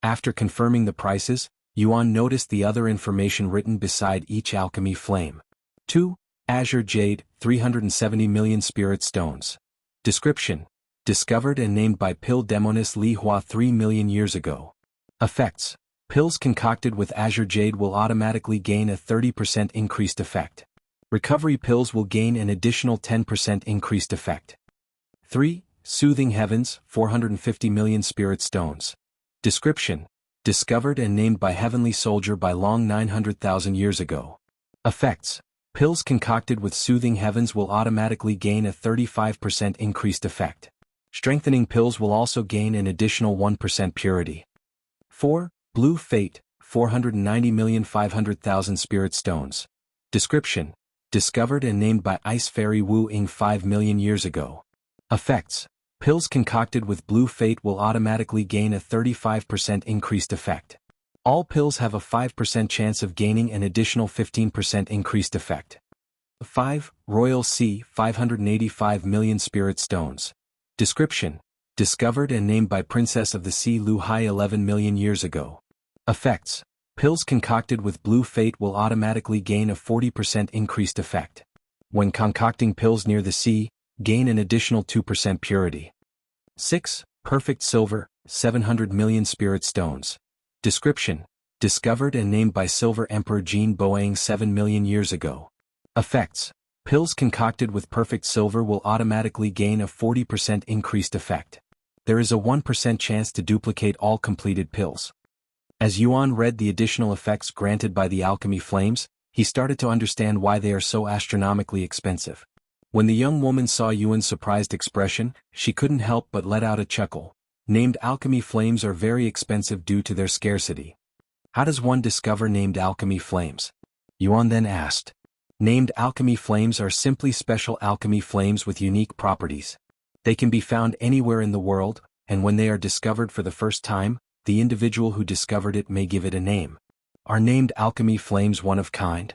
After confirming the prices, Yuan noticed the other information written beside each alchemy flame. 2. Azure Jade, 370 million Spirit Stones. Description: discovered and named by pill demoness Li Hua 3 million years ago. Effects: pills concocted with Azure Jade will automatically gain a 30% increased effect. Recovery pills will gain an additional 10% increased effect. 3. Soothing Heavens, 450 million Spirit Stones. Description: discovered and named by Heavenly Soldier by Long 900,000 years ago. Effects: pills concocted with Soothing Heavens will automatically gain a 35% increased effect. Strengthening pills will also gain an additional 1% purity. 4. Blue Fate, 490,500,000 Spirit Stones. Description: discovered and named by Ice Fairy Wu Ying 5 million years ago. Effects: pills concocted with Blue Fate will automatically gain a 35% increased effect. All pills have a 5% chance of gaining an additional 15% increased effect. 5. Royal Sea, 585 million Spirit Stones. Description: discovered and named by Princess of the Sea Lu Hai 11 million years ago. Effects: pills concocted with Blue Fate will automatically gain a 40% increased effect. When concocting pills near the sea, gain an additional 2% purity. 6. Perfect Silver, 700 million Spirit Stones. Description: discovered and named by Silver Emperor Jin Boang 7 million years ago. Effects: pills concocted with Perfect Silver will automatically gain a 40% increased effect. There is a 1% chance to duplicate all completed pills. As Yuan read the additional effects granted by the alchemy flames, he started to understand why they are so astronomically expensive. When the young woman saw Yuan's surprised expression, she couldn't help but let out a chuckle. Named alchemy flames are very expensive due to their scarcity. How does one discover named alchemy flames? Yuan then asked. Named alchemy flames are simply special alchemy flames with unique properties. They can be found anywhere in the world, and when they are discovered for the first time, the individual who discovered it may give it a name. Are named alchemy flames one of kind?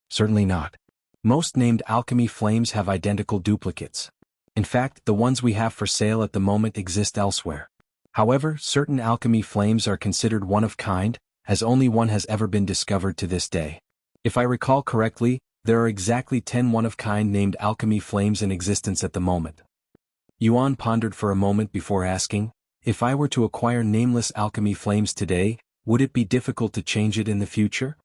Certainly not. Most named alchemy flames have identical duplicates. In fact, the ones we have for sale at the moment exist elsewhere. However, certain alchemy flames are considered one of kind, as only one has ever been discovered to this day. If I recall correctly, there are exactly 10 one-of-kind named alchemy flames in existence at the moment. Yuan pondered for a moment before asking, if I were to acquire nameless alchemy flames today, would it be difficult to change it in the future?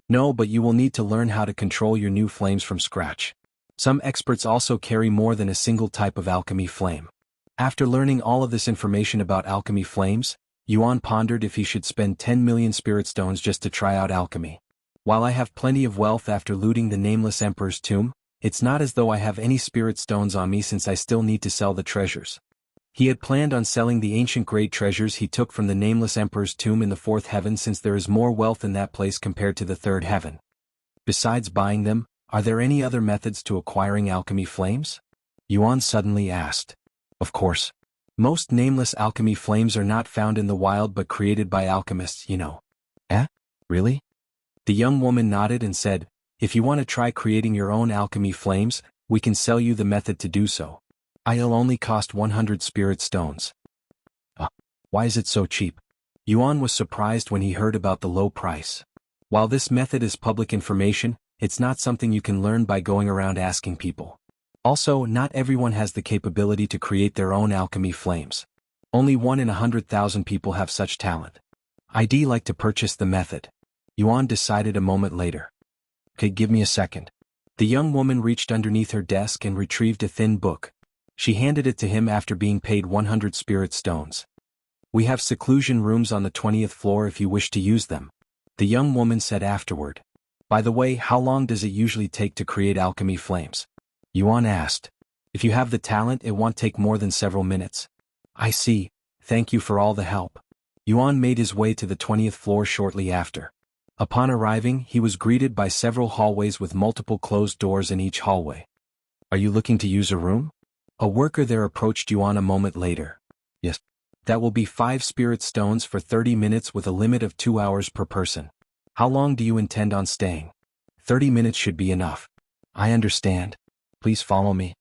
No, but you will need to learn how to control your new flames from scratch. Some experts also carry more than a single type of alchemy flame. After learning all of this information about alchemy flames, Yuan pondered if he should spend 10 million spirit stones just to try out alchemy. While I have plenty of wealth after looting the Nameless Emperor's tomb, it's not as though I have any spirit stones on me since I still need to sell the treasures. He had planned on selling the ancient grade treasures he took from the Nameless Emperor's tomb in the fourth heaven since there is more wealth in that place compared to the third heaven. Besides buying them, are there any other methods to acquiring alchemy flames? Yuan suddenly asked. Of course. Most nameless alchemy flames are not found in the wild but created by alchemists, you know. Eh? Really? The young woman nodded and said, if you want to try creating your own alchemy flames, we can sell you the method to do so. I'll only cost 100 spirit stones. Why is it so cheap? Yuan was surprised when he heard about the low price. While this method is public information, it's not something you can learn by going around asking people. Also, not everyone has the capability to create their own alchemy flames. Only 1 in 100,000 people have such talent. I'd like to purchase the method. Yuan decided a moment later. Okay, give me a second. The young woman reached underneath her desk and retrieved a thin book. She handed it to him after being paid 100 spirit stones. "We have seclusion rooms on the 20th floor if you wish to use them," the young woman said afterward. "By the way, how long does it usually take to create alchemy flames?" Yuan asked. "If you have the talent, it won't take more than several minutes." "I see, thank you for all the help." Yuan made his way to the 20th floor shortly after. Upon arriving, he was greeted by several hallways with multiple closed doors in each hallway. "Are you looking to use a room?" A worker there approached Yuan a moment later. "Yes. That will be 5 spirit stones for 30 minutes with a limit of 2 hours per person." "How long do you intend on staying?" 30 minutes should be enough." "I understand. Please follow me."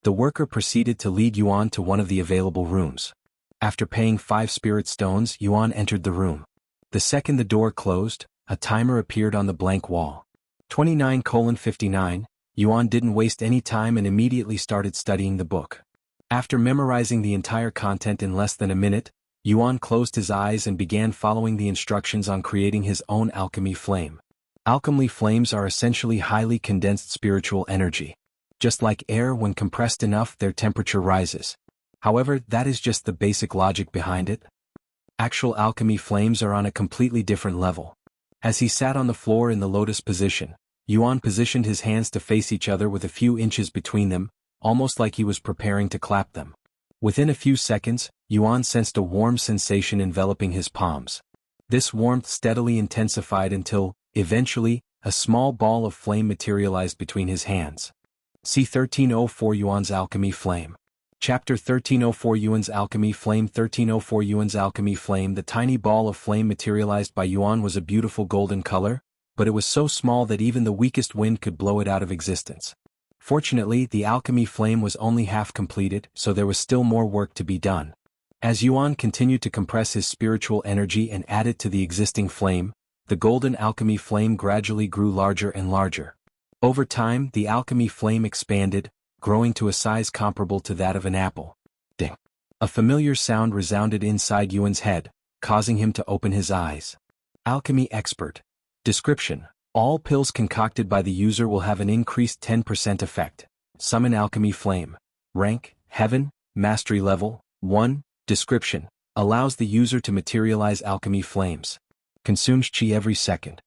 The worker proceeded to lead Yuan to one of the available rooms. After paying 5 spirit stones, Yuan entered the room. The second the door closed, a timer appeared on the blank wall. 29:59. Yuan didn't waste any time and immediately started studying the book. After memorizing the entire content in less than a minute, Yuan closed his eyes and began following the instructions on creating his own alchemy flame. Alchemy flames are essentially highly condensed spiritual energy. Just like air, when compressed enough, their temperature rises. However, that is just the basic logic behind it. Actual alchemy flames are on a completely different level. As he sat on the floor in the lotus position, Yuan positioned his hands to face each other with a few inches between them, almost like he was preparing to clap them. Within a few seconds, Yuan sensed a warm sensation enveloping his palms. This warmth steadily intensified until, eventually, a small ball of flame materialized between his hands. C1304 Yuan's Alchemy Flame. Chapter 1304 Yuan's Alchemy Flame. 1304 Yuan's Alchemy Flame. The tiny ball of flame materialized by Yuan was a beautiful golden color, but it was so small that even the weakest wind could blow it out of existence. Fortunately, the alchemy flame was only half completed, so there was still more work to be done. As Yuan continued to compress his spiritual energy and add it to the existing flame, the golden alchemy flame gradually grew larger and larger. Over time, the alchemy flame expanded, growing to a size comparable to that of an apple. Ding! A familiar sound resounded inside Yuan's head, causing him to open his eyes. Alchemy Expert. Description: all pills concocted by the user will have an increased 10% effect. Summon Alchemy Flame. Rank: Heaven, Mastery Level 1. Description: allows the user to materialize alchemy flames. Consumes chi every second.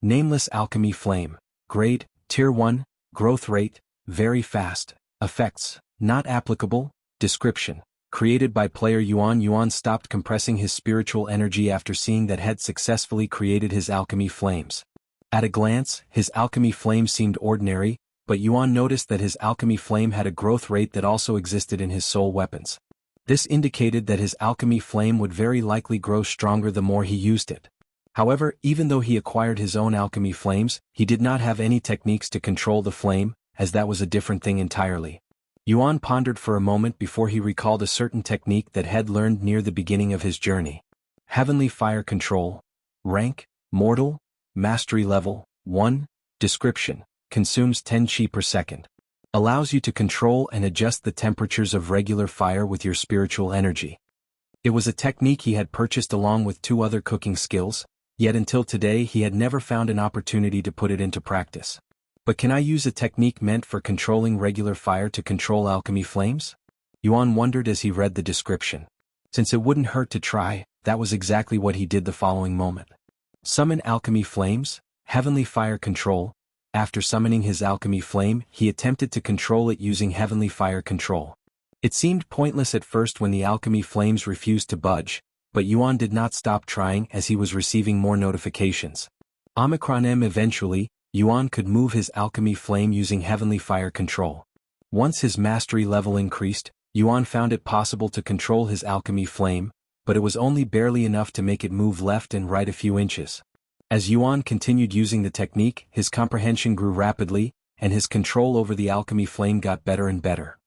Nameless Alchemy Flame. Grade: Tier 1. Growth rate: very fast. Effects: not applicable. Description: created by player Yuan. Yuan stopped compressing his spiritual energy after seeing that had successfully created his alchemy flames. At a glance, his alchemy flame seemed ordinary, but Yuan noticed that his alchemy flame had a growth rate that also existed in his soul weapons. This indicated that his alchemy flame would very likely grow stronger the more he used it. However, even though he acquired his own alchemy flames, he did not have any techniques to control the flame, as that was a different thing entirely. Yuan pondered for a moment before he recalled a certain technique that had learned near the beginning of his journey. Heavenly Fire Control. Rank: Mortal. Mastery Level 1. Description: consumes 10 chi per second. Allows you to control and adjust the temperatures of regular fire with your spiritual energy. It was a technique he had purchased along with 2 other cooking skills, yet until today he had never found an opportunity to put it into practice. But can I use a technique meant for controlling regular fire to control alchemy flames? Yuan wondered as he read the description. Since it wouldn't hurt to try, that was exactly what he did the following moment. Summon Alchemy Flames. Heavenly Fire Control. After summoning his alchemy flame, he attempted to control it using Heavenly Fire Control. It seemed pointless at first when the alchemy flames refused to budge, but Yuan did not stop trying as he was receiving more notifications. Omicron M. Eventually, Yuan could move his alchemy flame using Heavenly Fire Control. Once his mastery level increased, Yuan found it possible to control his alchemy flame, but it was only barely enough to make it move left and right a few inches. As Yuan continued using the technique, his comprehension grew rapidly, and his control over the alchemy flame got better and better.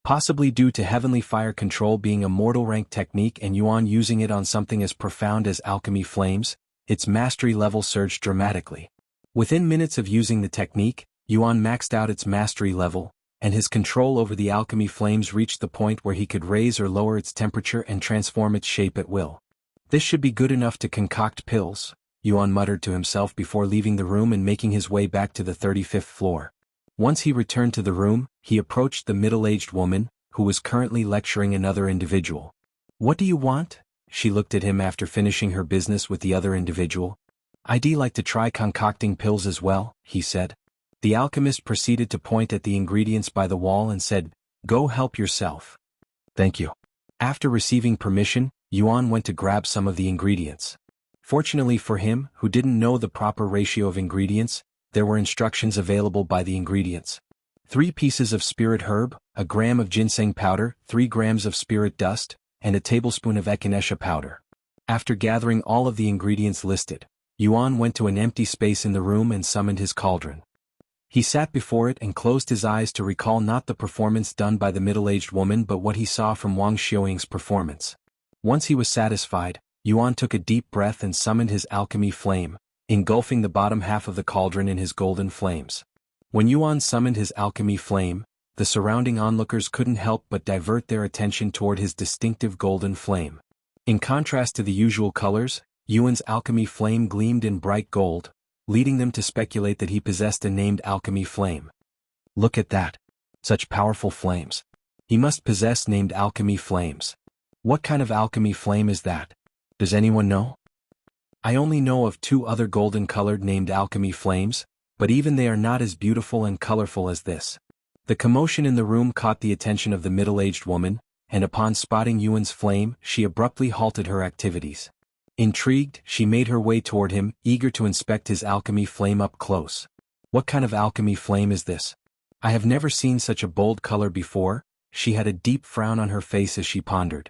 Possibly due to Heavenly Fire Control being a mortal rank technique and Yuan using it on something as profound as alchemy flames, its mastery level surged dramatically. Within minutes of using the technique, Yuan maxed out its mastery level, and his control over the alchemy flames reached the point where he could raise or lower its temperature and transform its shape at will. This should be good enough to concoct pills, Yuan muttered to himself before leaving the room and making his way back to the 35th floor. Once he returned to the room, he approached the middle-aged woman, who was currently lecturing another individual. "What do you want?" She looked at him after finishing her business with the other individual. "I'd like to try concocting pills as well," he said. The alchemist proceeded to point at the ingredients by the wall and said, "Go help yourself." "Thank you." After receiving permission, Yuan went to grab some of the ingredients. Fortunately for him, who didn't know the proper ratio of ingredients, there were instructions available by the ingredients. 3 pieces of spirit herb, a gram of ginseng powder, 3 grams of spirit dust, and a tablespoon of echinacea powder. After gathering all of the ingredients listed, Yuan went to an empty space in the room and summoned his cauldron. He sat before it and closed his eyes to recall not the performance done by the middle-aged woman but what he saw from Wang Xiaoying's performance. Once he was satisfied, Yuan took a deep breath and summoned his alchemy flame, engulfing the bottom half of the cauldron in his golden flames. When Yuan summoned his alchemy flame, the surrounding onlookers couldn't help but divert their attention toward his distinctive golden flame. In contrast to the usual colors, Yuan's alchemy flame gleamed in bright gold, leading them to speculate that he possessed a named alchemy flame. "Look at that. Such powerful flames. He must possess named alchemy flames. What kind of alchemy flame is that? Does anyone know?" "I only know of 2 other golden-colored named alchemy flames, but even they are not as beautiful and colorful as this." The commotion in the room caught the attention of the middle-aged woman, and upon spotting Yuan's flame, she abruptly halted her activities. Intrigued, she made her way toward him, eager to inspect his alchemy flame up close. "What kind of alchemy flame is this? I have never seen such a bold color before." She had a deep frown on her face as she pondered.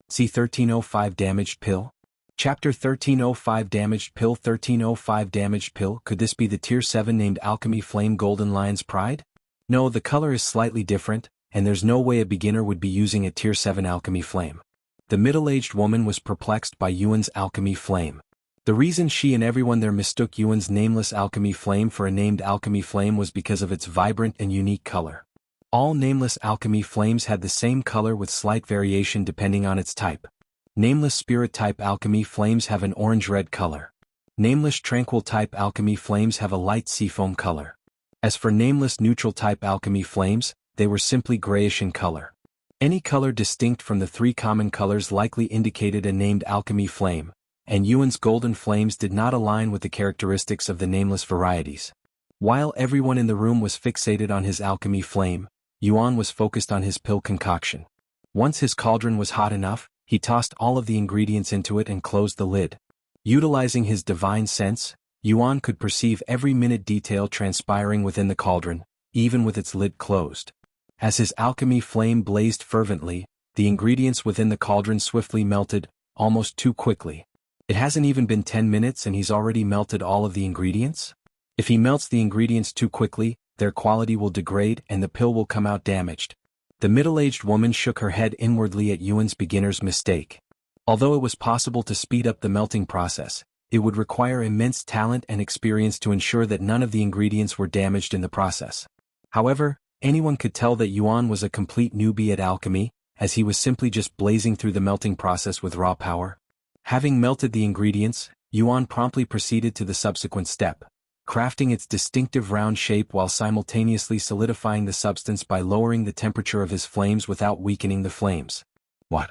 C1305 Damaged Pill? Chapter 1305 Damaged Pill. 1305 Damaged Pill. Could this be the Tier 7 named Alchemy Flame Golden Lion's Pride? No, the color is slightly different, and there's no way a beginner would be using a Tier 7 alchemy flame. The middle-aged woman was perplexed by Yuan's alchemy flame. The reason she and everyone there mistook Yuan's nameless alchemy flame for a named alchemy flame was because of its vibrant and unique color. All nameless alchemy flames had the same color with slight variation depending on its type. Nameless spirit-type alchemy flames have an orange-red color. Nameless tranquil-type alchemy flames have a light seafoam color. As for nameless neutral-type alchemy flames, they were simply grayish in color. Any color distinct from the 3 common colors likely indicated a named alchemy flame, and Yuan's golden flames did not align with the characteristics of the nameless varieties. While everyone in the room was fixated on his alchemy flame, Yuan was focused on his pill concoction. Once his cauldron was hot enough, he tossed all of the ingredients into it and closed the lid. Utilizing his divine sense, Yuan could perceive every minute detail transpiring within the cauldron, even with its lid closed. As his alchemy flame blazed fervently, the ingredients within the cauldron swiftly melted, almost too quickly. It hasn't even been 10 minutes and he's already melted all of the ingredients? If he melts the ingredients too quickly, their quality will degrade and the pill will come out damaged. The middle-aged woman shook her head inwardly at Yuan's beginner's mistake. Although it was possible to speed up the melting process, it would require immense talent and experience to ensure that none of the ingredients were damaged in the process. However, anyone could tell that Yuan was a complete newbie at alchemy, as he was simply just blazing through the melting process with raw power. Having melted the ingredients, Yuan promptly proceeded to the subsequent step, crafting its distinctive round shape while simultaneously solidifying the substance by lowering the temperature of his flames without weakening the flames. What?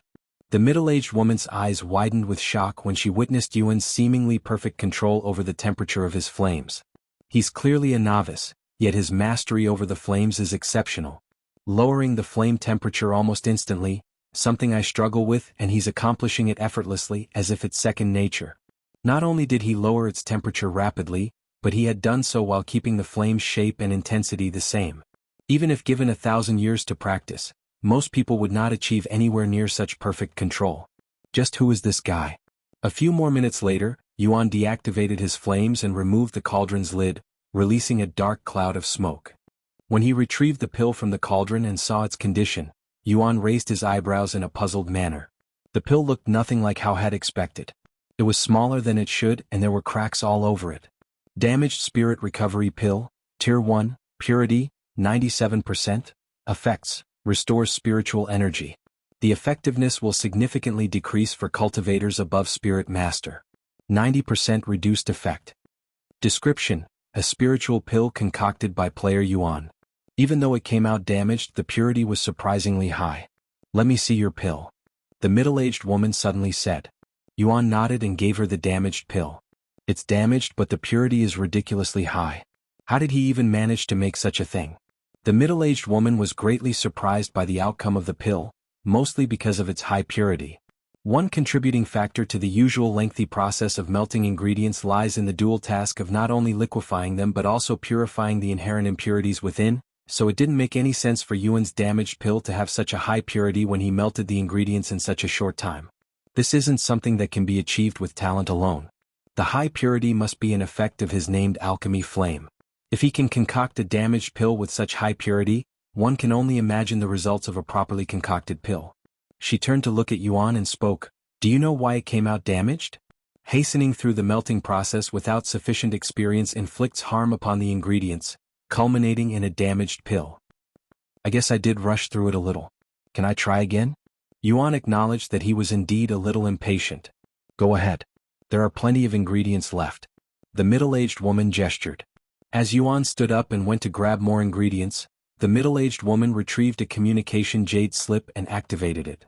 The middle-aged woman's eyes widened with shock when she witnessed Yuan's seemingly perfect control over the temperature of his flames. He's clearly a novice, yet his mastery over the flames is exceptional. Lowering the flame temperature almost instantly, something I struggle with, and he's accomplishing it effortlessly as if it's second nature. Not only did he lower its temperature rapidly, but he had done so while keeping the flame's shape and intensity the same. Even if given 1,000 years to practice, most people would not achieve anywhere near such perfect control. Just who is this guy? A few more minutes later, Yuan deactivated his flames and removed the cauldron's lid, releasing a dark cloud of smoke. When he retrieved the pill from the cauldron and saw its condition, Yuan raised his eyebrows in a puzzled manner. The pill looked nothing like how had expected. It was smaller than it should and there were cracks all over it. Damaged Spirit Recovery Pill, Tier 1, Purity, 97%, Effects, Restores Spiritual Energy. The effectiveness will significantly decrease for cultivators above Spirit Master. 90% Reduced Effect. Description: a spiritual pill concocted by player Yuan. Even though it came out damaged, the purity was surprisingly high. Let me see your pill. The middle-aged woman suddenly said. Yuan nodded and gave her the damaged pill. It's damaged, but the purity is ridiculously high. How did he even manage to make such a thing? The middle-aged woman was greatly surprised by the outcome of the pill, mostly because of its high purity. One contributing factor to the usual lengthy process of melting ingredients lies in the dual task of not only liquefying them but also purifying the inherent impurities within, so it didn't make any sense for Yuan's damaged pill to have such a high purity when he melted the ingredients in such a short time. This isn't something that can be achieved with talent alone. The high purity must be an effect of his named alchemy flame. If he can concoct a damaged pill with such high purity, one can only imagine the results of a properly concocted pill. She turned to look at Yuan and spoke. Do you know why it came out damaged? Hastening through the melting process without sufficient experience inflicts harm upon the ingredients, culminating in a damaged pill. I guess I did rush through it a little. Can I try again? Yuan acknowledged that he was indeed a little impatient. Go ahead. There are plenty of ingredients left. The middle-aged woman gestured. As Yuan stood up and went to grab more ingredients, the middle-aged woman retrieved a communication jade slip and activated it.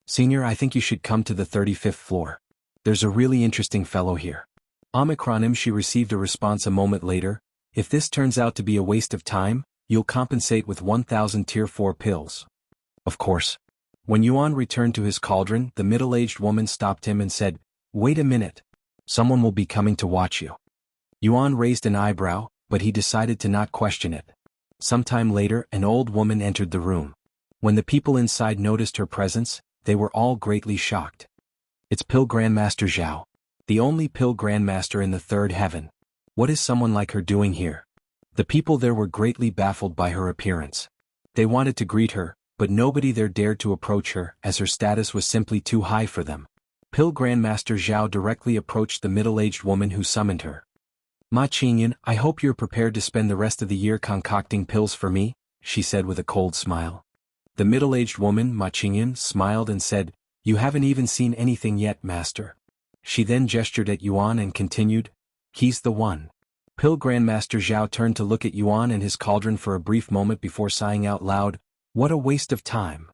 Senior, I think you should come to the 35th floor. There's a really interesting fellow here. Omicronym, she received a response a moment later. If this turns out to be a waste of time, you'll compensate with 1,000 tier 4 pills. Of course. When Yuan returned to his cauldron, the middle-aged woman stopped him and said, Wait a minute. Someone will be coming to watch you. Yuan raised an eyebrow, but he decided to not question it. Sometime later, an old woman entered the room. When the people inside noticed her presence, they were all greatly shocked. It's Pill Grandmaster Zhao. The only Pill Grandmaster in the third heaven. What is someone like her doing here? The people there were greatly baffled by her appearance. They wanted to greet her, but nobody there dared to approach her, as her status was simply too high for them. Pill Grandmaster Zhao directly approached the middle-aged woman who summoned her. Ma Qingyun, I hope you're prepared to spend the rest of the year concocting pills for me, she said with a cold smile. The middle-aged woman, Ma Qingyun, smiled and said, You haven't even seen anything yet, master. She then gestured at Yuan and continued, He's the one. Pill Grandmaster Zhao turned to look at Yuan and his cauldron for a brief moment before sighing out loud, What a waste of time.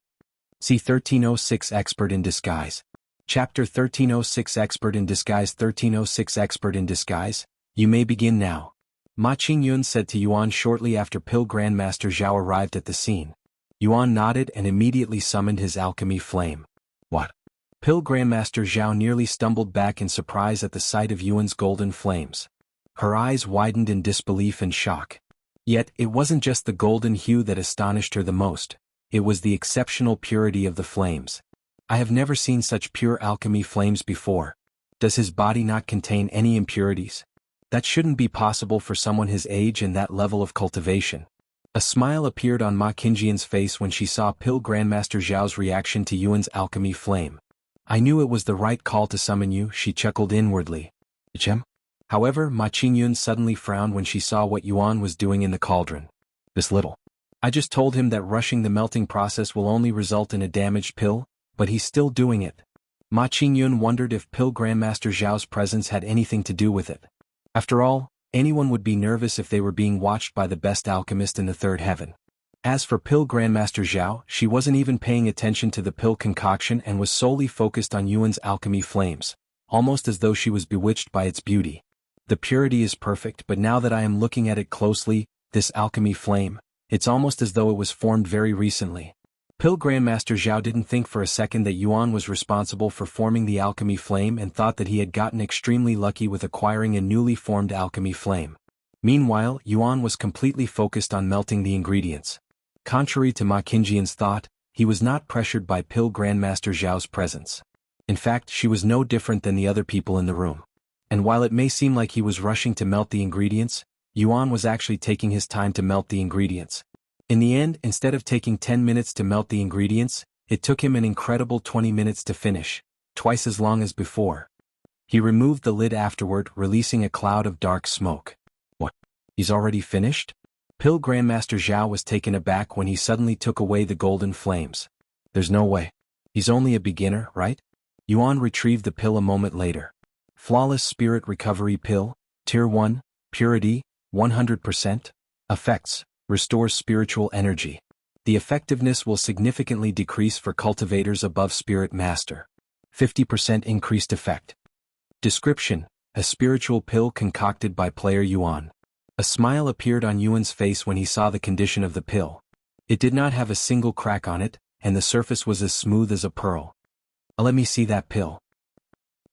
C1306 Expert in Disguise. Chapter 1306 Expert in Disguise. 1306 Expert in Disguise. You may begin now. Ma Qingyun said to Yuan shortly after Pill Grandmaster Zhao arrived at the scene. Yuan nodded and immediately summoned his alchemy flame. What? Pill Grandmaster Zhao nearly stumbled back in surprise at the sight of Yuan's golden flames. Her eyes widened in disbelief and shock. Yet, it wasn't just the golden hue that astonished her the most. It was the exceptional purity of the flames. I have never seen such pure alchemy flames before. Does his body not contain any impurities? That shouldn't be possible for someone his age and that level of cultivation. A smile appeared on Ma Qingyun's face when she saw Pill Grandmaster Zhao's reaction to Yuan's alchemy flame. I knew it was the right call to summon you, she chuckled inwardly. Chem? However, Ma Qingyun suddenly frowned when she saw what Yuan was doing in the cauldron. This little. I just told him that rushing the melting process will only result in a damaged pill, but he's still doing it. Ma Qingyun wondered if Pill Grandmaster Zhao's presence had anything to do with it. After all, anyone would be nervous if they were being watched by the best alchemist in the third heaven. As for Pill Grandmaster Zhao, she wasn't even paying attention to the pill concoction and was solely focused on Yuan's alchemy flames, almost as though she was bewitched by its beauty. The purity is perfect, but now that I am looking at it closely, this alchemy flame, it's almost as though it was formed very recently. Pill Grandmaster Zhao didn't think for a second that Yuan was responsible for forming the alchemy flame and thought that he had gotten extremely lucky with acquiring a newly formed alchemy flame. Meanwhile, Yuan was completely focused on melting the ingredients. Contrary to Ma Qingyun's thought, he was not pressured by Pill Grandmaster Zhao's presence. In fact, she was no different than the other people in the room. And while it may seem like he was rushing to melt the ingredients, Yuan was actually taking his time to melt the ingredients. In the end, instead of taking 10 minutes to melt the ingredients, it took him an incredible 20 minutes to finish, twice as long as before. He removed the lid afterward, releasing a cloud of dark smoke. What? He's already finished? Pill Grandmaster Zhao was taken aback when he suddenly took away the golden flames. There's no way. He's only a beginner, right? Yuan retrieved the pill a moment later. Flawless Spirit Recovery Pill, Tier 1, Purity, 100%. Effects, Restores spiritual energy. The effectiveness will significantly decrease for cultivators above Spirit Master. 50% increased effect. Description: a spiritual pill concocted by player Yuan. A smile appeared on Yuan's face when he saw the condition of the pill. It did not have a single crack on it, and the surface was as smooth as a pearl. Let me see that pill.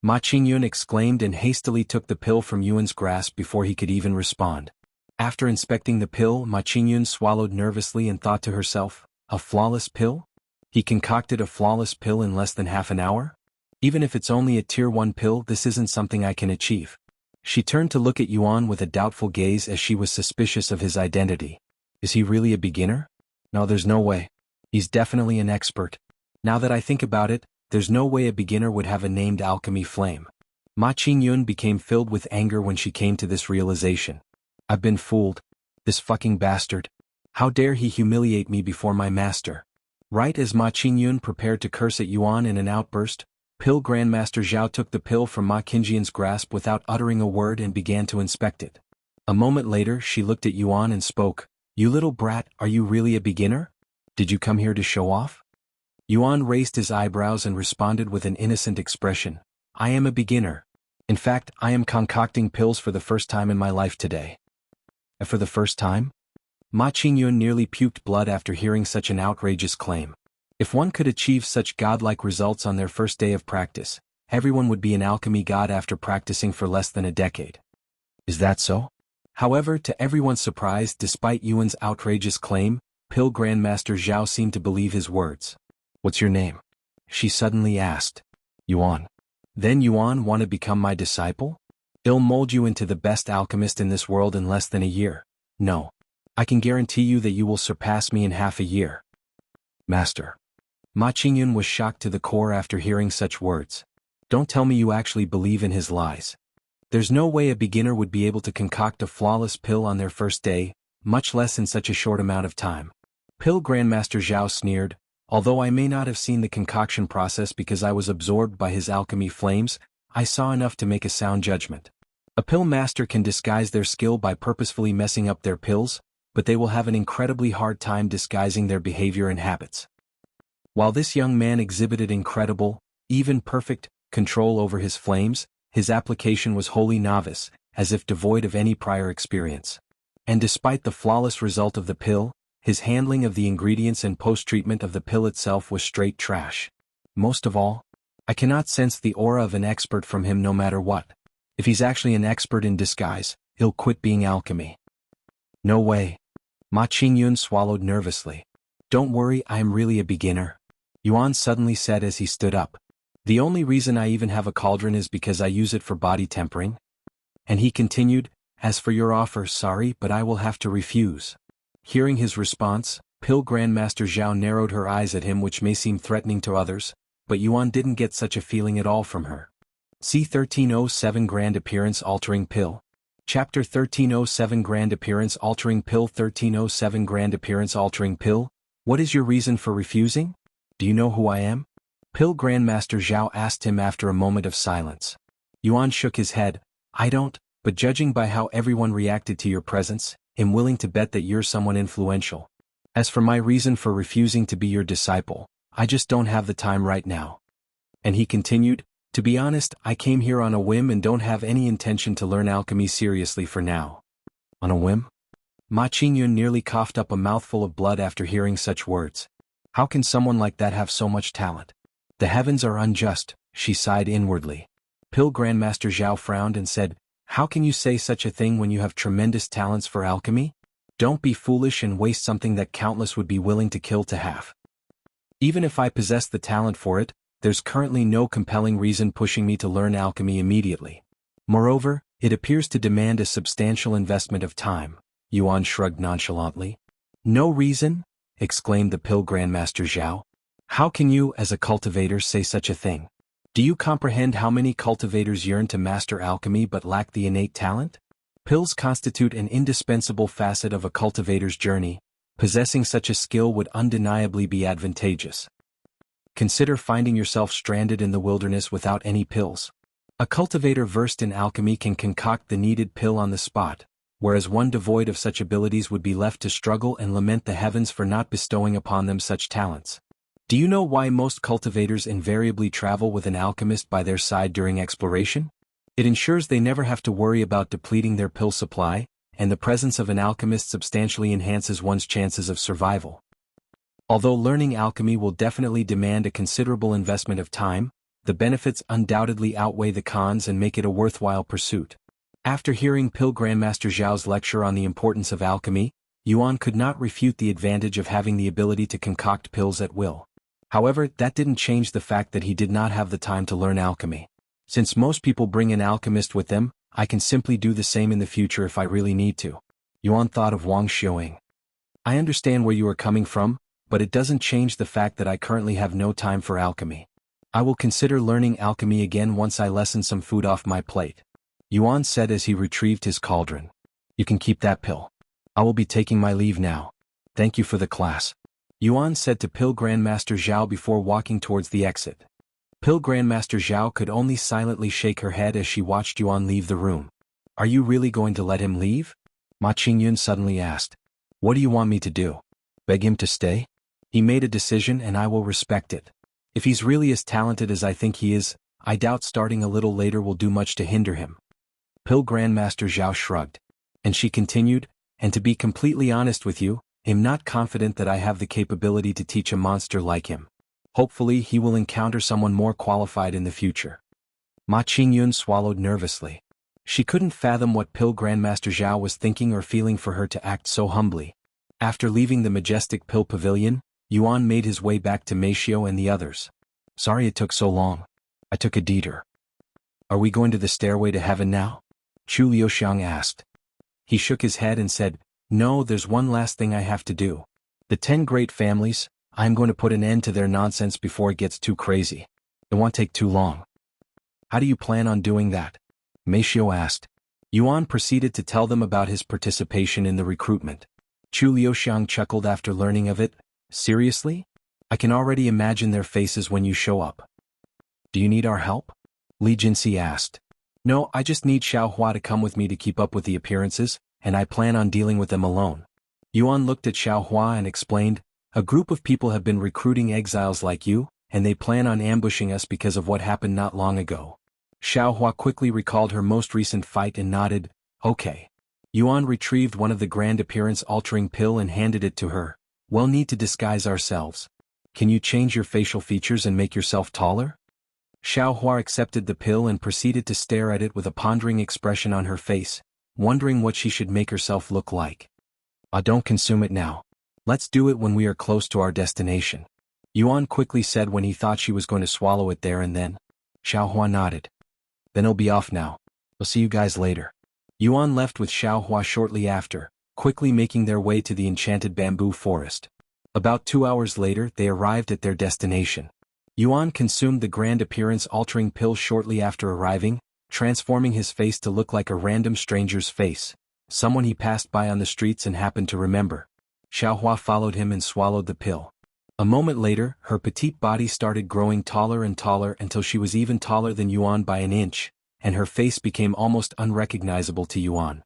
Ma Qingyun exclaimed and hastily took the pill from Yuan's grasp before he could even respond. After inspecting the pill, Ma Qingyun swallowed nervously and thought to herself, a flawless pill? He concocted a flawless pill in less than half an hour? Even if it's only a tier 1 pill, this isn't something I can achieve. She turned to look at Yuan with a doubtful gaze as she was suspicious of his identity. Is he really a beginner? No, there's no way. He's definitely an expert. Now that I think about it, there's no way a beginner would have a named alchemy flame. Ma Qingyun became filled with anger when she came to this realization. I've been fooled. This fucking bastard. How dare he humiliate me before my master? Right as Ma Qingyun prepared to curse at Yuan in an outburst, Pill Grandmaster Zhao took the pill from Ma Qingyun's grasp without uttering a word and began to inspect it. A moment later she looked at Yuan and spoke, "You little brat, are you really a beginner? Did you come here to show off?" Yuan raised his eyebrows and responded with an innocent expression, "I am a beginner. In fact, I am concocting pills for the first time in my life today." For the first time? Ma Qingyun nearly puked blood after hearing such an outrageous claim. If one could achieve such godlike results on their first day of practice, everyone would be an alchemy god after practicing for less than a decade. Is that so? However, to everyone's surprise, despite Yuan's outrageous claim, Pill Grandmaster Zhao seemed to believe his words. "What's your name?" she suddenly asked. "Yuan." "Then Yuan want to become my disciple? I'll mold you into the best alchemist in this world in less than a year. No. I can guarantee you that you will surpass me in half a year." "Master." Ma Qingyun was shocked to the core after hearing such words. "Don't tell me you actually believe in his lies. There's no way a beginner would be able to concoct a flawless pill on their first day, much less in such a short amount of time." Pill Grandmaster Zhao sneered, "Although I may not have seen the concoction process because I was absorbed by his alchemy flames, I saw enough to make a sound judgment. A pill master can disguise their skill by purposefully messing up their pills, but they will have an incredibly hard time disguising their behavior and habits." While this young man exhibited incredible, even perfect, control over his flames, his application was wholly novice, as if devoid of any prior experience. And despite the flawless result of the pill, his handling of the ingredients and post-treatment of the pill itself was straight trash. Most of all, I cannot sense the aura of an expert from him no matter what. If he's actually an expert in disguise, he'll quit being alchemy. No way. Ma Qingyun swallowed nervously. "Don't worry, I am really a beginner," Yuan suddenly said as he stood up. "The only reason I even have a cauldron is because I use it for body tempering." And he continued, "As for your offer, sorry, but I will have to refuse." Hearing his response, Pill Grandmaster Zhao narrowed her eyes at him, which may seem threatening to others, but Yuan didn't get such a feeling at all from her. C1307 Grand Appearance Altering Pill. Chapter 1307 Grand Appearance Altering Pill. 1307 Grand Appearance Altering Pill. What is your reason for refusing? Do you know who I am? Pill Grandmaster Zhao asked him after a moment of silence. Yuan shook his head. "I don't, but judging by how everyone reacted to your presence, I'm willing to bet that you're someone influential. As for my reason for refusing to be your disciple, I just don't have the time right now." And he continued, "To be honest, I came here on a whim and don't have any intention to learn alchemy seriously for now." On a whim? Ma Qingyun nearly coughed up a mouthful of blood after hearing such words. How can someone like that have so much talent? The heavens are unjust, she sighed inwardly. Pill Grandmaster Zhao frowned and said, "How can you say such a thing when you have tremendous talents for alchemy? Don't be foolish and waste something that countless would be willing to kill to have. Even if I possess the talent for it, there's currently no compelling reason pushing me to learn alchemy immediately. Moreover, it appears to demand a substantial investment of time." Yuan shrugged nonchalantly. "No reason?" exclaimed the Pill Grandmaster Zhao. "How can you, as a cultivator, say such a thing? Do you comprehend how many cultivators yearn to master alchemy but lack the innate talent? Pills constitute an indispensable facet of a cultivator's journey. Possessing such a skill would undeniably be advantageous. Consider finding yourself stranded in the wilderness without any pills. A cultivator versed in alchemy can concoct the needed pill on the spot, whereas one devoid of such abilities would be left to struggle and lament the heavens for not bestowing upon them such talents. Do you know why most cultivators invariably travel with an alchemist by their side during exploration? It ensures they never have to worry about depleting their pill supply, and the presence of an alchemist substantially enhances one's chances of survival. Although learning alchemy will definitely demand a considerable investment of time, the benefits undoubtedly outweigh the cons and make it a worthwhile pursuit. After hearing Pill Grandmaster Zhao's lecture on the importance of alchemy, Yuan could not refute the advantage of having the ability to concoct pills at will. However, that didn't change the fact that he did not have the time to learn alchemy. Since most people bring an alchemist with them, I can simply do the same in the future if I really need to. Yuan thought of Wang Xiaosheng. I understand where you are coming from, but it doesn't change the fact that I currently have no time for alchemy. I will consider learning alchemy again once I lessen some food off my plate. Yuan said as he retrieved his cauldron. You can keep that pill. I will be taking my leave now. Thank you for the class. Yuan said to Pill Grandmaster Zhao before walking towards the exit. Pill Grandmaster Zhao could only silently shake her head as she watched Yuan leave the room. Are you really going to let him leave? Ma Qingyun suddenly asked. What do you want me to do? Beg him to stay? He made a decision and I will respect it. If he's really as talented as I think he is, I doubt starting a little later will do much to hinder him. Pill Grandmaster Zhao shrugged. And she continued, and to be completely honest with you, I'm not confident that I have the capability to teach a monster like him. Hopefully he will encounter someone more qualified in the future. Ma Qingyun swallowed nervously. She couldn't fathom what Pill Grandmaster Zhao was thinking or feeling for her to act so humbly. After leaving the Majestic Pill Pavilion, Yuan made his way back to Meishio and the others. Sorry it took so long. I took a detour. Are we going to the stairway to heaven now? Chu Liuxiang asked. He shook his head and said, No, there's one last thing I have to do. The 10 great families, I'm going to put an end to their nonsense before it gets too crazy. It won't take too long. How do you plan on doing that? Meishio asked. Yuan proceeded to tell them about his participation in the recruitment. Chu Liuxiang chuckled after learning of it. Seriously? I can already imagine their faces when you show up. Do you need our help? Li Jinxi asked. No, I just need Xiaohua to come with me to keep up with the appearances, and I plan on dealing with them alone. Yuan looked at Xiaohua and explained, A group of people have been recruiting exiles like you, and they plan on ambushing us because of what happened not long ago. Xiaohua quickly recalled her most recent fight and nodded, Okay. Yuan retrieved one of the grand appearance-altering pill and handed it to her. We'll need to disguise ourselves. Can you change your facial features and make yourself taller? Xiaohua accepted the pill and proceeded to stare at it with a pondering expression on her face, wondering what she should make herself look like. Don't consume it now. Let's do it when we are close to our destination. Yuan quickly said when he thought she was going to swallow it there and then. Xiaohua nodded. Then it'll be off now. I'll see you guys later. Yuan left with Xiaohua shortly after, quickly making their way to the enchanted bamboo forest. About 2 hours later they arrived at their destination. Yuan consumed the grand appearance-altering pill shortly after arriving, transforming his face to look like a random stranger's face, someone he passed by on the streets and happened to remember. Xiaohua followed him and swallowed the pill. A moment later, her petite body started growing taller and taller until she was even taller than Yuan by an inch, and her face became almost unrecognizable to Yuan.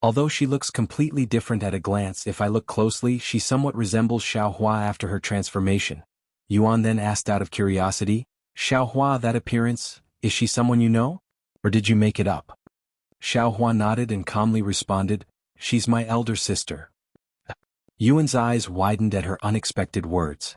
Although she looks completely different at a glance, if I look closely, she somewhat resembles Xiaohua after her transformation. Yuan then asked out of curiosity, Xiaohua, that appearance, is she someone you know? Or did you make it up? Xiaohua nodded and calmly responded, She's my elder sister. Yuan's eyes widened at her unexpected words.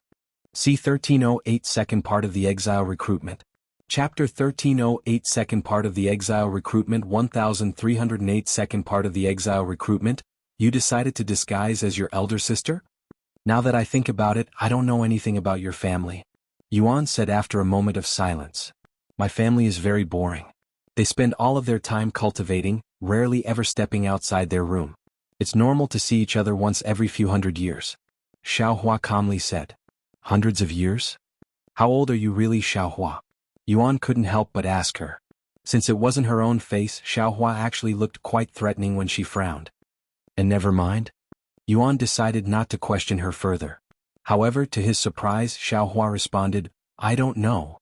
C1308 Second Part of the Exile Recruitment. Chapter 1308 Second Part of the Exile Recruitment 1308 Second Part of the Exile Recruitment. You decided to disguise as your elder sister? Now that I think about it, I don't know anything about your family. Yuan said after a moment of silence. My family is very boring. They spend all of their time cultivating, rarely ever stepping outside their room. It's normal to see each other once every few hundred years. Xiaohua calmly said. Hundreds of years? How old are you really, Xiaohua? Yuan couldn't help but ask her. Since it wasn't her own face, Xiaohua actually looked quite threatening when she frowned. And never mind? Yuan decided not to question her further. However, to his surprise, Xiaohua responded, I don't know.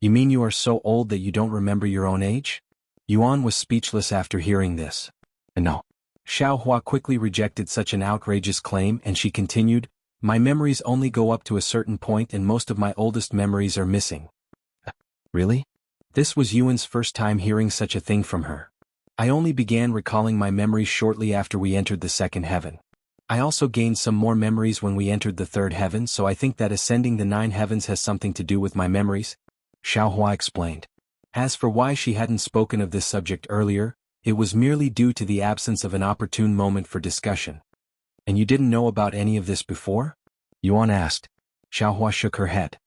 You mean you are so old that you don't remember your own age? Yuan was speechless after hearing this. No. Xiaohua quickly rejected such an outrageous claim and she continued, "My memories only go up to a certain point and most of my oldest memories are missing." Really? This was Yuan's first time hearing such a thing from her. I only began recalling my memories shortly after we entered the second heaven. I also gained some more memories when we entered the third heaven, so I think that ascending the 9 heavens has something to do with my memories, Xiaohua explained. As for why she hadn't spoken of this subject earlier, it was merely due to the absence of an opportune moment for discussion. And you didn't know about any of this before? Yuan asked. Xiaohua shook her head.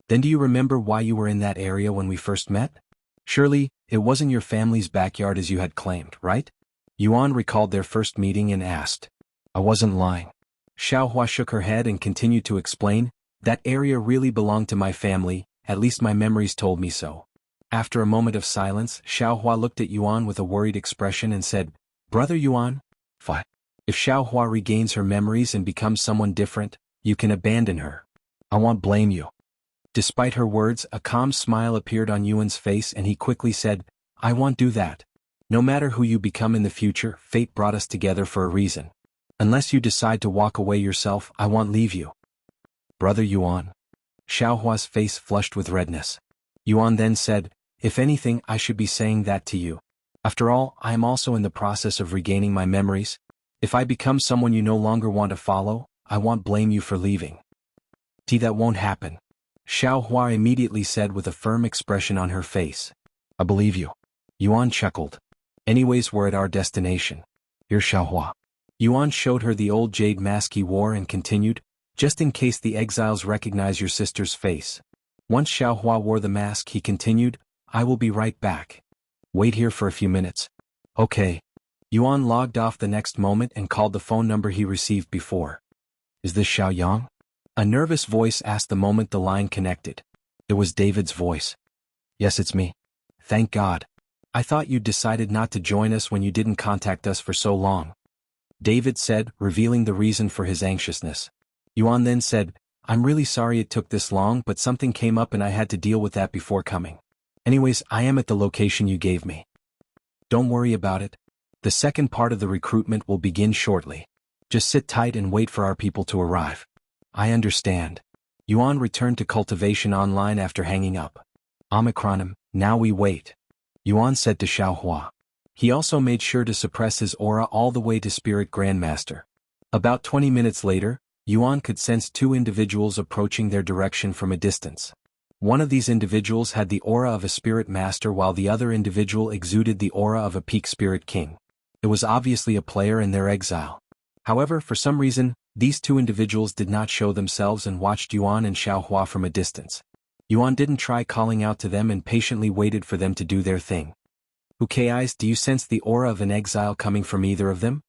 Then do you remember why you were in that area when we first met? Surely, it wasn't your family's backyard as you had claimed, right? Yuan recalled their first meeting and asked. I wasn't lying. Xiaohua shook her head and continued to explain, that area really belonged to my family, at least my memories told me so. After a moment of silence, Xiaohua looked at Yuan with a worried expression and said, Brother Yuan? What? If Xiaohua regains her memories and becomes someone different, you can abandon her. I won't blame you. Despite her words, a calm smile appeared on Yuan's face and he quickly said, I won't do that. No matter who you become in the future, fate brought us together for a reason. Unless you decide to walk away yourself, I won't leave you. Brother Yuan. Xiaohua's face flushed with redness. Yuan then said, If anything, I should be saying that to you. After all, I am also in the process of regaining my memories. If I become someone you no longer want to follow, I won't blame you for leaving. That won't happen. Xiaohua immediately said with a firm expression on her face. I believe you. Yuan chuckled. Anyways, we're at our destination. Here's Xiaohua. Yuan showed her the old jade mask he wore and continued, just in case the exiles recognize your sister's face. Once Xiaohua wore the mask, he continued, I will be right back. Wait here for a few minutes. Okay. Yuan logged off the next moment and called the phone number he received before. Is this Xiaoyang? A nervous voice asked the moment the line connected. It was David's voice. Yes, it's me. Thank God. I thought you'd decided not to join us when you didn't contact us for so long. David said, revealing the reason for his anxiousness. Yuan then said, I'm really sorry it took this long, but something came up and I had to deal with that before coming. Anyways, I am at the location you gave me. Don't worry about it. The second part of the recruitment will begin shortly. Just sit tight and wait for our people to arrive. I understand. Yuan returned to cultivation online after hanging up. Omicronim, now we wait. Yuan said to Xiaohua. He also made sure to suppress his aura all the way to Spirit Grandmaster. About 20 minutes later, Yuan could sense 2 individuals approaching their direction from a distance. One of these individuals had the aura of a Spirit Master while the other individual exuded the aura of a Peak Spirit King. It was obviously a player in their exile. However, for some reason, these 2 individuals did not show themselves and watched Yuan and Xiaohua from a distance. Yuan didn't try calling out to them and patiently waited for them to do their thing. Eyes, do you sense the aura of an exile coming from either of them?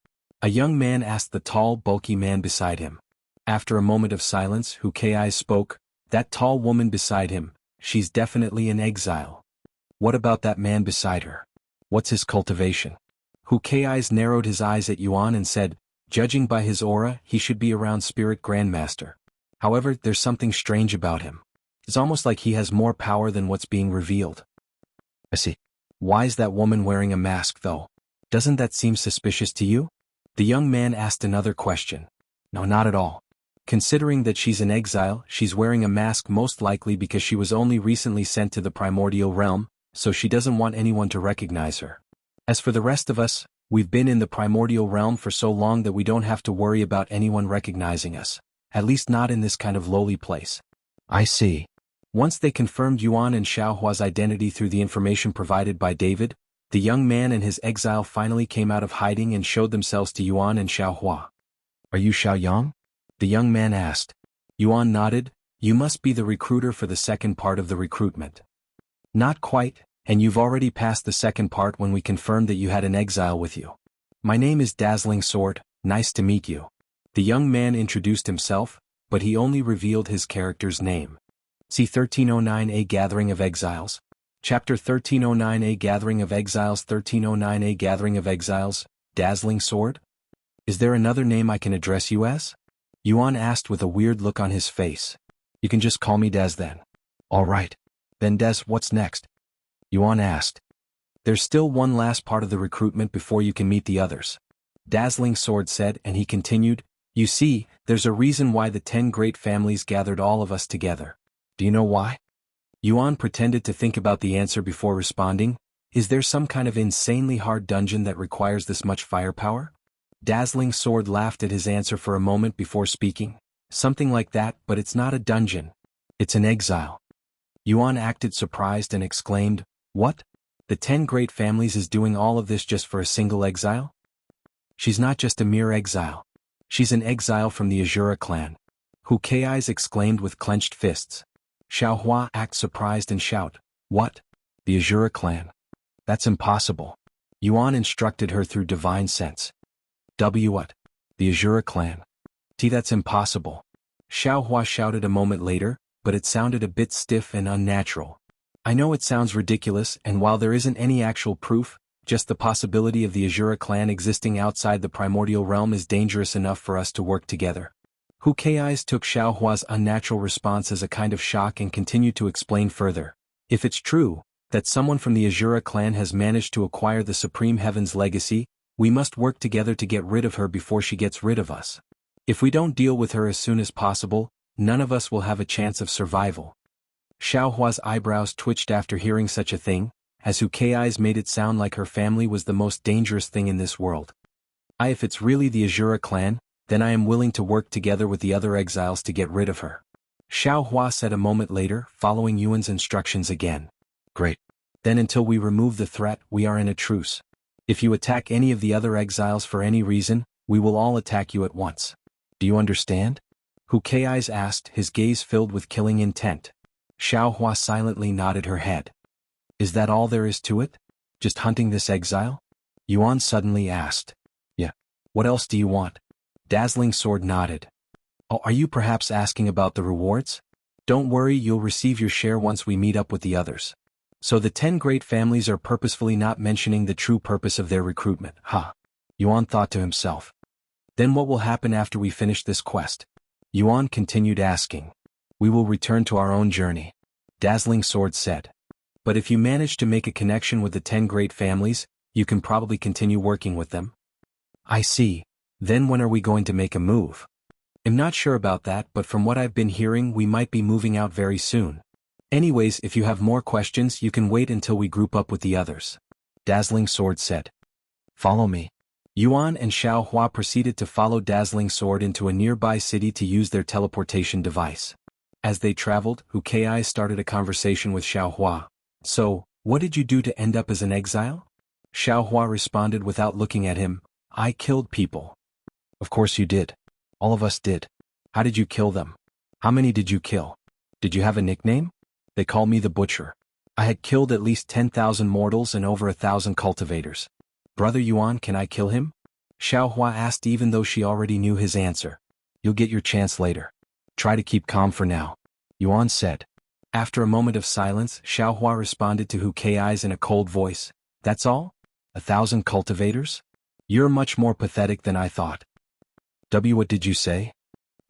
A young man asked the tall, bulky man beside him. After a moment of silence, Eyes spoke, that tall woman beside him, she's definitely an exile. What about that man beside her? What's his cultivation? Eyes narrowed his eyes at Yuan and said, judging by his aura, he should be around Spirit Grandmaster. However, there's something strange about him. It's almost like he has more power than what's being revealed. I see. Why is that woman wearing a mask though? Doesn't that seem suspicious to you? The young man asked another question. No, not at all. Considering that she's an exile, she's wearing a mask most likely because she was only recently sent to the primordial realm, so she doesn't want anyone to recognize her. As for the rest of us, we've been in the primordial realm for so long that we don't have to worry about anyone recognizing us, at least not in this kind of lowly place. I see. Once they confirmed Yuan and Xiaohua's identity through the information provided by David, the young man and his exile finally came out of hiding and showed themselves to Yuan and Xiaohua. Are you Xiaoyang? The young man asked. Yuan nodded. You must be the recruiter for the second part of the recruitment. Not quite, and you've already passed the second part when we confirmed that you had an exile with you. My name is Dazzling Sword, nice to meet you. The young man introduced himself, but he only revealed his character's name. C1309 Gathering of Exiles. Chapter 1309 Gathering of Exiles 1309 Gathering of Exiles, Dazzling Sword? Is there another name I can address you as? Yuan asked with a weird look on his face. You can just call me Daz then. Alright. Then Daz, what's next? Yuan asked. There's still one last part of the recruitment before you can meet the others. Dazzling Sword said, and he continued, "You see, there's a reason why the 10 great families gathered all of us together. Do you know why?" Yuan pretended to think about the answer before responding. "Is there some kind of insanely hard dungeon that requires this much firepower?" Dazzling Sword laughed at his answer for a moment before speaking. "Something like that, but it's not a dungeon. It's an exile." Yuan acted surprised and exclaimed, "What? The 10 great families is doing all of this just for a single exile?" "She's not just a mere exile. She's an exile from the Azura clan." Hu Kai's exclaimed with clenched fists. Xiaohua acted surprised and shout, "What? The Azura clan? That's impossible." Yuan instructed her through divine sense. What? The Azura clan? That's impossible." Xiaohua shouted a moment later, but it sounded a bit stiff and unnatural. "I know it sounds ridiculous, and while there isn't any actual proof, just the possibility of the Azura clan existing outside the primordial realm is dangerous enough for us to work together." Hu Kai's took Xiaohua's unnatural response as a kind of shock and continued to explain further. "If it's true that someone from the Azura clan has managed to acquire the Supreme Heaven's legacy, we must work together to get rid of her before she gets rid of us. If we don't deal with her as soon as possible, none of us will have a chance of survival." Xiaohua's eyebrows twitched after hearing such a thing, as Hu Kai's made it sound like her family was the most dangerous thing in this world. If it's really the Azura clan, then I am willing to work together with the other exiles to get rid of her." Xiaohua said a moment later, following Yuan's instructions again. "Great. Then until we remove the threat, we are in a truce. If you attack any of the other exiles for any reason, we will all attack you at once. Do you understand?" Hu Kai's asked, his gaze filled with killing intent. Xiaohua silently nodded her head. "Is that all there is to it? Just hunting this exile?" Yuan suddenly asked. "Yeah. What else do you want?" Dazzling Sword nodded. "Oh, are you perhaps asking about the rewards? Don't worry, you'll receive your share once we meet up with the others." So the 10 great families are purposefully not mentioning the true purpose of their recruitment, huh? Yuan thought to himself. "Then what will happen after we finish this quest?" Yuan continued asking. "We will return to our own journey," Dazzling Sword said. "But if you manage to make a connection with the 10 great families, you can probably continue working with them." "I see. Then when are we going to make a move?" "I'm not sure about that, but from what I've been hearing, we might be moving out very soon. Anyways, if you have more questions, you can wait until we group up with the others," Dazzling Sword said. "Follow me." Yuan and Xiaohua proceeded to follow Dazzling Sword into a nearby city to use their teleportation device. As they traveled, Hu Kai started a conversation with Xiaohua. "So, what did you do to end up as an exile?" Xiaohua responded without looking at him, "I killed people." "Of course you did. All of us did. How did you kill them? How many did you kill? Did you have a nickname?" "They call me the Butcher. I had killed at least 10,000 mortals and over 1,000 cultivators." "Brother Yuan, can I kill him?" Xiaohua asked, even though she already knew his answer. "You'll get your chance later. Try to keep calm for now," Yuan said. After a moment of silence, Xiaohua responded to Hu Kai's in a cold voice. "That's all? 1,000 cultivators? You're much more pathetic than I thought." What did you say?"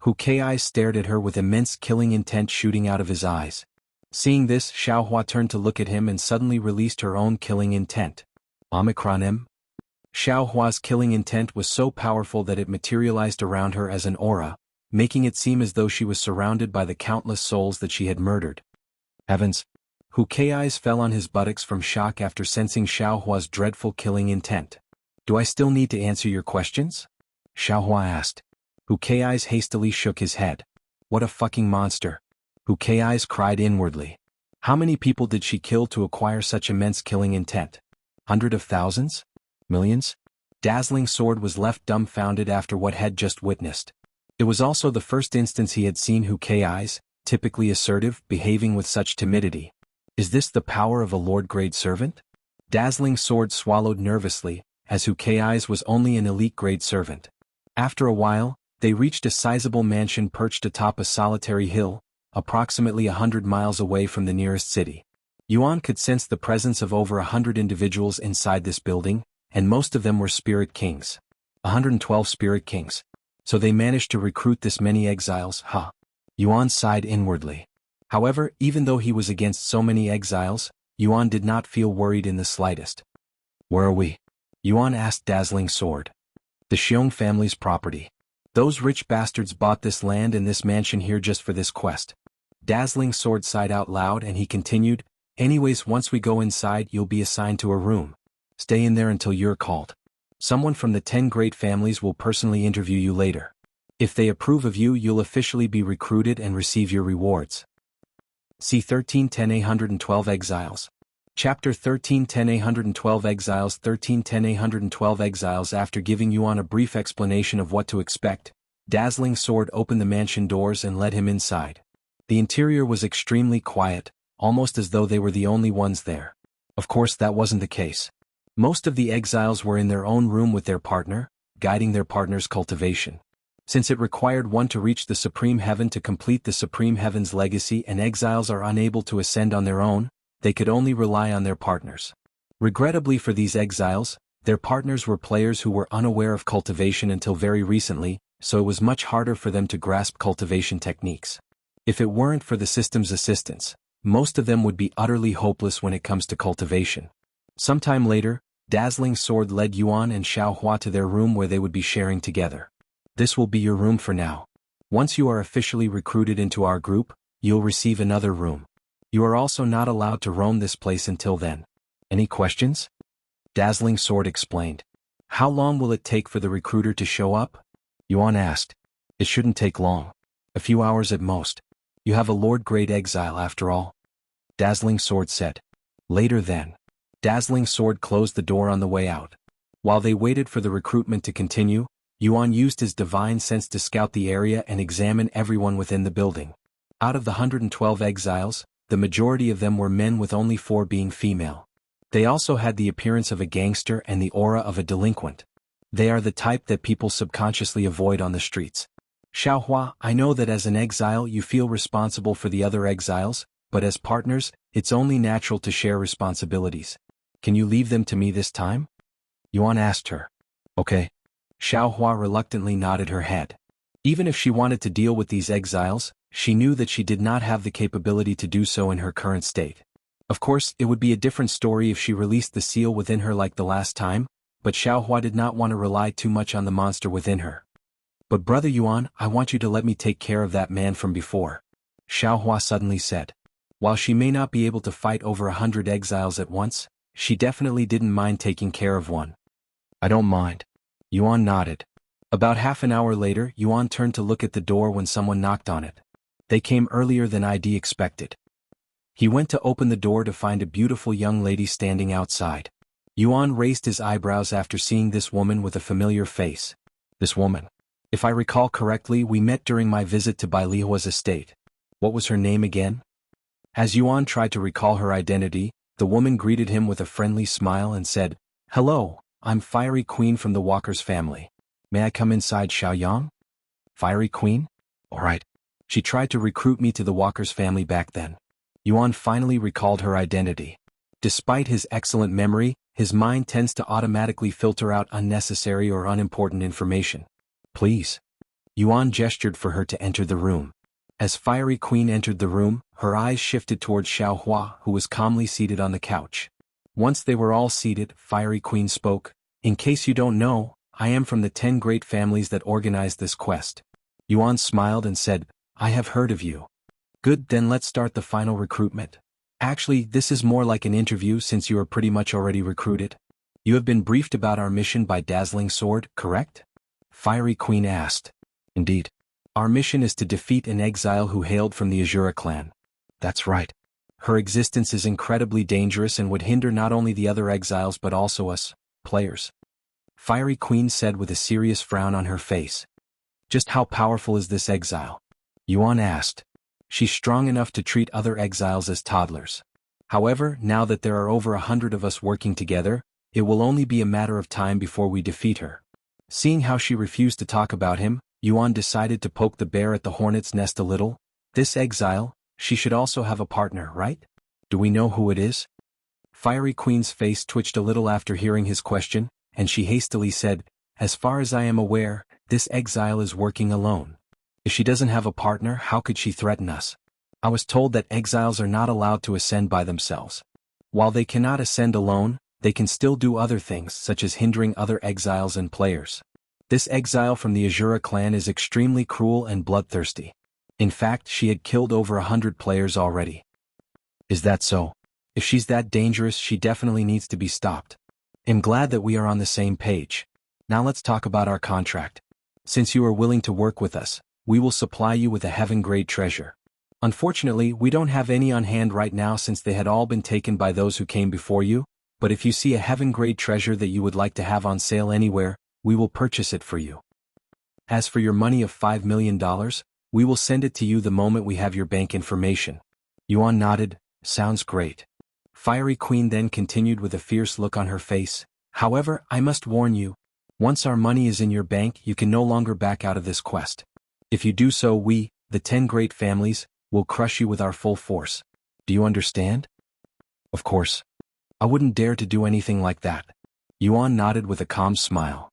Hu Kai stared at her with immense killing intent shooting out of his eyes. Seeing this, Xiaohua turned to look at him and suddenly released her own killing intent. Omicron M? Xiaohua's killing intent was so powerful that it materialized around her as an aura, making it seem as though she was surrounded by the countless souls that she had murdered. Heavens! Hu Kai's fell on his buttocks from shock after sensing Xiaohua's dreadful killing intent. "Do I still need to answer your questions?" Xiaohua asked. Hu Kai's hastily shook his head. "What a fucking monster!" Hu Kai's cried inwardly. How many people did she kill to acquire such immense killing intent? Hundreds of thousands? Millions? Dazzling Sword was left dumbfounded after what had just witnessed. It was also the first instance he had seen Hu Kai's, typically assertive, behaving with such timidity. Is this the power of a Lord-grade servant? Dazzling Sword swallowed nervously, as Hu Kai's was only an elite-grade servant. After a while, they reached a sizable mansion perched atop a solitary hill, approximately 100 miles away from the nearest city. Yuan could sense the presence of over 100 individuals inside this building, and most of them were spirit kings. 112 spirit kings. So they managed to recruit this many exiles, huh? Yuan sighed inwardly. However, even though he was against so many exiles, Yuan did not feel worried in the slightest. "Where are we?" Yuan asked Dazzling Sword. The Xiong family's property. Those rich bastards bought this land and this mansion here just for this quest. Dazzling Sword sighed out loud and he continued, anyways, once we go inside you'll be assigned to a room. Stay in there until you're called. Someone from the 10 great families will personally interview you later. If they approve of you, you'll officially be recruited and receive your rewards. C1310 Exiles. Chapter 1310 Exiles. 1310 Exiles. After giving Yuan a brief explanation of what to expect, Dazzling Sword opened the mansion doors and led him inside. The interior was extremely quiet, almost as though they were the only ones there. Of course, that wasn't the case. Most of the exiles were in their own room with their partner, guiding their partner's cultivation. Since it required one to reach the Supreme Heaven to complete the Supreme Heaven's legacy and exiles are unable to ascend on their own, they could only rely on their partners. Regrettably for these exiles, their partners were players who were unaware of cultivation until very recently, so it was much harder for them to grasp cultivation techniques. If it weren't for the system's assistance, most of them would be utterly hopeless when it comes to cultivation. Sometime later, Dazzling Sword led Yuan and Xiaohua to their room where they would be sharing together. This will be your room for now. Once you are officially recruited into our group, you'll receive another room. You are also not allowed to roam this place until then. Any questions? Dazzling Sword explained. How long will it take for the recruiter to show up? Yuan asked. It shouldn't take long. A few hours at most. You have a Lord-grade exile after all. Dazzling Sword said. Later then. Dazzling Sword closed the door on the way out. While they waited for the recruitment to continue, Yuan used his divine sense to scout the area and examine everyone within the building. Out of the 112 exiles, the majority of them were men with only 4 being female. They also had the appearance of a gangster and the aura of a delinquent. They are the type that people subconsciously avoid on the streets. Xiaohua, I know that as an exile you feel responsible for the other exiles, but as partners, it's only natural to share responsibilities. Can you leave them to me this time? Yuan asked her. Okay. Xiaohua reluctantly nodded her head. Even if she wanted to deal with these exiles, she knew that she did not have the capability to do so in her current state. Of course, it would be a different story if she released the seal within her like the last time, but Xiaohua did not want to rely too much on the monster within her. But Brother Yuan, I want you to let me take care of that man from before. Xiaohua suddenly said. While she may not be able to fight over 100 exiles at once, she definitely didn't mind taking care of one. I don't mind. Yuan nodded. About half an hour later, Yuan turned to look at the door when someone knocked on it. They came earlier than ID expected. He went to open the door to find a beautiful young lady standing outside. Yuan raised his eyebrows after seeing this woman with a familiar face. This woman. If I recall correctly, we met during my visit to Baihua's estate. What was her name again? As Yuan tried to recall her identity, the woman greeted him with a friendly smile and said, Hello, I'm Fiery Queen from the Walker's family. May I come inside, Xiaoyang? Fiery Queen? All right. She tried to recruit me to the Walker's family back then. Yuan finally recalled her identity. Despite his excellent memory, his mind tends to automatically filter out unnecessary or unimportant information. Please. Yuan gestured for her to enter the room. As Fiery Queen entered the room, her eyes shifted towards Xiaohua, who was calmly seated on the couch. Once they were all seated, Fiery Queen spoke. In case you don't know, I am from the 10 great families that organized this quest. Yuan smiled and said, I have heard of you. Good, then let's start the final recruitment. Actually, this is more like an interview since you are pretty much already recruited. You have been briefed about our mission by Dazzling Sword, correct? Fiery Queen asked. Indeed. Our mission is to defeat an exile who hailed from the Azura clan. That's right. Her existence is incredibly dangerous and would hinder not only the other exiles but also us, players. Fiery Queen said with a serious frown on her face. Just how powerful is this exile? Yuan asked. She's strong enough to treat other exiles as toddlers. However, now that there are over 100 of us working together, it will only be a matter of time before we defeat her. Seeing how she refused to talk about him, Yuan decided to poke the bear at the hornet's nest a little. This exile, she should also have a partner, right? Do we know who it is? Fiery Queen's face twitched a little after hearing his question, and she hastily said, As far as I am aware, this exile is working alone. If she doesn't have a partner, how could she threaten us? I was told that exiles are not allowed to ascend by themselves. While they cannot ascend alone, they can still do other things such as hindering other exiles and players. This exile from the Azura clan is extremely cruel and bloodthirsty. In fact, she had killed over 100 players already. Is that so? If she's that dangerous, she definitely needs to be stopped. I'm glad that we are on the same page. Now let's talk about our contract. Since you are willing to work with us, we will supply you with a heaven-grade treasure. Unfortunately, we don't have any on hand right now since they had all been taken by those who came before you, but if you see a heaven-grade treasure that you would like to have on sale anywhere, we will purchase it for you. As for your money of $5 million, we will send it to you the moment we have your bank information. Yuan nodded. Sounds great. Fiery Queen then continued with a fierce look on her face. However, I must warn you, once our money is in your bank, you can no longer back out of this quest. If you do so, we, the 10 great families, will crush you with our full force. Do you understand? Of course. I wouldn't dare to do anything like that. Yuan nodded with a calm smile.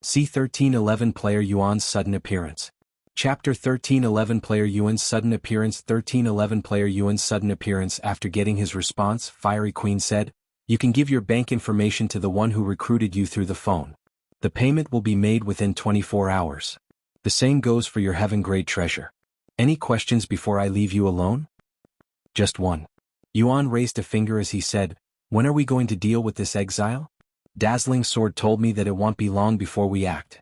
C1311 Player Yuan's Sudden Appearance. Chapter 1311 Player Yuan's Sudden Appearance. 1311 Player Yuan's Sudden Appearance. After getting his response, Fiery Queen said, "You can give your bank information to the one who recruited you through the phone. The payment will be made within 24 hours. The same goes for your heaven-grade treasure. Any questions before I leave you alone?" Just one. Yuan raised a finger as he said, "When are we going to deal with this exile? Dazzling Sword told me that it won't be long before we act."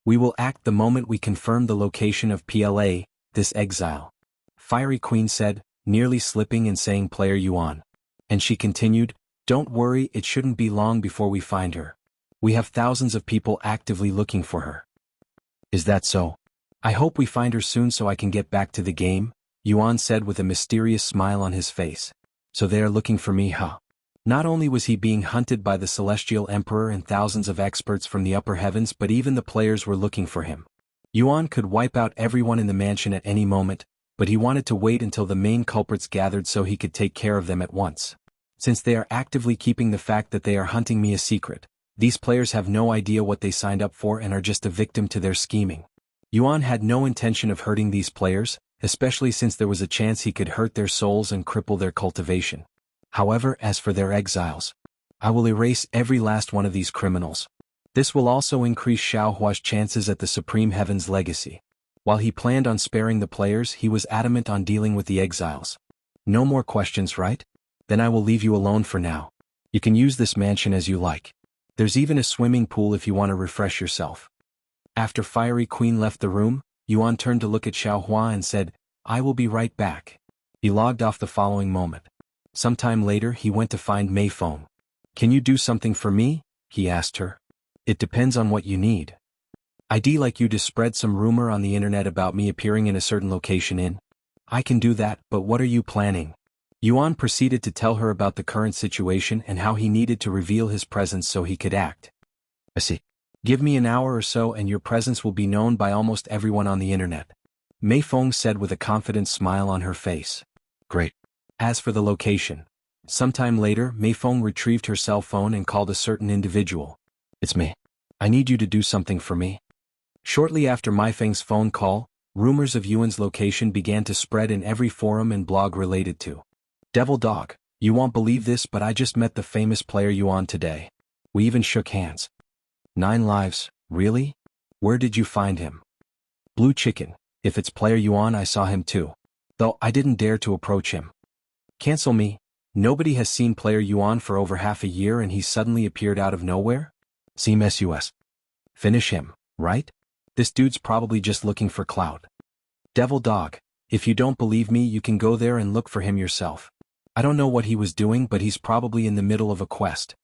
"We will act the moment we confirm the location of PLA, this exile," Fiery Queen said, nearly slipping and saying Player Yuan. And she continued, "Don't worry, it shouldn't be long before we find her. We have thousands of people actively looking for her." "Is that so? I hope we find her soon so I can get back to the game," Yuan said with a mysterious smile on his face. "So they are looking for me, huh?" Not only was he being hunted by the Celestial Emperor and thousands of experts from the upper heavens, but even the players were looking for him. Yuan could wipe out everyone in the mansion at any moment, but he wanted to wait until the main culprits gathered so he could take care of them at once. Since they are actively keeping the fact that they are hunting me a secret, these players have no idea what they signed up for and are just a victim to their scheming. Yuan had no intention of hurting these players, especially since there was a chance he could hurt their souls and cripple their cultivation. However, as for their exiles, I will erase every last one of these criminals. This will also increase Xiaohua's chances at the Supreme Heaven's legacy. While he planned on sparing the players, he was adamant on dealing with the exiles. No more questions, right? Then I will leave you alone for now. You can use this mansion as you like. There's even a swimming pool if you want to refresh yourself. After Fiery Queen left the room, Yuan turned to look at Xiaohua and said, "I will be right back." He logged off the following moment. Sometime later, he went to find Mei Feng. "Can you do something for me?" he asked her. "It depends on what you need. I'd like you to spread some rumor on the internet about me appearing in a certain location in. I can do that, but what are you planning?" Yuan proceeded to tell her about the current situation and how he needed to reveal his presence so he could act. "I see. Give me an hour or so and your presence will be known by almost everyone on the internet," Mei Feng said with a confident smile on her face. "Great. As for the location." Sometime later, Mei Feng retrieved her cell phone and called a certain individual. "It's me. I need you to do something for me." Shortly after Mei Feng's phone call, rumors of Yuan's location began to spread in every forum and blog related to. "Devil Dog, you won't believe this, but I just met the famous player Yuan today. We even shook hands. 9 lives, really? Where did you find him?" "Blue Chicken, if it's player Yuan, I saw him too. Though I didn't dare to approach him. Cancel me. Nobody has seen player Yuan for over half a year and he suddenly appeared out of nowhere? CMSUS. Finish him, right? This dude's probably just looking for clout." "Devil Dog, if you don't believe me, you can go there and look for him yourself. I don't know what he was doing, but he's probably in the middle of a quest."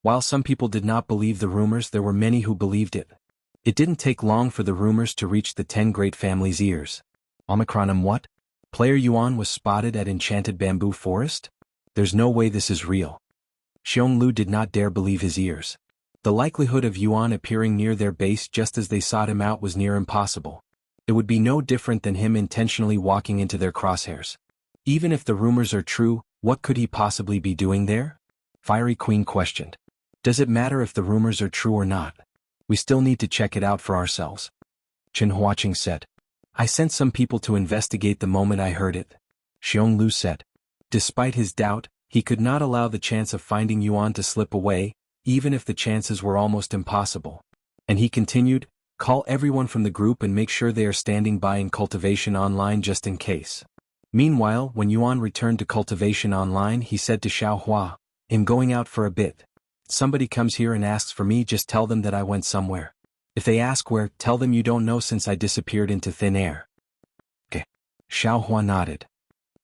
While some people did not believe the rumors, there were many who believed it. It didn't take long for the rumors to reach the 10 great families' ears. Omicron, what? Player Yuan was spotted at Enchanted Bamboo Forest? There's no way this is real. Xionglu did not dare believe his ears. The likelihood of Yuan appearing near their base just as they sought him out was near impossible. It would be no different than him intentionally walking into their crosshairs. Even if the rumors are true, what could he possibly be doing there? Fiery Queen questioned. "Does it matter if the rumors are true or not? We still need to check it out for ourselves." Chen Huaqing said. "I sent some people to investigate the moment I heard it," Xionglu said. Despite his doubt, he could not allow the chance of finding Yuan to slip away, even if the chances were almost impossible. And he continued, call everyone from the group and make sure they are standing by in Cultivation Online just in case. Meanwhile, when Yuan returned to Cultivation Online, he said to Xiaohua, I'm going out for a bit. Somebody comes here and asks for me, just tell them that I went somewhere. If they ask where, tell them you don't know since I disappeared into thin air. Okay. Xiaohua nodded.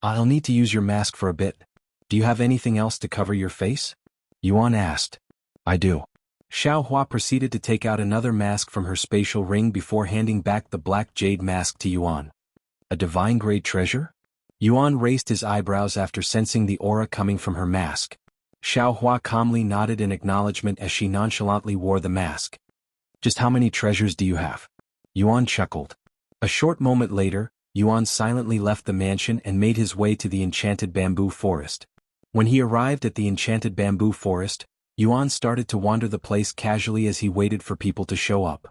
I'll need to use your mask for a bit. Do you have anything else to cover your face? Yuan asked. I do. Xiaohua proceeded to take out another mask from her spatial ring before handing back the black jade mask to Yuan. A divine-grade treasure? Yuan raised his eyebrows after sensing the aura coming from her mask. Xiaohua calmly nodded in acknowledgement as she nonchalantly wore the mask. Just how many treasures do you have? Yuan chuckled. A short moment later, Yuan silently left the mansion and made his way to the enchanted bamboo forest. When he arrived at the enchanted bamboo forest, Yuan started to wander the place casually as he waited for people to show up.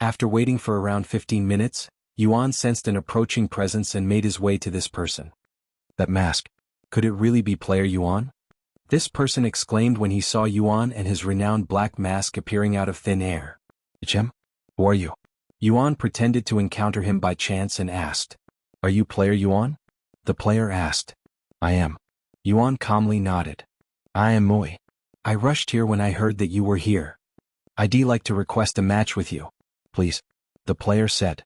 After waiting for around 15 minutes, Yuan sensed an approaching presence and made his way to this person. That mask. Could it really be Player Yuan? This person exclaimed when he saw Yuan and his renowned black mask appearing out of thin air. Hm? Who are you? Yuan pretended to encounter him by chance and asked. Are you Player Yuan? The player asked. I am. Yuan calmly nodded. I am Mui. I rushed here when I heard that you were here. I'd like to request a match with you. Please. The player said.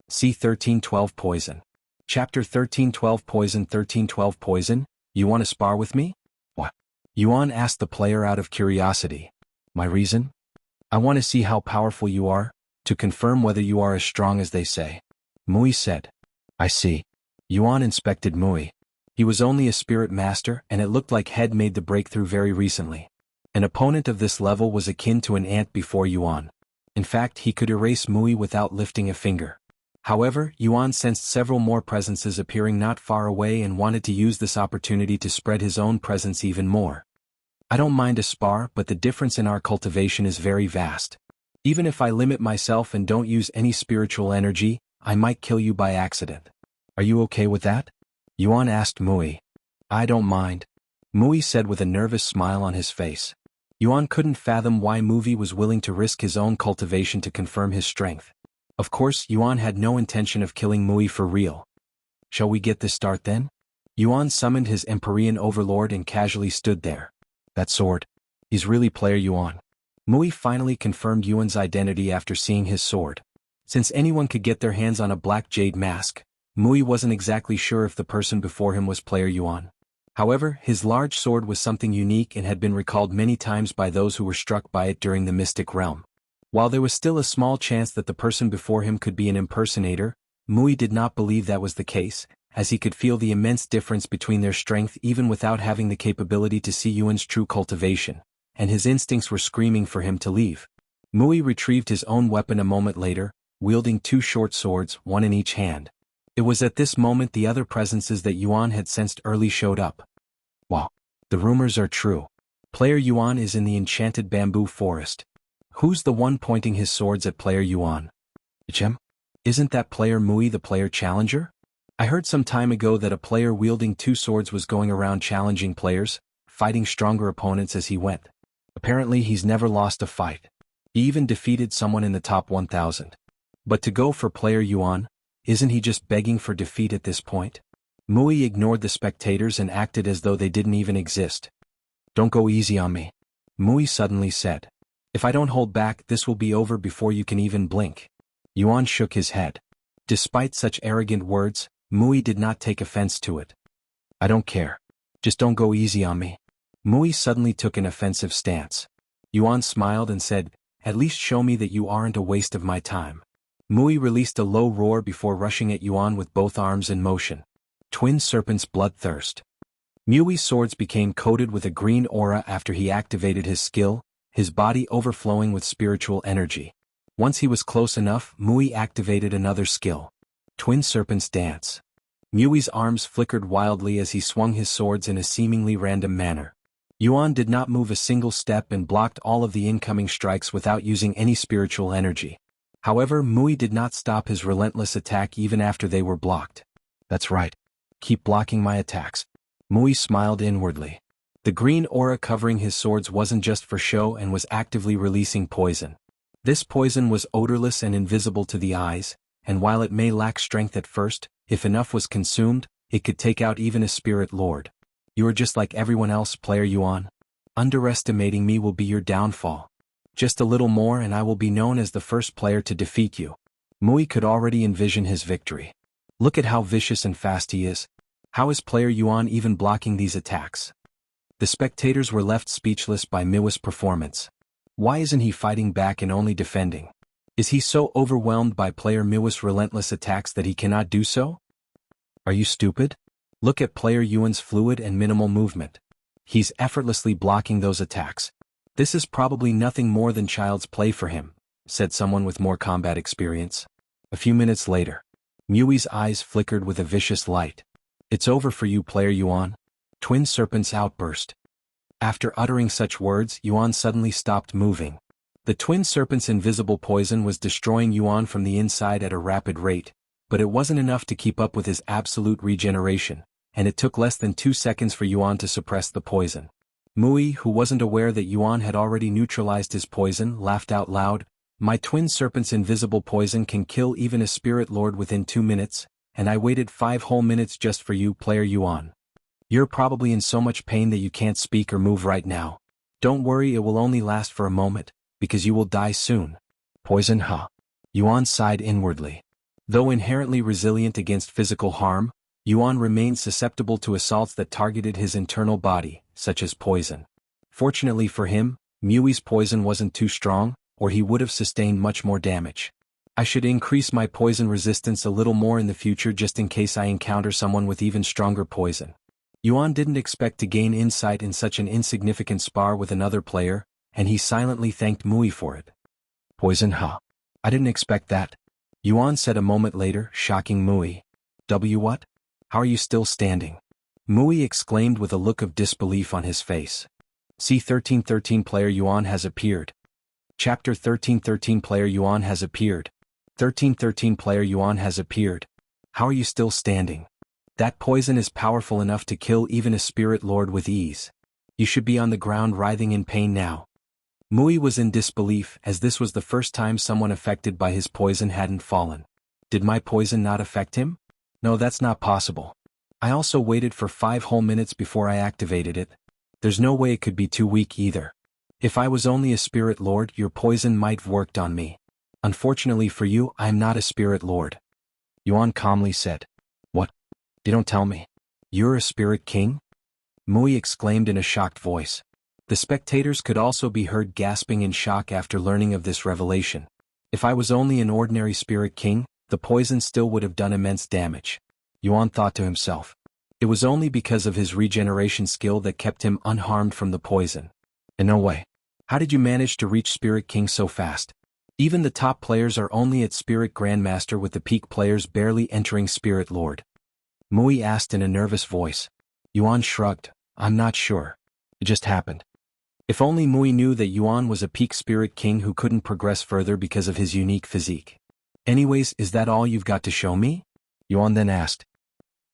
C1312 Poison. Chapter 1312 Poison 1312 Poison, you want to spar with me? What? Yuan asked the player out of curiosity. My reason? I want to see how powerful you are, to confirm whether you are as strong as they say. Mui said. I see. Yuan inspected Mui. He was only a spirit master and it looked like Head made the breakthrough very recently. An opponent of this level was akin to an ant before Yuan. In fact, he could erase Mui without lifting a finger. However, Yuan sensed several more presences appearing not far away and wanted to use this opportunity to spread his own presence even more. I don't mind a spar, but the difference in our cultivation is very vast. Even if I limit myself and don't use any spiritual energy, I might kill you by accident. Are you okay with that? Yuan asked Mui. I don't mind. Mui said with a nervous smile on his face. Yuan couldn't fathom why Mui was willing to risk his own cultivation to confirm his strength. Of course, Yuan had no intention of killing Mui for real. Shall we get this start then? Yuan summoned his Empyrean overlord and casually stood there. That sword. He's really Player Yuan. Mui finally confirmed Yuan's identity after seeing his sword. Since anyone could get their hands on a black jade mask, Mui wasn't exactly sure if the person before him was Player Yuan. However, his large sword was something unique and had been recalled many times by those who were struck by it during the Mystic Realm. While there was still a small chance that the person before him could be an impersonator, Mui did not believe that was the case, as he could feel the immense difference between their strength even without having the capability to see Yuan's true cultivation, and his instincts were screaming for him to leave. Mui retrieved his own weapon a moment later, wielding two short swords, one in each hand. It was at this moment the other presences that Yuan had sensed early showed up. Wow. The rumors are true. Player Yuan is in the enchanted bamboo forest. Who's the one pointing his swords at Player Yuan? Hm? Isn't that Player Mui the player challenger? I heard some time ago that a player wielding two swords was going around challenging players, fighting stronger opponents as he went. Apparently he's never lost a fight. He even defeated someone in the top 1000. But to go for Player Yuan, isn't he just begging for defeat at this point? Mui ignored the spectators and acted as though they didn't even exist. Don't go easy on me. Mui suddenly said. If I don't hold back, this will be over before you can even blink. Yuan shook his head. Despite such arrogant words, Mui did not take offense to it. I don't care. Just don't go easy on me. Mui suddenly took an offensive stance. Yuan smiled and said, at least show me that you aren't a waste of my time. Mui released a low roar before rushing at Yuan with both arms in motion. Twin Serpent's Bloodthirst. Mui's swords became coated with a green aura after he activated his skill, his body overflowing with spiritual energy. Once he was close enough, Mui activated another skill. Twin Serpent's Dance. Mui's arms flickered wildly as he swung his swords in a seemingly random manner. Yuan did not move a single step and blocked all of the incoming strikes without using any spiritual energy. However, Mui did not stop his relentless attack even after they were blocked. That's right. Keep blocking my attacks. Mui smiled inwardly. The green aura covering his swords wasn't just for show and was actively releasing poison. This poison was odorless and invisible to the eyes, and while it may lack strength at first, if enough was consumed, it could take out even a spirit lord. You are just like everyone else, player Yuan. Underestimating me will be your downfall. Just a little more and I will be known as the first player to defeat you. Mui could already envision his victory. Look at how vicious and fast he is. How is player Yuan even blocking these attacks? The spectators were left speechless by Miu's performance. Why isn't he fighting back and only defending? Is he so overwhelmed by player Miu's relentless attacks that he cannot do so? Are you stupid? Look at player Yuan's fluid and minimal movement. He's effortlessly blocking those attacks. This is probably nothing more than child's play for him, said someone with more combat experience. A few minutes later, Miu's eyes flickered with a vicious light. It's over for you, player Yuan. Twin Serpent's Outburst. After uttering such words, Yuan suddenly stopped moving. The Twin Serpent's invisible poison was destroying Yuan from the inside at a rapid rate, but it wasn't enough to keep up with his absolute regeneration, and it took less than 2 seconds for Yuan to suppress the poison. Mui, who wasn't aware that Yuan had already neutralized his poison, laughed out loud. My Twin Serpent's invisible poison can kill even a spirit lord within 2 minutes, and I waited 5 whole minutes just for you, player Yuan. You're probably in so much pain that you can't speak or move right now. Don't worry, it will only last for a moment, because you will die soon. Poison, huh? Yuan sighed inwardly. Though inherently resilient against physical harm, Yuan remained susceptible to assaults that targeted his internal body, such as poison. Fortunately for him, Miu's poison wasn't too strong, or he would have sustained much more damage. I should increase my poison resistance a little more in the future just in case I encounter someone with even stronger poison. Yuan didn't expect to gain insight in such an insignificant spar with another player, and he silently thanked Mui for it. Poison, huh? I didn't expect that. Yuan said a moment later, shocking Mui. What? How are you still standing? Mui exclaimed with a look of disbelief on his face. C1313 player Yuan has appeared. Chapter 1313 player Yuan has appeared. 1313 player Yuan has appeared. How are you still standing? That poison is powerful enough to kill even a spirit lord with ease. You should be on the ground writhing in pain now. Mui was in disbelief as this was the first time someone affected by his poison hadn't fallen. Did my poison not affect him? No, that's not possible. I also waited for 5 whole minutes before I activated it. There's no way it could be too weak either. If I was only a spirit lord, your poison might have worked on me. Unfortunately for you, I am not a spirit lord. Yuan calmly said. What? You don't tell me. You're a spirit king? Mui exclaimed in a shocked voice. The spectators could also be heard gasping in shock after learning of this revelation. If I was only an ordinary spirit king, the poison still would have done immense damage. Yuan thought to himself. It was only because of his regeneration skill that kept him unharmed from the poison. In no way. How did you manage to reach Spirit King so fast? Even the top players are only at Spirit Grandmaster, with the peak players barely entering Spirit Lord. Mui asked in a nervous voice. Yuan shrugged. I'm not sure. It just happened. If only Mui knew that Yuan was a peak Spirit King who couldn't progress further because of his unique physique. Anyways, is that all you've got to show me? Yuan then asked.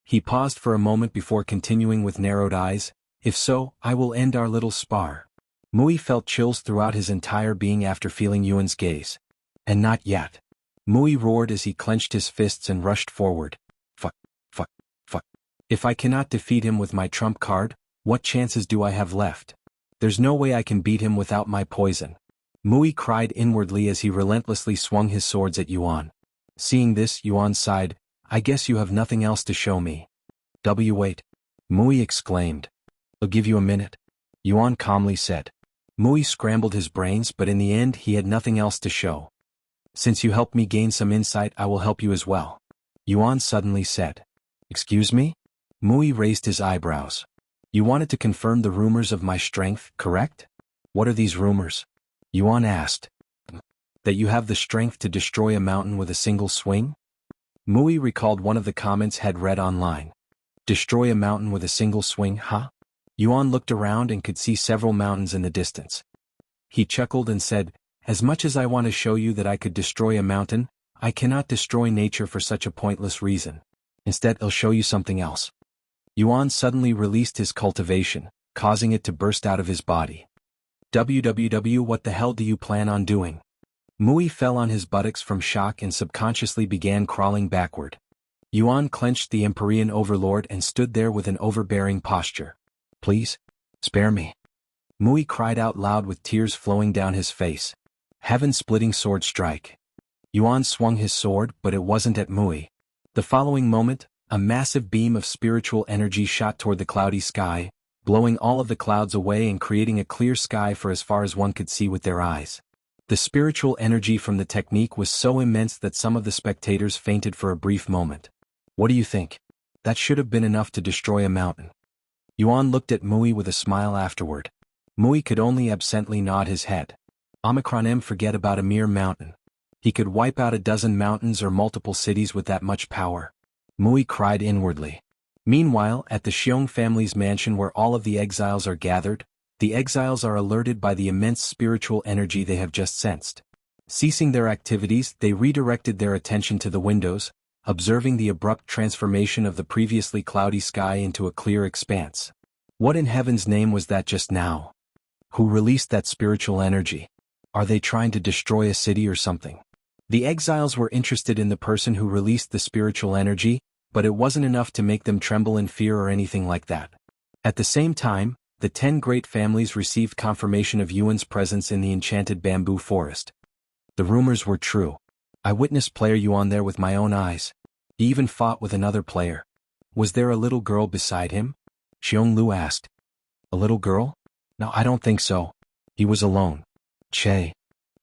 He paused for a moment before continuing with narrowed eyes. If so, I will end our little spar. Mui felt chills throughout his entire being after feeling Yuan's gaze. And not yet. Mui roared as he clenched his fists and rushed forward. Fuck. If I cannot defeat him with my trump card, what chances do I have left? There's no way I can beat him without my poison. Mui cried inwardly as he relentlessly swung his swords at Yuan. Seeing this, Yuan sighed. I guess you have nothing else to show me. Wait. Mui exclaimed. I'll give you a minute. Yuan calmly said. Mui scrambled his brains, but in the end he had nothing else to show. Since you helped me gain some insight, I will help you as well. Yuan suddenly said. Excuse me? Mui raised his eyebrows. You wanted to confirm the rumors of my strength, correct? What are these rumors? Yuan asked. That you have the strength to destroy a mountain with a single swing? Mui recalled one of the comments had read online. Destroy a mountain with a single swing, huh? Yuan looked around and could see several mountains in the distance. He chuckled and said, as much as I want to show you that I could destroy a mountain, I cannot destroy nature for such a pointless reason. Instead, I'll show you something else. Yuan suddenly released his cultivation, causing it to burst out of his body. What the hell do you plan on doing? Mui fell on his buttocks from shock and subconsciously began crawling backward. Yuan clenched the Empyrean overlord and stood there with an overbearing posture. Please, spare me. Mui cried out loud with tears flowing down his face. Heaven-splitting sword strike. Yuan swung his sword, but it wasn't at Mui. The following moment, a massive beam of spiritual energy shot toward the cloudy sky, blowing all of the clouds away and creating a clear sky for as far as one could see with their eyes. The spiritual energy from the technique was so immense that some of the spectators fainted for a brief moment. What do you think? That should have been enough to destroy a mountain. Yuan looked at Mui with a smile afterward. Mui could only absently nod his head. Forget about a mere mountain. He could wipe out a dozen mountains or multiple cities with that much power. Mui cried inwardly. Meanwhile, at the Xiong family's mansion where all of the exiles are gathered, the exiles are alerted by the immense spiritual energy they have just sensed. Ceasing their activities, they redirected their attention to the windows, observing the abrupt transformation of the previously cloudy sky into a clear expanse. What in heaven's name was that just now? Who released that spiritual energy? Are they trying to destroy a city or something? The exiles were interested in the person who released the spiritual energy, but it wasn't enough to make them tremble in fear or anything like that. At the same time, the 10 great families received confirmation of Yuan's presence in the enchanted bamboo forest. The rumors were true. I witnessed player Yuan there with my own eyes. He even fought with another player. Was there a little girl beside him? Xionglu asked. A little girl? No, I don't think so. He was alone. Che.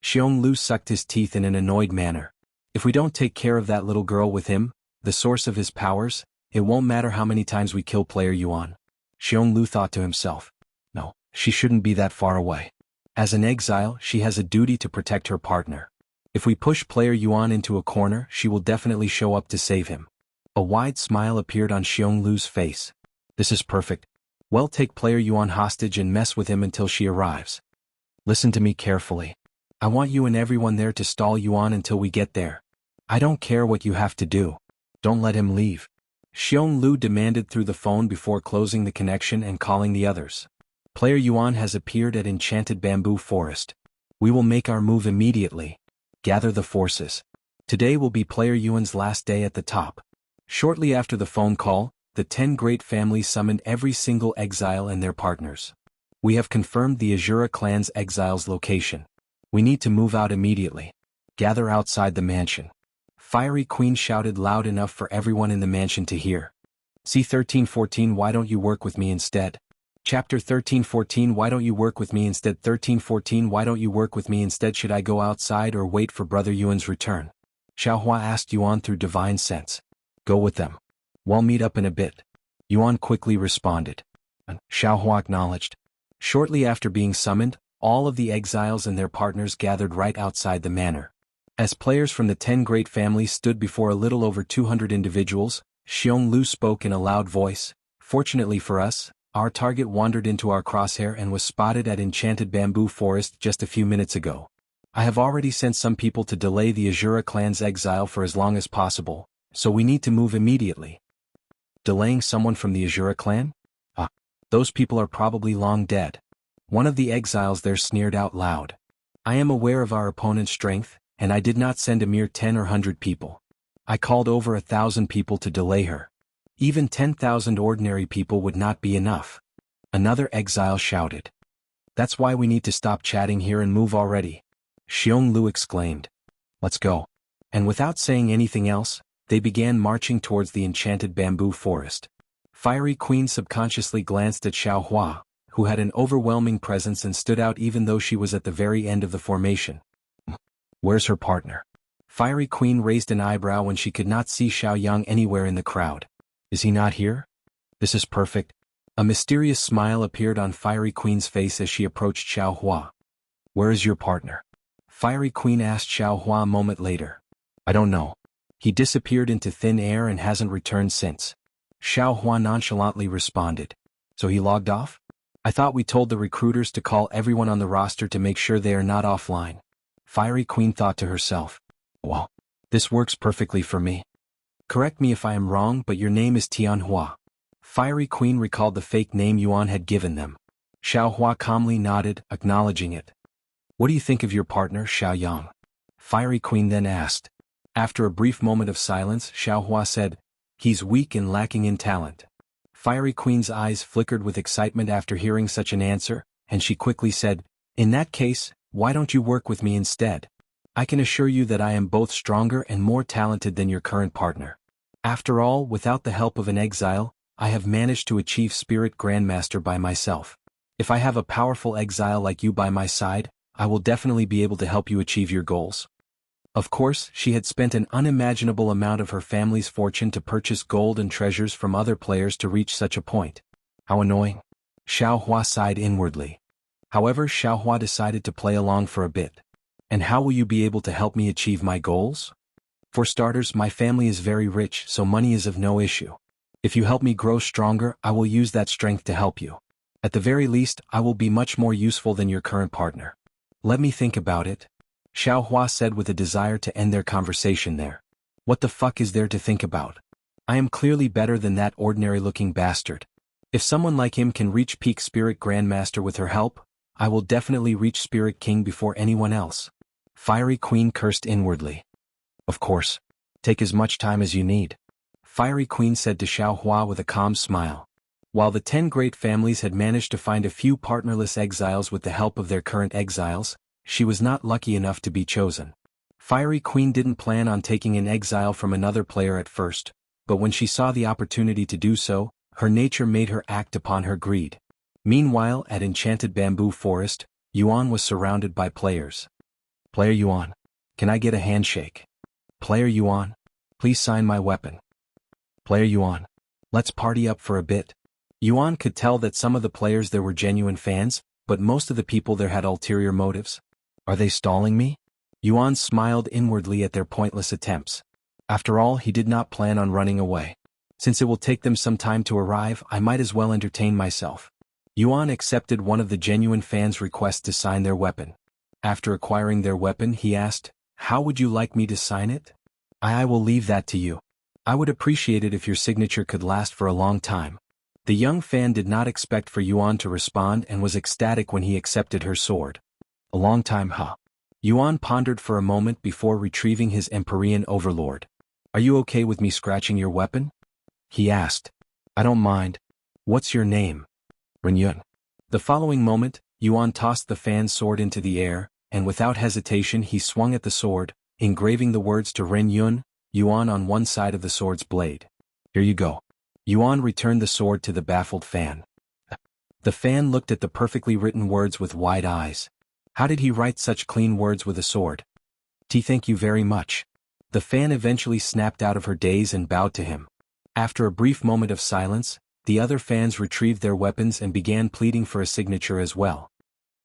Xionglu sucked his teeth in an annoyed manner. If we don't take care of that little girl with him, the source of his powers, it won't matter how many times we kill player Yuan. Xionglu thought to himself. No, she shouldn't be that far away. As an exile, she has a duty to protect her partner. If we push player Yuan into a corner, she will definitely show up to save him. A wide smile appeared on Xionglu's face. This is perfect. Well, take player Yuan hostage and mess with him until she arrives. Listen to me carefully. I want you and everyone there to stall Yuan until we get there. I don't care what you have to do. Don't let him leave. Xionglu demanded through the phone before closing the connection and calling the others. Player Yuan has appeared at Enchanted Bamboo Forest. We will make our move immediately. Gather the forces. Today will be player Yuan's last day at the top. Shortly after the phone call, the 10 great families summoned every single exile and their partners. We have confirmed the Azura clan's exiles' location. We need to move out immediately. Gather outside the mansion. Fiery Queen shouted loud enough for everyone in the mansion to hear. C1314, why don't you work with me instead? Chapter 1314, why don't you work with me instead? 1314, why don't you work with me instead? Should I go outside or wait for Brother Yuan's return? Xiaohua asked Yuan through divine sense. Go with them. We'll meet up in a bit. Yuan quickly responded. Xiaohua acknowledged. Shortly after being summoned, all of the exiles and their partners gathered right outside the manor. As players from the 10 great families stood before a little over 200 individuals, Xionglu spoke in a loud voice. Fortunately for us, our target wandered into our crosshair and was spotted at Enchanted Bamboo Forest just a few minutes ago. I have already sent some people to delay the Azura clan's exile for as long as possible, so we need to move immediately. Delaying someone from the Azura clan? Those people are probably long dead. One of the exiles there sneered out loud. I am aware of our opponent's strength, and I did not send a mere 10 or 100 people. I called over 1,000 people to delay her. Even 10,000 ordinary people would not be enough. Another exile shouted. That's why we need to stop chatting here and move already. Xionglu exclaimed. Let's go. And without saying anything else, they began marching towards the Enchanted Bamboo Forest. Fiery Queen subconsciously glanced at Xiaohua, who had an overwhelming presence and stood out even though she was at the very end of the formation. Where's her partner? Fiery Queen raised an eyebrow when she could not see Xiaoyang anywhere in the crowd. Is he not here? This is perfect. A mysterious smile appeared on Fiery Queen's face as she approached Xiaohua. Where is your partner? Fiery Queen asked Xiaohua a moment later. I don't know. He disappeared into thin air and hasn't returned since. Xiaohua nonchalantly responded. So he logged off? I thought we told the recruiters to call everyone on the roster to make sure they are not offline. Fiery Queen thought to herself. Well, this works perfectly for me. Correct me if I am wrong, but your name is Tianhua. Fiery Queen recalled the fake name Yuan had given them. Xiaohua calmly nodded, acknowledging it. What do you think of your partner, Xiaoyang? Fiery Queen then asked. After a brief moment of silence, Xiaohua said, "He's weak and lacking in talent." Fiery Queen's eyes flickered with excitement after hearing such an answer, and she quickly said, "In that case, why don't you work with me instead? I can assure you that I am both stronger and more talented than your current partner. After all, without the help of an exile, I have managed to achieve Spirit Grandmaster by myself. If I have a powerful exile like you by my side, I will definitely be able to help you achieve your goals." Of course, she had spent an unimaginable amount of her family's fortune to purchase gold and treasures from other players to reach such a point. How annoying. Xiaohua sighed inwardly. However, Xiaohua decided to play along for a bit. "And how will you be able to help me achieve my goals?" "For starters, my family is very rich, so money is of no issue. If you help me grow stronger, I will use that strength to help you. At the very least, I will be much more useful than your current partner." "Let me think about it," Xiaohua said with a desire to end their conversation there. "What the fuck is there to think about? I am clearly better than that ordinary-looking bastard. If someone like him can reach peak Spirit Grandmaster with her help, I will definitely reach Spirit King before anyone else." Fiery Queen cursed inwardly. "Of course. Take as much time as you need," Fiery Queen said to Xiaohua with a calm smile. While the 10 great families had managed to find a few partnerless exiles with the help of their current exiles, she was not lucky enough to be chosen. Fiery Queen didn't plan on taking an exile from another player at first, but when she saw the opportunity to do so, her nature made her act upon her greed. Meanwhile, at Enchanted Bamboo Forest, Yuan was surrounded by players. "Player Yuan, can I get a handshake? Player Yuan, please sign my weapon. Player Yuan, let's party up for a bit." Yuan could tell that some of the players there were genuine fans, but most of the people there had ulterior motives. "Are they stalling me?" Yuan smiled inwardly at their pointless attempts. After all, he did not plan on running away. Since it will take them some time to arrive, I might as well entertain myself. Yuan accepted one of the genuine fans' requests to sign their weapon. After acquiring their weapon, he asked, "How would you like me to sign it?" I will leave that to you. I would appreciate it if your signature could last for a long time." The young fan did not expect for Yuan to respond and was ecstatic when he accepted her sword. "A long time, huh?" Yuan pondered for a moment before retrieving his Empyrean overlord. "Are you okay with me scratching your weapon?" he asked. "I don't mind. What's your name?" "Renyun." The following moment, Yuan tossed the fan's sword into the air, and without hesitation he swung at the sword, engraving the words to Renyun, Yuan on one side of the sword's blade. "Here you go." Yuan returned the sword to the baffled fan. The fan looked at the perfectly written words with wide eyes. How did he write such clean words with a sword? Thank you very much." The fan eventually snapped out of her daze and bowed to him. After a brief moment of silence, the other fans retrieved their weapons and began pleading for a signature as well.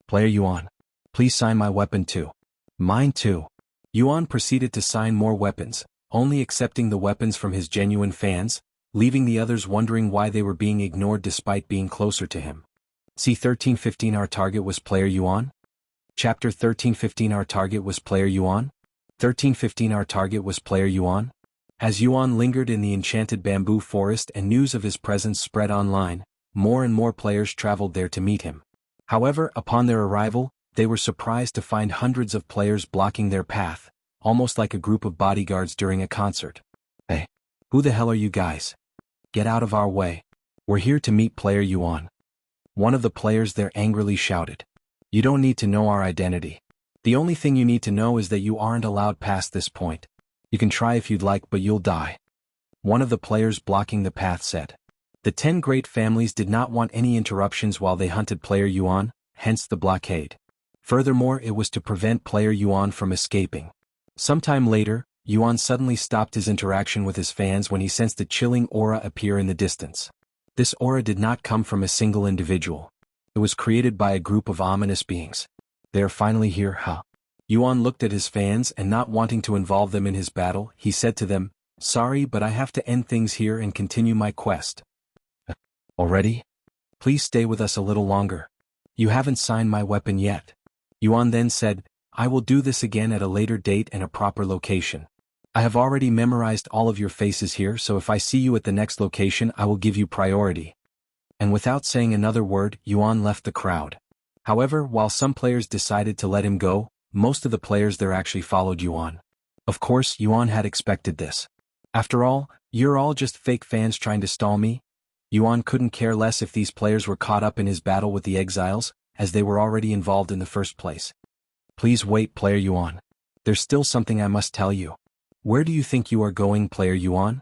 "Player Yuan, please sign my weapon too." "Mine too." Yuan proceeded to sign more weapons, only accepting the weapons from his genuine fans, leaving the others wondering why they were being ignored despite being closer to him. C1315 Our target was Player Yuan? Chapter 1315 Our target was Player Yuan? 1315 Our target was Player Yuan? As Yuan lingered in the Enchanted Bamboo Forest and news of his presence spread online, more and more players traveled there to meet him. However, upon their arrival, they were surprised to find hundreds of players blocking their path, almost like a group of bodyguards during a concert. "Hey, who the hell are you guys? Get out of our way. We're here to meet Player Yuan." One of the players there angrily shouted. "You don't need to know our identity. The only thing you need to know is that you aren't allowed past this point. You can try if you'd like, but you'll die," one of the players blocking the path said. The 10 great families did not want any interruptions while they hunted Player Yuan, hence the blockade. Furthermore, it was to prevent Player Yuan from escaping. Sometime later, Yuan suddenly stopped his interaction with his fans when he sensed a chilling aura appear in the distance. This aura did not come from a single individual. It was created by a group of ominous beings. "They are finally here, huh?" Yuan looked at his fans and not wanting to involve them in his battle, he said to them, "Sorry, but I have to end things here and continue my quest." "Already? Please stay with us a little longer. You haven't signed my weapon yet." Yuan then said, "I will do this again at a later date and a proper location. I have already memorized all of your faces here, so if I see you at the next location I will give you priority." And without saying another word, Yuan left the crowd. However, while some players decided to let him go, most of the players there actually followed Yuan. Of course, Yuan had expected this. After all, you're all just fake fans trying to stall me? Yuan couldn't care less if these players were caught up in his battle with the Exiles, as they were already involved in the first place. Please wait, Player Yuan. There's still something I must tell you. Where do you think you are going, Player Yuan?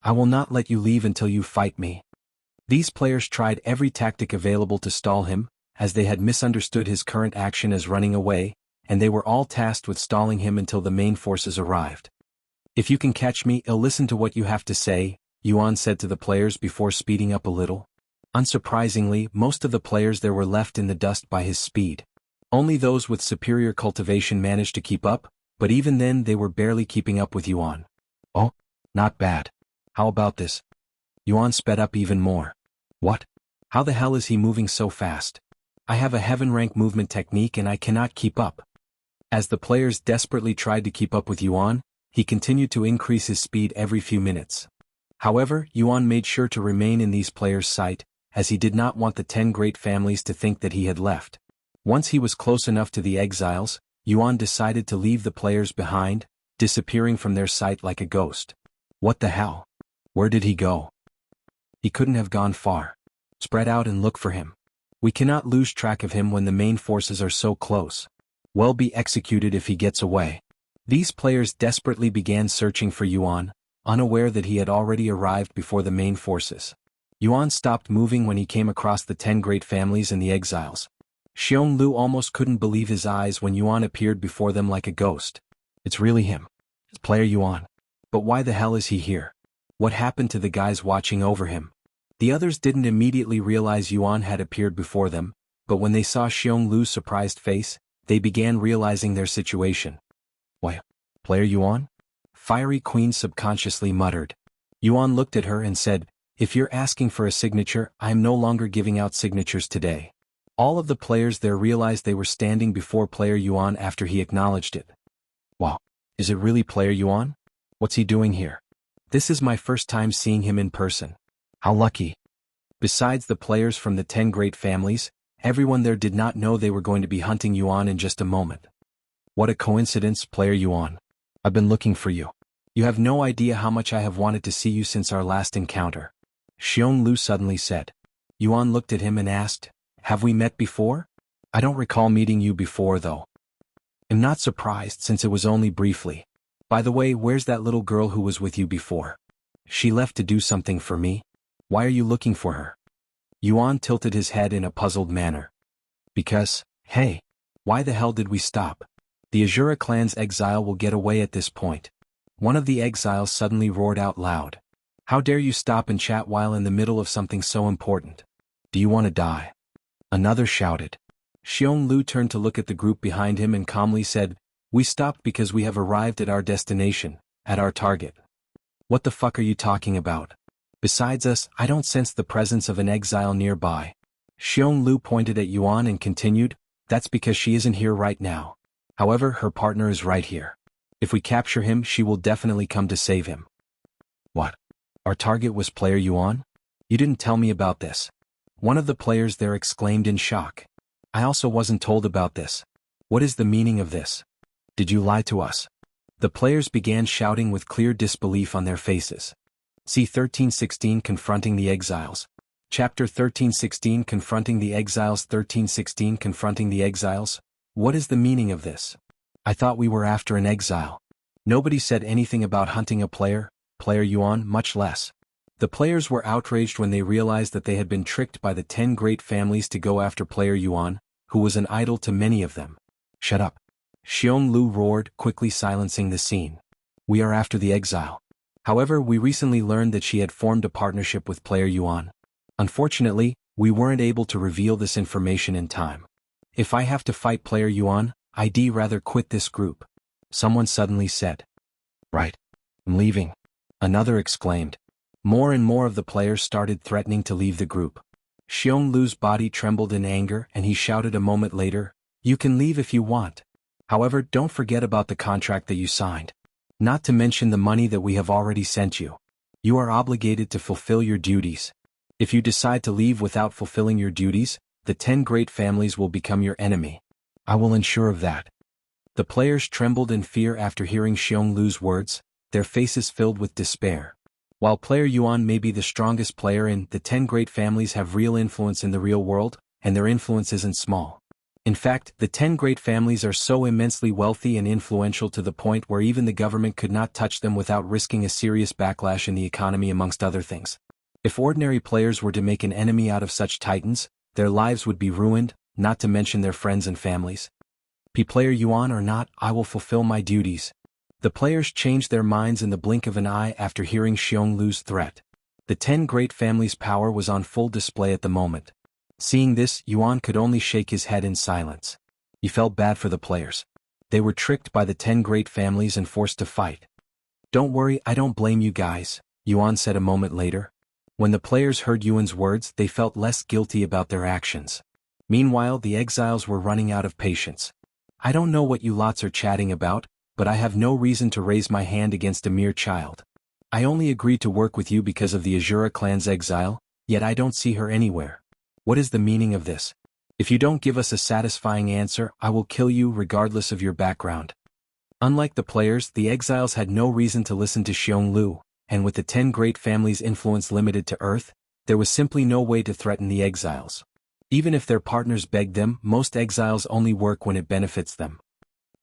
I will not let you leave until you fight me. These players tried every tactic available to stall him, as they had misunderstood his current action as running away, and they were all tasked with stalling him until the main forces arrived. If you can catch me, I'll listen to what you have to say, Yuan said to the players before speeding up a little. Unsurprisingly, most of the players there were left in the dust by his speed. Only those with superior cultivation managed to keep up, but even then they were barely keeping up with Yuan. Oh, not bad. How about this? Yuan sped up even more. What? How the hell is he moving so fast? I have a heaven-rank movement technique and I cannot keep up. As the players desperately tried to keep up with Yuan, he continued to increase his speed every few minutes. However, Yuan made sure to remain in these players' sight, as he did not want the 10 great families to think that he had left. Once he was close enough to the Exiles, Yuan decided to leave the players behind, disappearing from their sight like a ghost. What the hell? Where did he go? He couldn't have gone far. Spread out and look for him. We cannot lose track of him when the main forces are so close. Well, be executed if he gets away. These players desperately began searching for Yuan, unaware that he had already arrived before the main forces. Yuan stopped moving when he came across the 10 great families and the Exiles. Xiong almost couldn't believe his eyes when Yuan appeared before them like a ghost. It's really him. It's Player Yuan. But why the hell is he here? What happened to the guys watching over him? The others didn't immediately realize Yuan had appeared before them, but when they saw Xiong surprised face, they began realizing their situation. Why, Player Yuan? Fiery Queen subconsciously muttered. Yuan looked at her and said, if you're asking for a signature, I am no longer giving out signatures today. All of the players there realized they were standing before Player Yuan after he acknowledged it. Wow, is it really Player Yuan? What's he doing here? This is my first time seeing him in person. How lucky. Besides the players from the 10 great families, everyone there did not know they were going to be hunting Yuan in just a moment. What a coincidence, Player Yuan. I've been looking for you. You have no idea how much I have wanted to see you since our last encounter. Xiong suddenly said. Yuan looked at him and asked, have we met before? I don't recall meeting you before though. I'm not surprised since it was only briefly. By the way, where's that little girl who was with you before? She left to do something for me? Why are you looking for her? Yuan tilted his head in a puzzled manner. Because, hey, why the hell did we stop? The Azura clan's exile will get away at this point. One of the exiles suddenly roared out loud. How dare you stop and chat while in the middle of something so important? Do you want to die? Another shouted. Xiong turned to look at the group behind him and calmly said, we stopped because we have arrived at our destination, at our target. What the fuck are you talking about? Besides us, I don't sense the presence of an exile nearby. Xiong pointed at Yuan and continued, that's because she isn't here right now. However, her partner is right here. If we capture him, she will definitely come to save him. What? Our target was Player Yuan? You didn't tell me about this. One of the players there exclaimed in shock. I also wasn't told about this. What is the meaning of this? Did you lie to us? The players began shouting with clear disbelief on their faces. C1316 Confronting the Exiles. Chapter 1316 Confronting the Exiles. 1316 Confronting the Exiles. What is the meaning of this? I thought we were after an exile. Nobody said anything about hunting a Player Yuan, much less. The players were outraged when they realized that they had been tricked by the 10 great families to go after Player Yuan, who was an idol to many of them. Shut up. Xiong roared, quickly silencing the scene. We are after the exile. However, we recently learned that she had formed a partnership with Player Yuan. Unfortunately, we weren't able to reveal this information in time. If I have to fight Player Yuan, I'd rather quit this group. Someone suddenly said. Right. I'm leaving. Another exclaimed. More and more of the players started threatening to leave the group. Xiong body trembled in anger and he shouted a moment later, you can leave if you want. However, don't forget about the contract that you signed. Not to mention the money that we have already sent you. You are obligated to fulfill your duties. If you decide to leave without fulfilling your duties, the 10 great families will become your enemy. I will ensure of that. The players trembled in fear after hearing Xionglu's words, their faces filled with despair. While player Yuan may be the strongest player in the 10 great families have real influence in the real world, and their influence isn't small. In fact, the 10 great families are so immensely wealthy and influential to the point where even the government could not touch them without risking a serious backlash in the economy amongst other things. If ordinary players were to make an enemy out of such titans, their lives would be ruined, not to mention their friends and families. Be player Yuan or not, I will fulfill my duties. The players changed their minds in the blink of an eye after hearing Xionglu's threat. The 10 great families' power was on full display at the moment. Seeing this, Yuan could only shake his head in silence. He felt bad for the players. They were tricked by the 10 great families and forced to fight. Don't worry, I don't blame you guys, Yuan said a moment later. When the players heard Yuan's words, they felt less guilty about their actions. Meanwhile, the exiles were running out of patience. I don't know what you lots are chatting about, but I have no reason to raise my hand against a mere child. I only agreed to work with you because of the Azura clan's exile, yet I don't see her anywhere. What is the meaning of this? If you don't give us a satisfying answer, I will kill you regardless of your background. Unlike the players, the exiles had no reason to listen to Xionglu, and with the 10 great families' influence limited to Earth, there was simply no way to threaten the exiles. Even if their partners begged them, most exiles only work when it benefits them.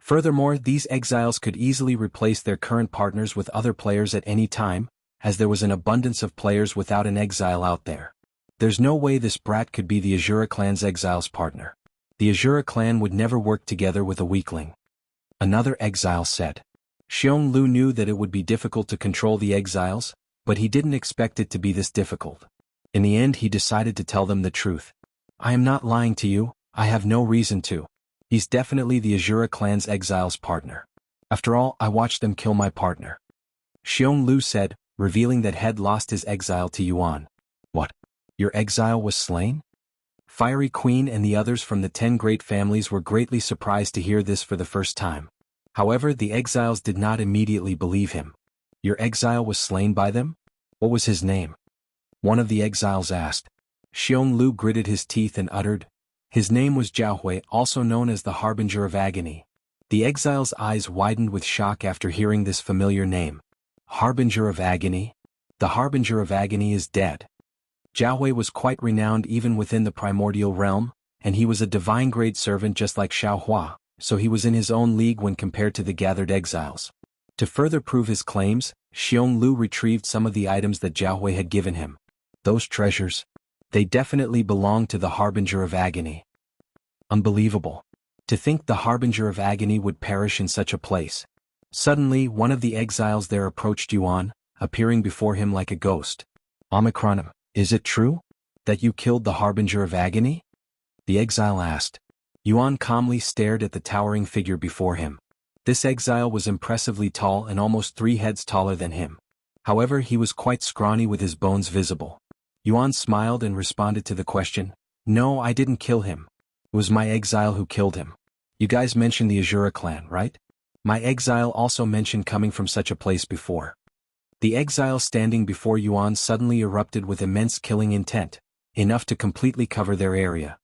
Furthermore, these exiles could easily replace their current partners with other players at any time, as there was an abundance of players without an exile out there. There's no way this brat could be the Azura clan's exile's partner. The Azura clan would never work together with a weakling. Another exile said. Xionglu knew that it would be difficult to control the exiles, but he didn't expect it to be this difficult. In the end, he decided to tell them the truth. I am not lying to you, I have no reason to. He's definitely the Azura clan's exile's partner. After all, I watched them kill my partner. Xionglu said, revealing that had lost his exile to Yuan. What? Your exile was slain? Fiery Queen and the others from the 10 great families were greatly surprised to hear this for the first time. However, the exiles did not immediately believe him. Your exile was slain by them? What was his name? One of the exiles asked. Xionglu gritted his teeth and uttered, his name was Jiaohui, also known as the Harbinger of Agony. The exile's eyes widened with shock after hearing this familiar name. Harbinger of Agony? The Harbinger of Agony is dead. Jiaohui was quite renowned even within the primordial realm, and he was a divine-grade servant just like Xiaohua, so he was in his own league when compared to the gathered exiles. To further prove his claims, Xionglu retrieved some of the items that Jiaohui had given him. Those treasures. They definitely belonged to the Harbinger of Agony. Unbelievable. To think the Harbinger of Agony would perish in such a place. Suddenly, one of the exiles there approached Yuan, appearing before him like a ghost. Omicron, is it true? That you killed the Harbinger of Agony? The exile asked. Yuan calmly stared at the towering figure before him. This exile was impressively tall and almost 3 heads taller than him. However, he was quite scrawny with his bones visible. Yuan smiled and responded to the question, No, I didn't kill him. It was my exile who killed him. You guys mentioned the Azura clan, right? My exile also mentioned coming from such a place before. The exile standing before Yuan suddenly erupted with immense killing intent, enough to completely cover their area.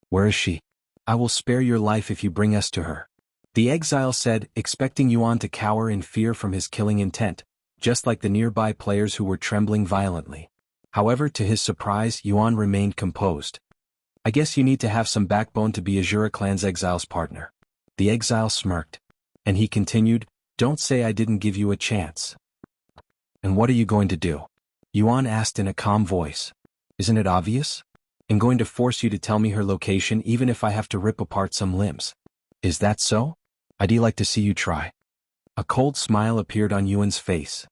Where is she? I will spare your life if you bring us to her. The exile said, expecting Yuan to cower in fear from his killing intent, just like the nearby players who were trembling violently. However, to his surprise, Yuan remained composed. I guess you need to have some backbone to be Azura clan's exile's partner. The exile smirked. And he continued, Don't say I didn't give you a chance. And what are you going to do? Yuan asked in a calm voice. Isn't it obvious? I'm going to force you to tell me her location even if I have to rip apart some limbs. Is that so? I'd like to see you try. A cold smile appeared on Yuan's face.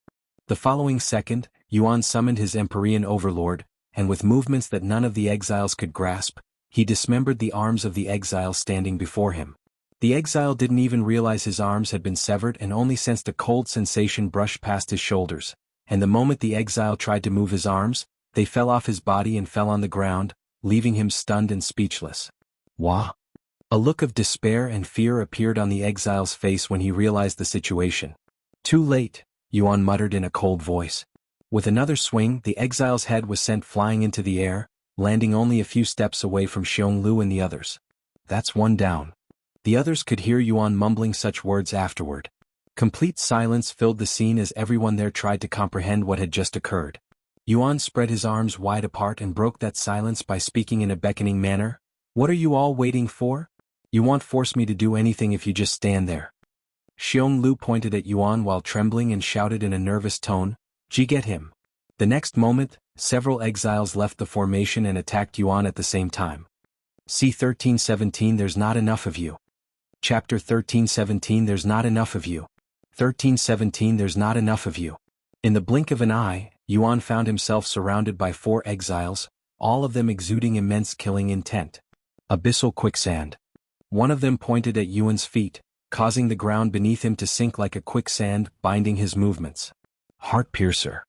The following second, Yuan summoned his Empyrean overlord, and with movements that none of the exiles could grasp, he dismembered the arms of the exile standing before him. The exile didn't even realize his arms had been severed and only sensed a cold sensation brush past his shoulders, and the moment the exile tried to move his arms, they fell off his body and fell on the ground, leaving him stunned and speechless. Wah! A look of despair and fear appeared on the exile's face when he realized the situation. Too late, Yuan muttered in a cold voice. With another swing, the exile's head was sent flying into the air, landing only a few steps away from Xionglu and the others. That's one down. The others could hear Yuan mumbling such words afterward. Complete silence filled the scene as everyone there tried to comprehend what had just occurred. Yuan spread his arms wide apart and broke that silence by speaking in a beckoning manner. "What are you all waiting for? You won't force me to do anything if you just stand there." Xiong pointed at Yuan while trembling and shouted in a nervous tone, "Ji, get him." The next moment, several exiles left the formation and attacked Yuan at the same time. C1317 There's not enough of you. Chapter 1317 There's not enough of you. 1317 There's not enough of you. In the blink of an eye, Yuan found himself surrounded by 4 exiles, all of them exuding immense killing intent. Abyssal quicksand. One of them pointed at Yuan's feet, causing the ground beneath him to sink like a quicksand, binding his movements. Heart piercer.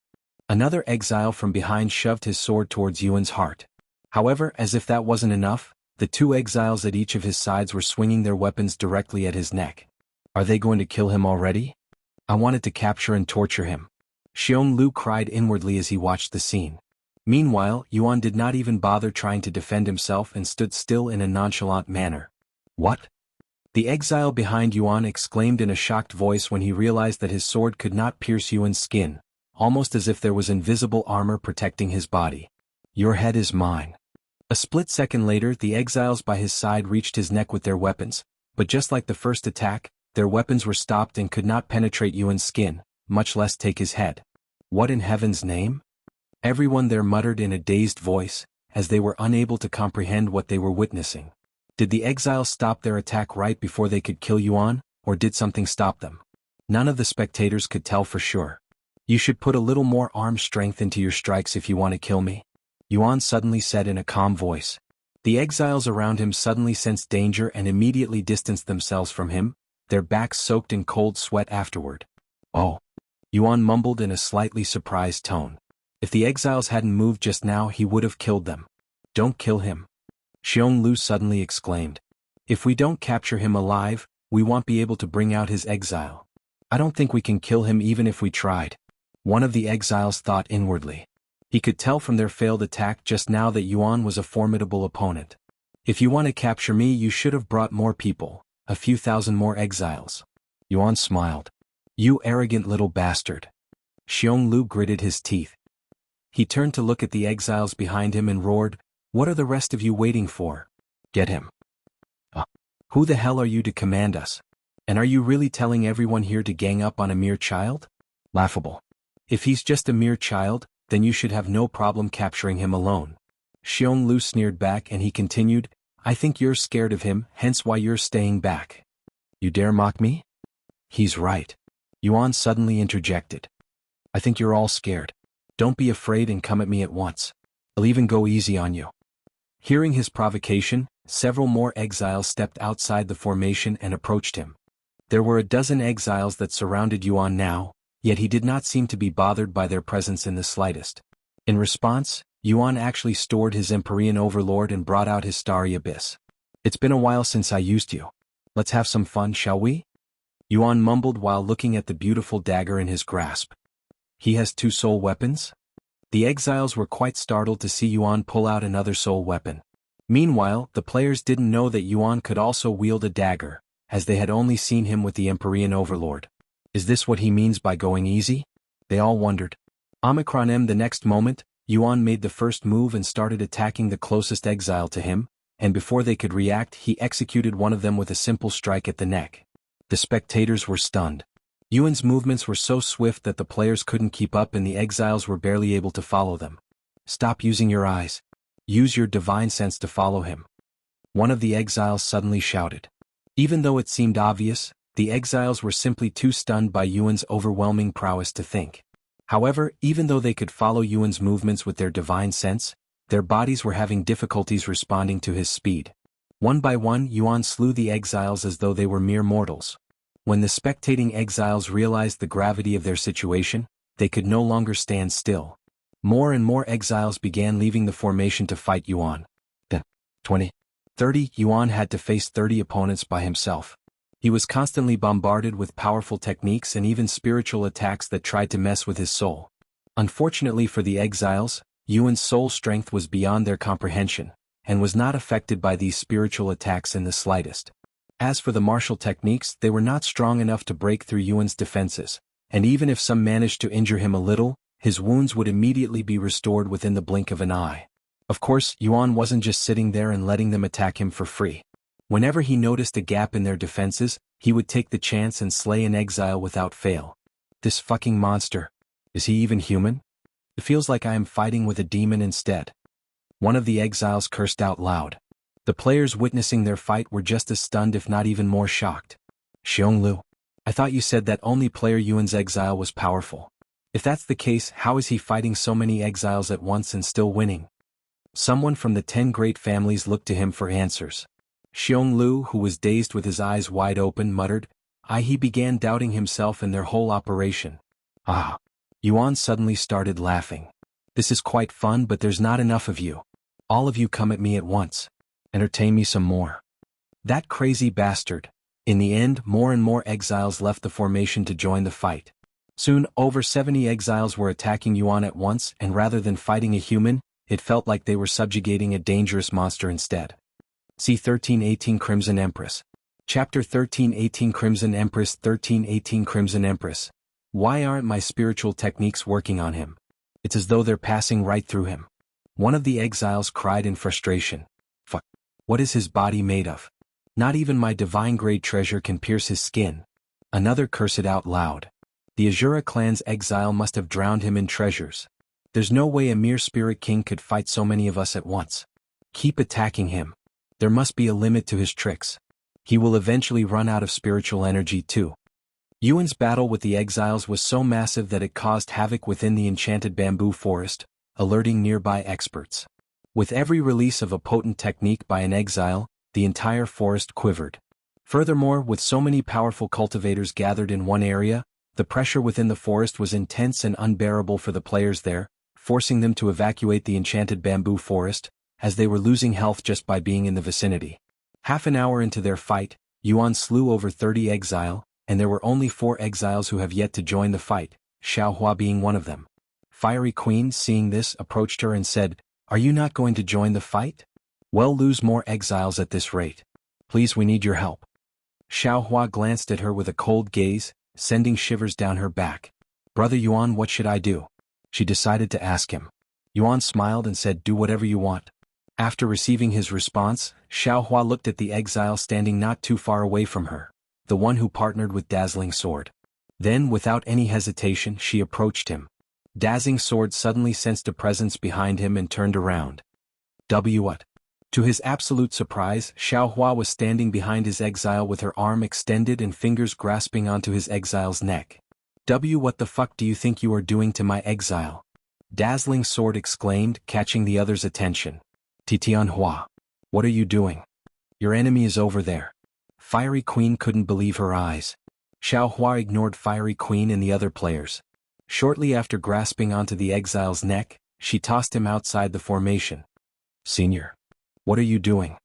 Another exile from behind shoved his sword towards Yuan's heart. However, as if that wasn't enough, the 2 exiles at each of his sides were swinging their weapons directly at his neck. Are they going to kill him already? I wanted to capture and torture him. Xiong cried inwardly as he watched the scene. Meanwhile, Yuan did not even bother trying to defend himself and stood still in a nonchalant manner. What? The exile behind Yuan exclaimed in a shocked voice when he realized that his sword could not pierce Yuan's skin, almost as if there was invisible armor protecting his body. Your head is mine. A split second later, the exiles by his side reached his neck with their weapons, but just like the first attack, their weapons were stopped and could not penetrate Yuan's skin, much less take his head. What in heaven's name? Everyone there muttered in a dazed voice, as they were unable to comprehend what they were witnessing. Did the exiles stop their attack right before they could kill Yuan, or did something stop them? None of the spectators could tell for sure. You should put a little more arm strength into your strikes if you want to kill me, Yuan suddenly said in a calm voice. The exiles around him suddenly sensed danger and immediately distanced themselves from him, their backs soaked in cold sweat afterward. Oh. Yuan mumbled in a slightly surprised tone. If the exiles hadn't moved just now, he would have killed them. Don't kill him. Xiong suddenly exclaimed. If we don't capture him alive, we won't be able to bring out his exile. I don't think we can kill him even if we tried. One of the exiles thought inwardly. He could tell from their failed attack just now that Yuan was a formidable opponent. If you want to capture me, you should have brought more people, a few thousand more exiles. Yuan smiled. You arrogant little bastard. Xiong gritted his teeth. He turned to look at the exiles behind him and roared, What are the rest of you waiting for? Get him. Who the hell are you to command us? And are you really telling everyone here to gang up on a mere child? Laughable. If he's just a mere child, then you should have no problem capturing him alone. Xiong sneered back and he continued, I think you're scared of him, hence why you're staying back. You dare mock me? He's right. Yuan suddenly interjected. I think you're all scared. Don't be afraid and come at me at once. I'll even go easy on you. Hearing his provocation, several more exiles stepped outside the formation and approached him. There were a dozen exiles that surrounded Yuan now, yet he did not seem to be bothered by their presence in the slightest. In response, Yuan actually stored his Empyrean overlord and brought out his starry abyss. It's been a while since I used you. Let's have some fun, shall we? Yuan mumbled while looking at the beautiful dagger in his grasp. He has 2 soul weapons? The exiles were quite startled to see Yuan pull out another soul weapon. Meanwhile, the players didn't know that Yuan could also wield a dagger, as they had only seen him with the Empyrean overlord. Is this what he means by going easy? They all wondered. The next moment, Yuan made the first move and started attacking the closest exile to him, and before they could react, he executed one of them with a simple strike at the neck. The spectators were stunned. Yuan's movements were so swift that the players couldn't keep up and the exiles were barely able to follow them. Stop using your eyes. Use your divine sense to follow him. One of the exiles suddenly shouted. Even though it seemed obvious, the exiles were simply too stunned by Yuan's overwhelming prowess to think. However, even though they could follow Yuan's movements with their divine sense, their bodies were having difficulties responding to his speed. One by one, Yuan slew the exiles as though they were mere mortals. When the spectating exiles realized the gravity of their situation, they could no longer stand still. More and more exiles began leaving the formation to fight Yuan. 20, 30 Yuan had to face 30 opponents by himself. He was constantly bombarded with powerful techniques and even spiritual attacks that tried to mess with his soul. Unfortunately for the exiles, Yuan's soul strength was beyond their comprehension, and was not affected by these spiritual attacks in the slightest. As for the martial techniques, they were not strong enough to break through Yuan's defenses, and even if some managed to injure him a little, his wounds would immediately be restored within the blink of an eye. Of course, Yuan wasn't just sitting there and letting them attack him for free. Whenever he noticed a gap in their defenses, he would take the chance and slay an exile without fail. This fucking monster. Is he even human? It feels like I am fighting with a demon instead. One of the exiles cursed out loud. The players witnessing their fight were just as stunned if not even more shocked. Xionglu, I thought you said that only player Yuan's exile was powerful. If that's the case, how is he fighting so many exiles at once and still winning? Someone from the 10 great families looked to him for answers. Xionglu, who was dazed with his eyes wide open, muttered, he began doubting himself and their whole operation. Ah. Yuan suddenly started laughing. This is quite fun, but there's not enough of you. All of you come at me at once. Entertain me some more. That crazy bastard. In the end, more and more exiles left the formation to join the fight. Soon, over 70 exiles were attacking Yuan at once, and rather than fighting a human, it felt like they were subjugating a dangerous monster instead. C1318 Crimson Empress. Chapter 1318 Crimson Empress. 1318 Crimson Empress. Why aren't my spiritual techniques working on him? It's as though they're passing right through him. One of the exiles cried in frustration. Fuck. What is his body made of? Not even my divine grade treasure can pierce his skin. Another cursed out loud. The Azura clan's exile must have drowned him in treasures. There's no way a mere spirit king could fight so many of us at once. Keep attacking him. There must be a limit to his tricks. He will eventually run out of spiritual energy too. Yuan's battle with the exiles was so massive that it caused havoc within the enchanted bamboo forest, alerting nearby experts. With every release of a potent technique by an exile, the entire forest quivered. Furthermore, with so many powerful cultivators gathered in one area, the pressure within the forest was intense and unbearable for the players there, forcing them to evacuate the enchanted bamboo forest, as they were losing health just by being in the vicinity. Half an hour into their fight, Yuan slew over 30 exile, and there were only 4 exiles who have yet to join the fight, Xiaohua being one of them. Fiery Queen, seeing this, approached her and said, "Are you not going to join the fight? We'll lose more exiles at this rate. Please, we need your help." Xiaohua glanced at her with a cold gaze, sending shivers down her back. "Brother Yuan, what should I do?" she decided to ask him. Yuan smiled and said, "Do whatever you want." After receiving his response, Xiaohua looked at the exile standing not too far away from her, the one who partnered with Dazzling Sword. Then, without any hesitation, she approached him. Dazzling Sword suddenly sensed a presence behind him and turned around. What? To his absolute surprise, Xiaohua was standing behind his exile with her arm extended and fingers grasping onto his exile's neck. What the fuck do you think you are doing to my exile?" Dazzling Sword exclaimed, catching the other's attention. "Tianhua, what are you doing? Your enemy is over there." Fiery Queen couldn't believe her eyes. Xiaohua ignored Fiery Queen and the other players. Shortly after grasping onto the exile's neck, she tossed him outside the formation. "Senior, what are you doing?"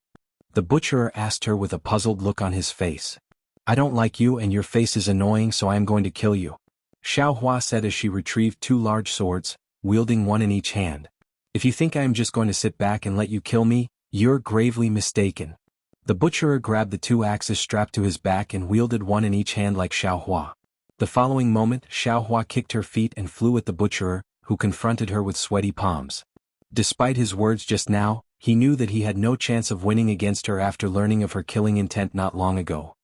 The butcherer asked her with a puzzled look on his face. "I don't like you and your face is annoying, so I am going to kill you," Xiaohua said as she retrieved 2 large swords, wielding one in each hand. "If you think I am just going to sit back and let you kill me, you're gravely mistaken." The butcherer grabbed the 2 axes strapped to his back and wielded one in each hand like Xiaohua. The following moment, Xiaohua kicked her feet and flew at the butcherer, who confronted her with sweaty palms. Despite his words just now, he knew that he had no chance of winning against her after learning of her killing intent not long ago.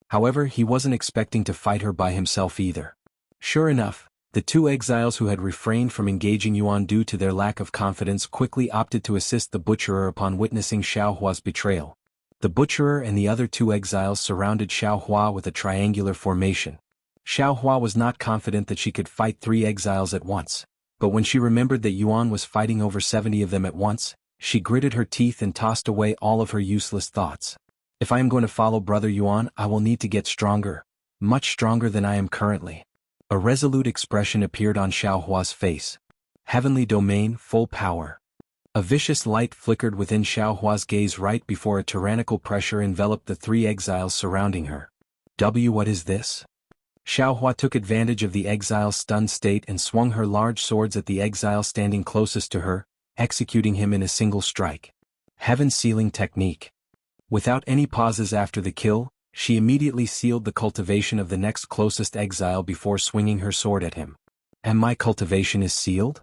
However, he wasn't expecting to fight her by himself either. Sure enough, the 2 exiles who had refrained from engaging Yuan due to their lack of confidence quickly opted to assist the butcherer upon witnessing Xiaohua's betrayal. The butcherer and the other 2 exiles surrounded Xiaohua with a triangular formation. Xiaohua was not confident that she could fight 3 exiles at once, but when she remembered that Yuan was fighting over 70 of them at once, she gritted her teeth and tossed away all of her useless thoughts. "If I am going to follow Brother Yuan, I will need to get stronger, much stronger than I am currently." A resolute expression appeared on Xiaohua's face. Heavenly domain, full power. A vicious light flickered within Xiaohua's gaze right before a tyrannical pressure enveloped the 3 exiles surrounding her. What is this? Xiaohua took advantage of the exile's stunned state and swung her large swords at the exile standing closest to her, executing him in a single strike. Heaven-sealing technique. Without any pauses after the kill, She immediately sealed the cultivation of the next closest exile before swinging her sword at him. And my cultivation is sealed?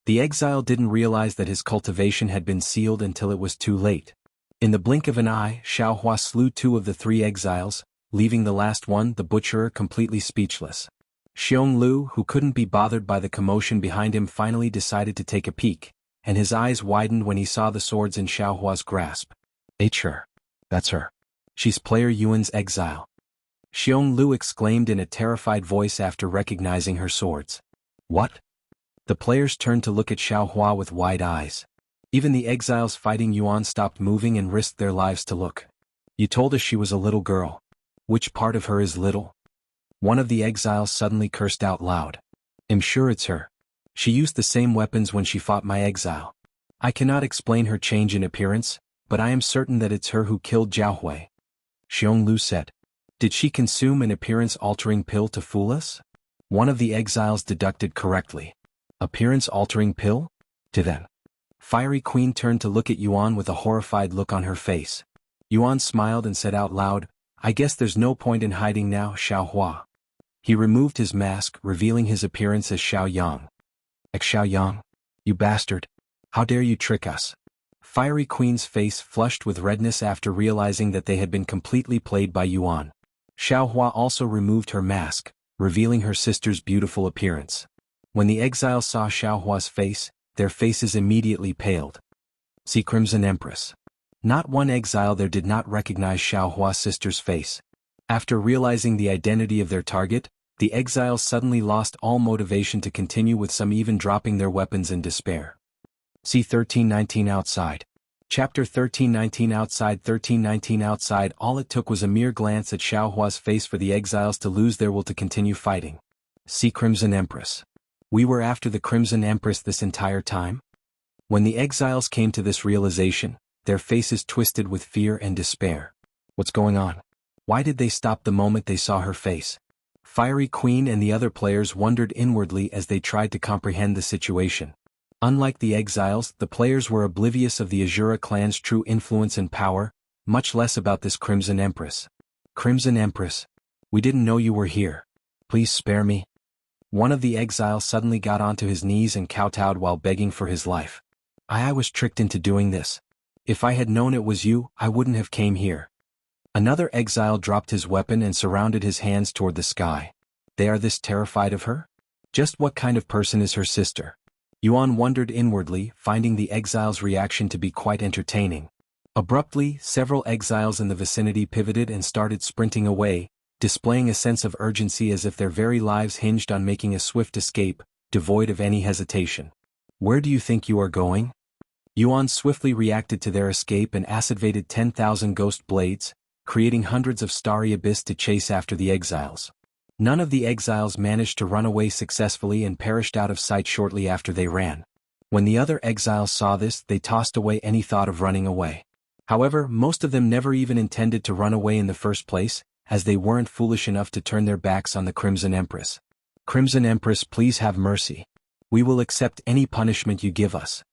The exile didn't realize that his cultivation had been sealed until it was too late. In the blink of an eye, Xiaohua slew 2 of the 3 exiles, leaving the last one, the butcherer, completely speechless. Xionglu, who couldn't be bothered by the commotion behind him, finally decided to take a peek, and his eyes widened when he saw the swords in Xiaohua's grasp. Her. That's her. She's player Yuan's exile. Xionglu exclaimed in a terrified voice after recognizing her swords. What? The players turned to look at Xiaohua with wide eyes. Even the exiles fighting Yuan stopped moving and risked their lives to look. You told us she was a little girl. Which part of her is little? One of the exiles suddenly cursed out loud. I'm sure it's her. She used the same weapons when she fought my exile. I cannot explain her change in appearance, but I am certain that it's her who killed Jiaohui. Xionglu said. Did she consume an appearance-altering pill to fool us? One of the exiles deducted correctly. Appearance-altering pill? To then. Fiery Queen turned to look at Yuan with a horrified look on her face. Yuan smiled and said out loud, I guess there's no point in hiding now, Xiaohua. He removed his mask, revealing his appearance as Xiaoyang. Xiaoyang? You bastard. How dare you trick us? Fiery Queen's face flushed with redness after realizing that they had been completely played by Yuan. Xiaohua also removed her mask, revealing her sister's beautiful appearance. When the exiles saw Xiaohua's face, their faces immediately paled. C1319 Empress. Not one exile there did not recognize Xiaohua's sister's face. After realizing the identity of their target, the exiles suddenly lost all motivation to continue, with some even dropping their weapons in despair. C1319 Outside. Chapter 1319 Outside. 1319 Outside. All it took was a mere glance at Xiaohua's face for the exiles to lose their will to continue fighting. C1319 Empress. We were after the Crimson Empress this entire time? When the exiles came to this realization, their faces twisted with fear and despair. What's going on? Why did they stop the moment they saw her face? Fiery Queen and the other players wondered inwardly as they tried to comprehend the situation. Unlike the exiles, the players were oblivious of the Azura clan's true influence and power, much less about this Crimson Empress. Crimson Empress? We didn't know you were here. Please spare me. One of the exiles suddenly got onto his knees and kowtowed while begging for his life. I was tricked into doing this. If I had known it was you, I wouldn't have came here. Another exile dropped his weapon and surrounded his hands toward the sky. They are this terrified of her? Just what kind of person is her sister? Yuan wondered inwardly, finding the exile's reaction to be quite entertaining. Abruptly, several exiles in the vicinity pivoted and started sprinting away, displaying a sense of urgency as if their very lives hinged on making a swift escape, devoid of any hesitation. Where do you think you are going? Yuan swiftly reacted to their escape and activated 10,000 ghost blades, creating hundreds of starry abyss to chase after the exiles. None of the exiles managed to run away successfully and perished out of sight shortly after they ran. When the other exiles saw this, they tossed away any thought of running away. However, most of them never even intended to run away in the first place, as they weren't foolish enough to turn their backs on the Crimson Empress. Crimson Empress, please have mercy. We will accept any punishment you give us.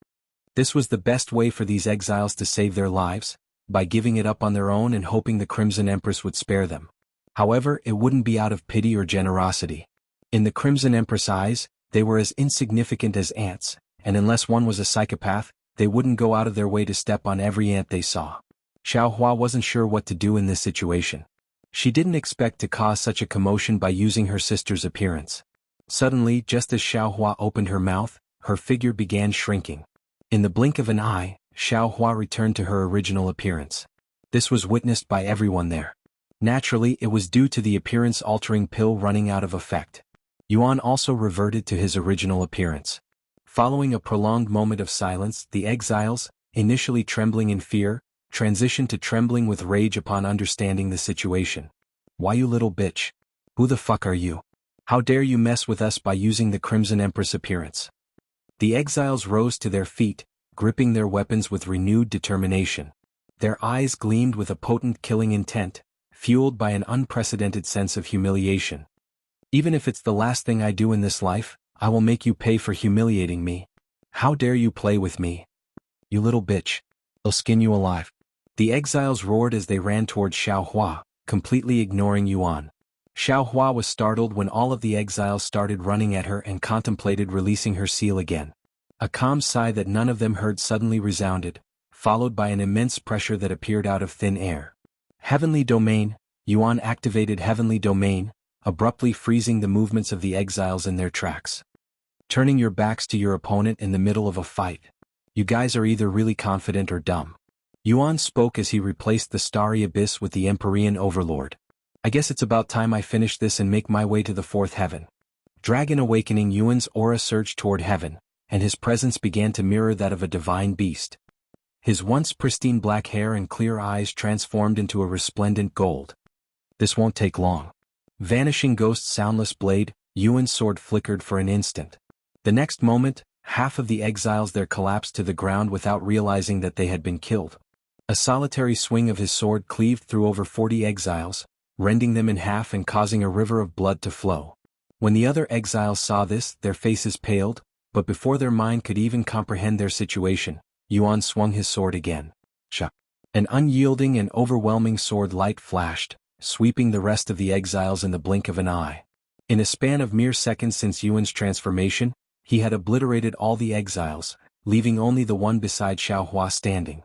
This was the best way for these exiles to save their lives, by giving it up on their own and hoping the Crimson Empress would spare them. However, it wouldn't be out of pity or generosity. In the Crimson Empress' eyes, they were as insignificant as ants, and unless one was a psychopath, they wouldn't go out of their way to step on every ant they saw. Xiaohua wasn't sure what to do in this situation. She didn't expect to cause such a commotion by using her sister's appearance. Suddenly, just as Xiaohua opened her mouth, her figure began shrinking. In the blink of an eye, Xiaohua returned to her original appearance. This was witnessed by everyone there. Naturally, it was due to the appearance-altering pill running out of effect. Yuan also reverted to his original appearance. Following a prolonged moment of silence, the exiles, initially trembling in fear, transitioned to trembling with rage upon understanding the situation. Why, you little bitch? Who the fuck are you? How dare you mess with us by using the Crimson Empress appearance? The exiles rose to their feet, gripping their weapons with renewed determination. Their eyes gleamed with a potent killing intent, fueled by an unprecedented sense of humiliation. Even if it's the last thing I do in this life, I will make you pay for humiliating me. How dare you play with me? You little bitch. I'll skin you alive. The exiles roared as they ran toward Xiaohua, completely ignoring Yuan. Xiao Hua was startled when all of the exiles started running at her and contemplated releasing her seal again. A calm sigh that none of them heard suddenly resounded, followed by an immense pressure that appeared out of thin air. Heavenly Domain. Yuan activated Heavenly Domain, abruptly freezing the movements of the exiles in their tracks. Turning your backs to your opponent in the middle of a fight. You guys are either really confident or dumb. Yuan spoke as he replaced the starry abyss with the Empyrean Overlord. I guess it's about time I finish this and make my way to the fourth heaven. Dragon awakening. Yuan's aura surged toward heaven, and his presence began to mirror that of a divine beast. His once pristine black hair and clear eyes transformed into a resplendent gold. This won't take long. Vanishing Ghost's soundless blade. Yuan's sword flickered for an instant. The next moment, half of the exiles there collapsed to the ground without realizing that they had been killed. A solitary swing of his sword cleaved through over 40 exiles, rending them in half and causing a river of blood to flow. When the other exiles saw this, their faces paled, but before their mind could even comprehend their situation, Yuan swung his sword again. Sha! An unyielding and overwhelming sword light flashed, sweeping the rest of the exiles in the blink of an eye. In a span of mere seconds since Yuan's transformation, he had obliterated all the exiles, leaving only the one beside Xiao Hua standing.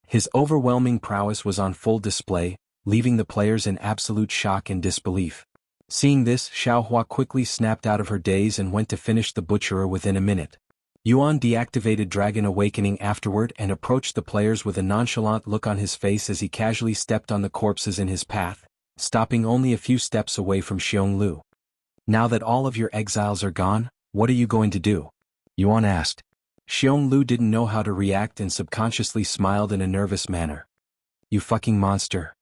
His overwhelming prowess was on full display, leaving the players in absolute shock and disbelief. Seeing this, Xiao Hua quickly snapped out of her daze and went to finish the butcherer within a minute. Yuan deactivated Dragon Awakening afterward and approached the players with a nonchalant look on his face as he casually stepped on the corpses in his path, stopping only a few steps away from Xionglu. Now that all of your exiles are gone, what are you going to do? Yuan asked. Xionglu didn't know how to react and subconsciously smiled in a nervous manner. You fucking monster.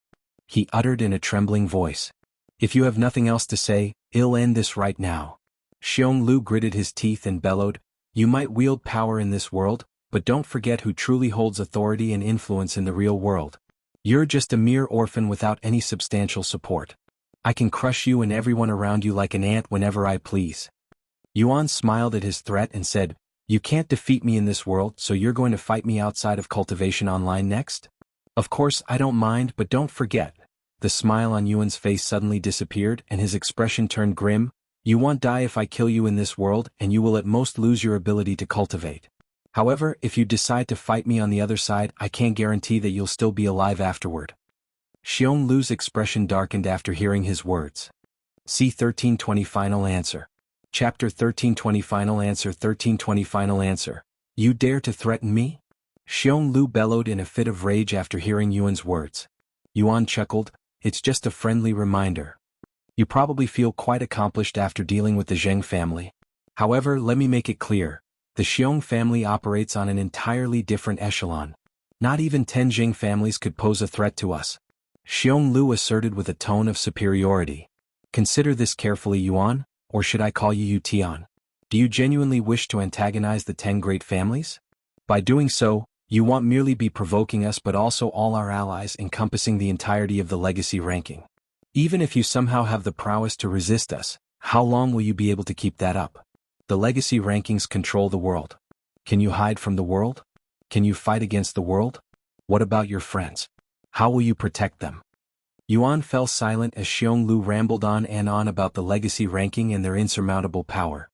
He uttered in a trembling voice. If you have nothing else to say, I'll end this right now. Xionglu gritted his teeth and bellowed, you might wield power in this world, but don't forget who truly holds authority and influence in the real world. You're just a mere orphan without any substantial support. I can crush you and everyone around you like an ant whenever I please. Yuan smiled at his threat and said, you can't defeat me in this world, so you're going to fight me outside of Cultivation Online next? Of course I don't mind, but don't forget. The smile on Yuan's face suddenly disappeared and his expression turned grim. You won't die if I kill you in this world, and you will at most lose your ability to cultivate. However, if you decide to fight me on the other side, I can't guarantee that you'll still be alive afterward. Xionglu's expression darkened after hearing his words. C1320 Final Answer. Chapter 1320 Final Answer. 1320 Final Answer. You dare to threaten me? Xionglu bellowed in a fit of rage after hearing Yuan's words. Yuan chuckled, it's just a friendly reminder. You probably feel quite accomplished after dealing with the Zheng family. However, let me make it clear. The Xiong family operates on an entirely different echelon. Not even 10 Zheng families could pose a threat to us. Xionglu asserted with a tone of superiority. Consider this carefully, Yuan, or should I call you Tian? Do you genuinely wish to antagonize the 10 great families? By doing so, you won't merely be provoking us but also all our allies, encompassing the entirety of the legacy ranking. Even if you somehow have the prowess to resist us, how long will you be able to keep that up? The legacy rankings control the world. Can you hide from the world? Can you fight against the world? What about your friends? How will you protect them? Yuan fell silent as Xionglu rambled on and on about the legacy ranking and their insurmountable power.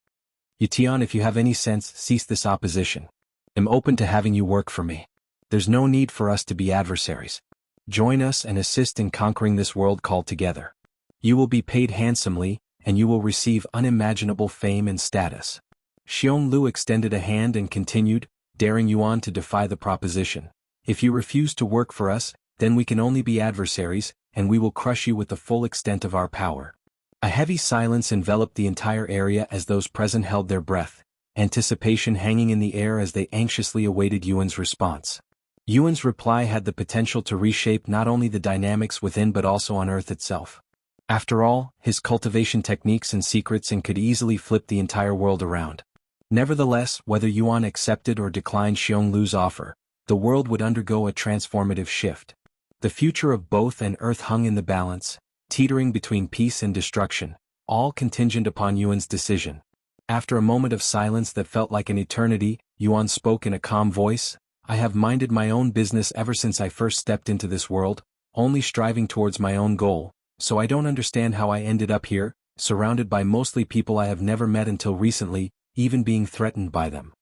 Tian, if you have any sense, cease this opposition. I'm open to having you work for me. There's no need for us to be adversaries. Join us and assist in conquering this world called together. You will be paid handsomely, and you will receive unimaginable fame and status. Xionglu extended a hand and continued, daring Yuan to defy the proposition. If you refuse to work for us, then we can only be adversaries, and we will crush you with the full extent of our power. A heavy silence enveloped the entire area as those present held their breath, anticipation hanging in the air as they anxiously awaited Yuan's response. Yuan's reply had the potential to reshape not only the dynamics within but also on Earth itself. After all, his cultivation techniques and secrets could easily flip the entire world around. Nevertheless, whether Yuan accepted or declined Xionglu's offer, the world would undergo a transformative shift. The future of both and Earth hung in the balance, teetering between peace and destruction, all contingent upon Yuan's decision. After a moment of silence that felt like an eternity, Yuan spoke in a calm voice, I have minded my own business ever since I first stepped into this world, only striving towards my own goal, so I don't understand how I ended up here, surrounded by mostly people I have never met until recently, even being threatened by them.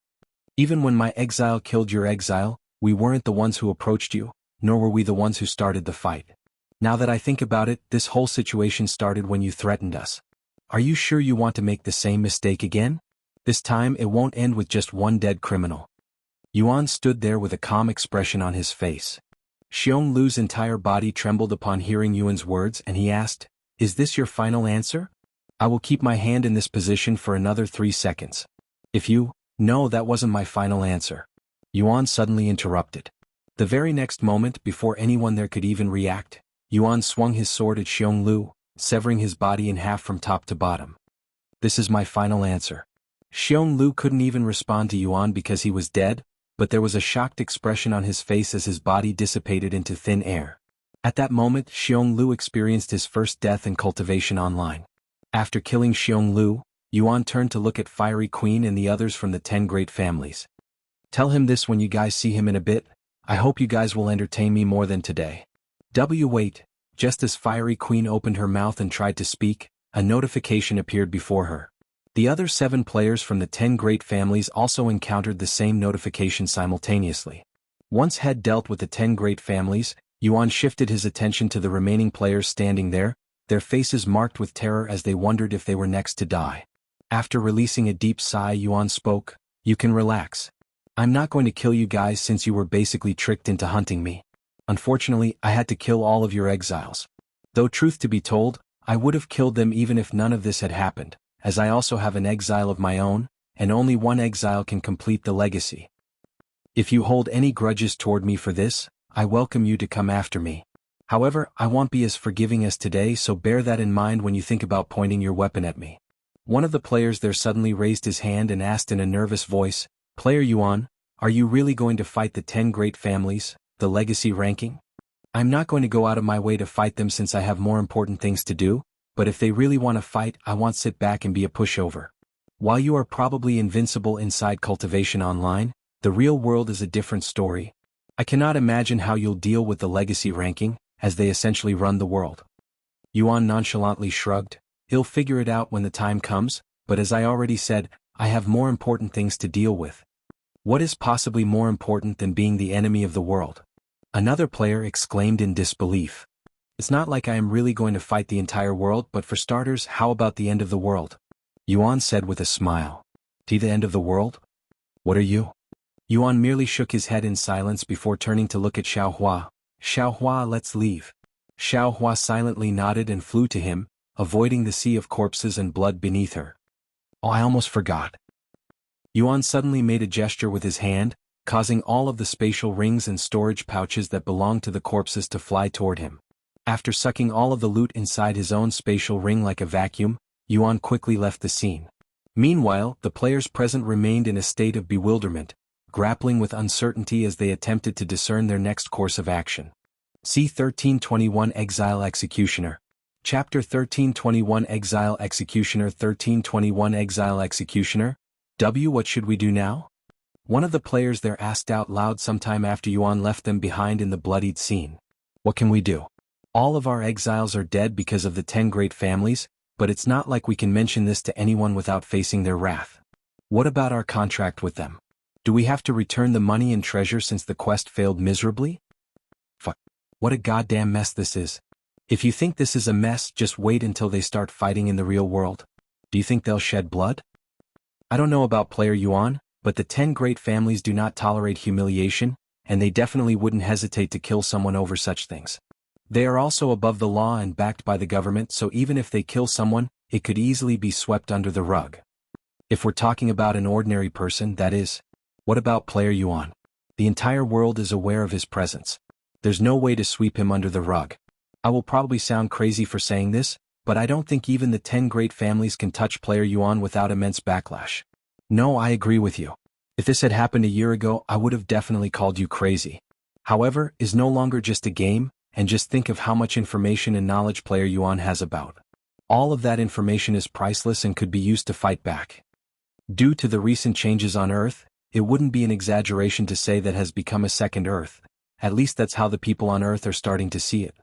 Even when my exile killed your exile, we weren't the ones who approached you, nor were we the ones who started the fight. Now that I think about it, this whole situation started when you threatened us. Are you sure you want to make the same mistake again? This time it won't end with just one dead criminal. Yuan stood there with a calm expression on his face. Xionglu's entire body trembled upon hearing Yuan's words, and he asked, "Is this your final answer? I will keep my hand in this position for another 3 seconds. No, that wasn't my final answer." Yuan suddenly interrupted. The very next moment, before anyone there could even react, Yuan swung his sword at Xionglu, severing his body in half from top to bottom. "This is my final answer." Xionglu couldn't even respond to Yuan because he was dead, but there was a shocked expression on his face as his body dissipated into thin air. At that moment, Xionglu experienced his first death in cultivation online. After killing Xionglu, Yuan turned to look at Fiery Queen and the others from the 10 great families. "Tell him this when you guys see him in a bit. I hope you guys will entertain me more than today." Wait, just as Fiery Queen opened her mouth and tried to speak, a notification appeared before her. The other 7 players from the 10 great families also encountered the same notification simultaneously. Once Head dealt with the 10 great families, Yuan shifted his attention to the remaining players standing there, their faces marked with terror as they wondered if they were next to die. After releasing a deep sigh, Yuan spoke, "You can relax. I'm not going to kill you guys since you were basically tricked into hunting me. Unfortunately, I had to kill all of your exiles. Though truth to be told, I would have killed them even if none of this had happened, as I also have an exile of my own, and only one exile can complete the legacy. If you hold any grudges toward me for this, I welcome you to come after me. However, I won't be as forgiving as today, so bear that in mind when you think about pointing your weapon at me." One of the players there suddenly raised his hand and asked in a nervous voice, "Player Yuan, are you really going to fight the 10 great families, the legacy ranking? I'm not going to go out of my way to fight them since I have more important things to do, but if they really want to fight, I won't sit back and be a pushover. While you are probably invincible inside cultivation online, the real world is a different story. I cannot imagine how you'll deal with the legacy ranking, as they essentially run the world." Yuan nonchalantly shrugged, "He'll figure it out when the time comes, but as I already said, I have more important things to deal with." "What is possibly more important than being the enemy of the world?" Another player exclaimed in disbelief. "It's not like I am really going to fight the entire world, but for starters, how about the end of the world?" Yuan said with a smile. "The end of the world? What are you?" Yuan merely shook his head in silence before turning to look at Xiaohua. "Xiaohua, let's leave." Xiaohua silently nodded and flew to him, avoiding the sea of corpses and blood beneath her. "Oh, I almost forgot." Yuan suddenly made a gesture with his hand, causing all of the spatial rings and storage pouches that belonged to the corpses to fly toward him. After sucking all of the loot inside his own spatial ring like a vacuum, Yuan quickly left the scene. Meanwhile, the players present remained in a state of bewilderment, grappling with uncertainty as they attempted to discern their next course of action. C1321 Exile Executioner. Chapter 1321 Exile Executioner. 1321 Exile Executioner. What should we do now? One of the players there asked out loud sometime after Yuan left them behind in the bloodied scene. "What can we do? All of our exiles are dead because of the 10 great families, but it's not like we can mention this to anyone without facing their wrath. What about our contract with them? Do we have to return the money and treasure since the quest failed miserably? Fuck. What a goddamn mess this is. If you think this is a mess, just wait until they start fighting in the real world. Do you think they'll shed blood? I don't know about player Yuan, but the 10 great families do not tolerate humiliation, and they definitely wouldn't hesitate to kill someone over such things. They are also above the law and backed by the government, so even if they kill someone, it could easily be swept under the rug. If we're talking about an ordinary person, that is. What about player Yuan? The entire world is aware of his presence. There's no way to sweep him under the rug. I will probably sound crazy for saying this, but I don't think even the 10 great families can touch player Yuan without immense backlash. No, I agree with you. If this had happened a year ago, I would have definitely called you crazy. However, is no longer just a game, and just think of how much information and knowledge player Yuan has about. All of that information is priceless and could be used to fight back. Due to the recent changes on Earth, it wouldn't be an exaggeration to say that has become a second Earth, at least that's how the people on Earth are starting to see it.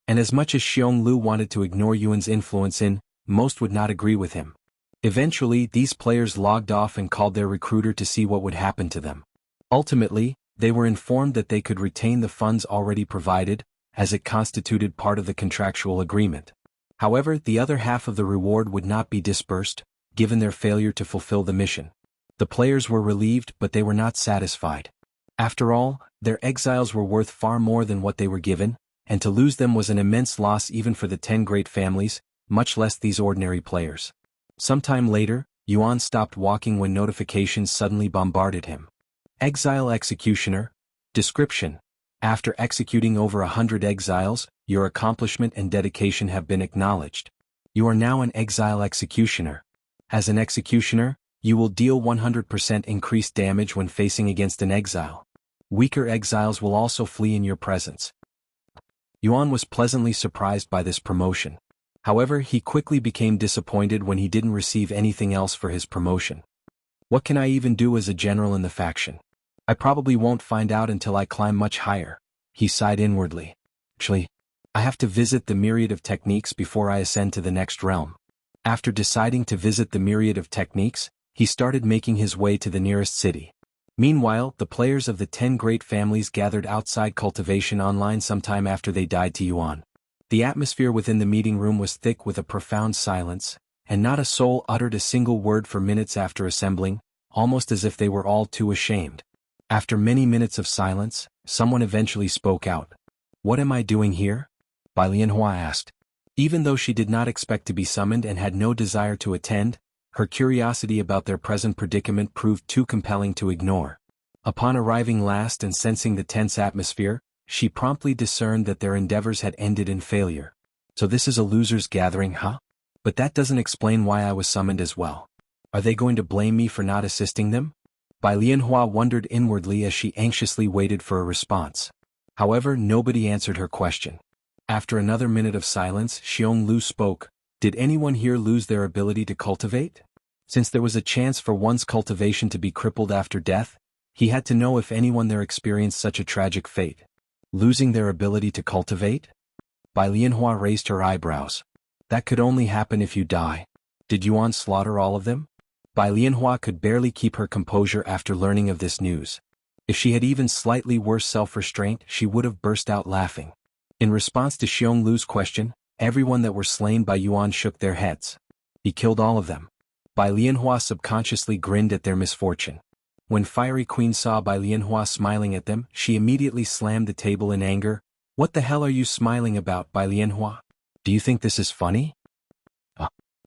And as much as Xiong Lu wanted to ignore Yuan's influence most would not agree with him. Eventually, these players logged off and called their recruiter to see what would happen to them. Ultimately, they were informed that they could retain the funds already provided, as it constituted part of the contractual agreement. However, the other half of the reward would not be disbursed, given their failure to fulfill the mission. The players were relieved, but they were not satisfied. After all, their exiles were worth far more than what they were given, and to lose them was an immense loss even for the 10 great families, much less these ordinary players. Sometime later, Yuan stopped walking when notifications suddenly bombarded him. Exile Executioner. Description: after executing over 100 exiles, your accomplishment and dedication have been acknowledged. You are now an Exile Executioner. As an Executioner, you will deal 100% increased damage when facing against an exile. Weaker exiles will also flee in your presence. Yuan was pleasantly surprised by this promotion. However, he quickly became disappointed when he didn't receive anything else for his promotion. What can I even do as a general in the faction? I probably won't find out until I climb much higher, he sighed inwardly. Actually, I have to visit the myriad of techniques before I ascend to the next realm. After deciding to visit the myriad of techniques, he started making his way to the nearest city. Meanwhile, the players of the 10 great families gathered outside Cultivation Online sometime after they died to Yuan. The atmosphere within the meeting room was thick with a profound silence, and not a soul uttered a single word for minutes after assembling, almost as if they were all too ashamed. After many minutes of silence, someone eventually spoke out. "What am I doing here?" Bai Lianhua asked. Even though she did not expect to be summoned and had no desire to attend, her curiosity about their present predicament proved too compelling to ignore. Upon arriving last and sensing the tense atmosphere, she promptly discerned that their endeavors had ended in failure. So this is a losers' gathering, huh? But that doesn't explain why I was summoned as well. Are they going to blame me for not assisting them? Bai Lianhua wondered inwardly as she anxiously waited for a response. However, nobody answered her question. After another minute of silence, Xiong Lu spoke. Did anyone here lose their ability to cultivate? Since there was a chance for one's cultivation to be crippled after death, he had to know if anyone there experienced such a tragic fate. Losing their ability to cultivate? Bai Lianhua raised her eyebrows. That could only happen if you die. Did Yuan slaughter all of them? Bai Lianhua could barely keep her composure after learning of this news. If she had even slightly worse self-restraint, she would have burst out laughing. In response to Xiong Lu's question, everyone that were slain by Yuan shook their heads. He killed all of them. Bai Lianhua subconsciously grinned at their misfortune. When Fiery Queen saw Bai Lianhua smiling at them, she immediately slammed the table in anger. What the hell are you smiling about, Bai Lianhua? Do you think this is funny?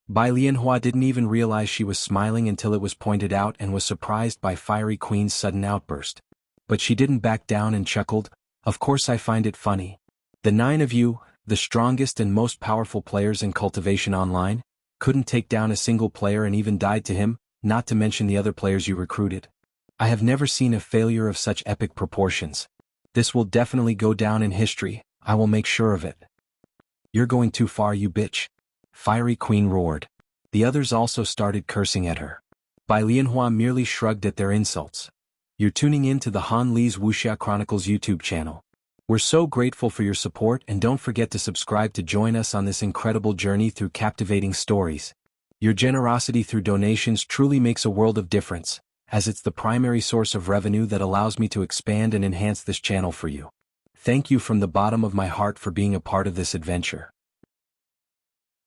Bai Lianhua didn't even realize she was smiling until it was pointed out and was surprised by Fiery Queen's sudden outburst. But she didn't back down and chuckled. Of course I find it funny. The 9 of you, the strongest and most powerful players in Cultivation Online, couldn't take down a single player and even died to him, not to mention the other players you recruited. I have never seen a failure of such epic proportions. This will definitely go down in history, I will make sure of it. You're going too far, you bitch. Fiery Queen roared. The others also started cursing at her. Bai Lianhua merely shrugged at their insults. You're tuning in to the Han Li's Wuxia Chronicles YouTube channel. We're so grateful for your support, and don't forget to subscribe to join us on this incredible journey through captivating stories. Your generosity through donations truly makes a world of difference, as it's the primary source of revenue that allows me to expand and enhance this channel for you. Thank you from the bottom of my heart for being a part of this adventure.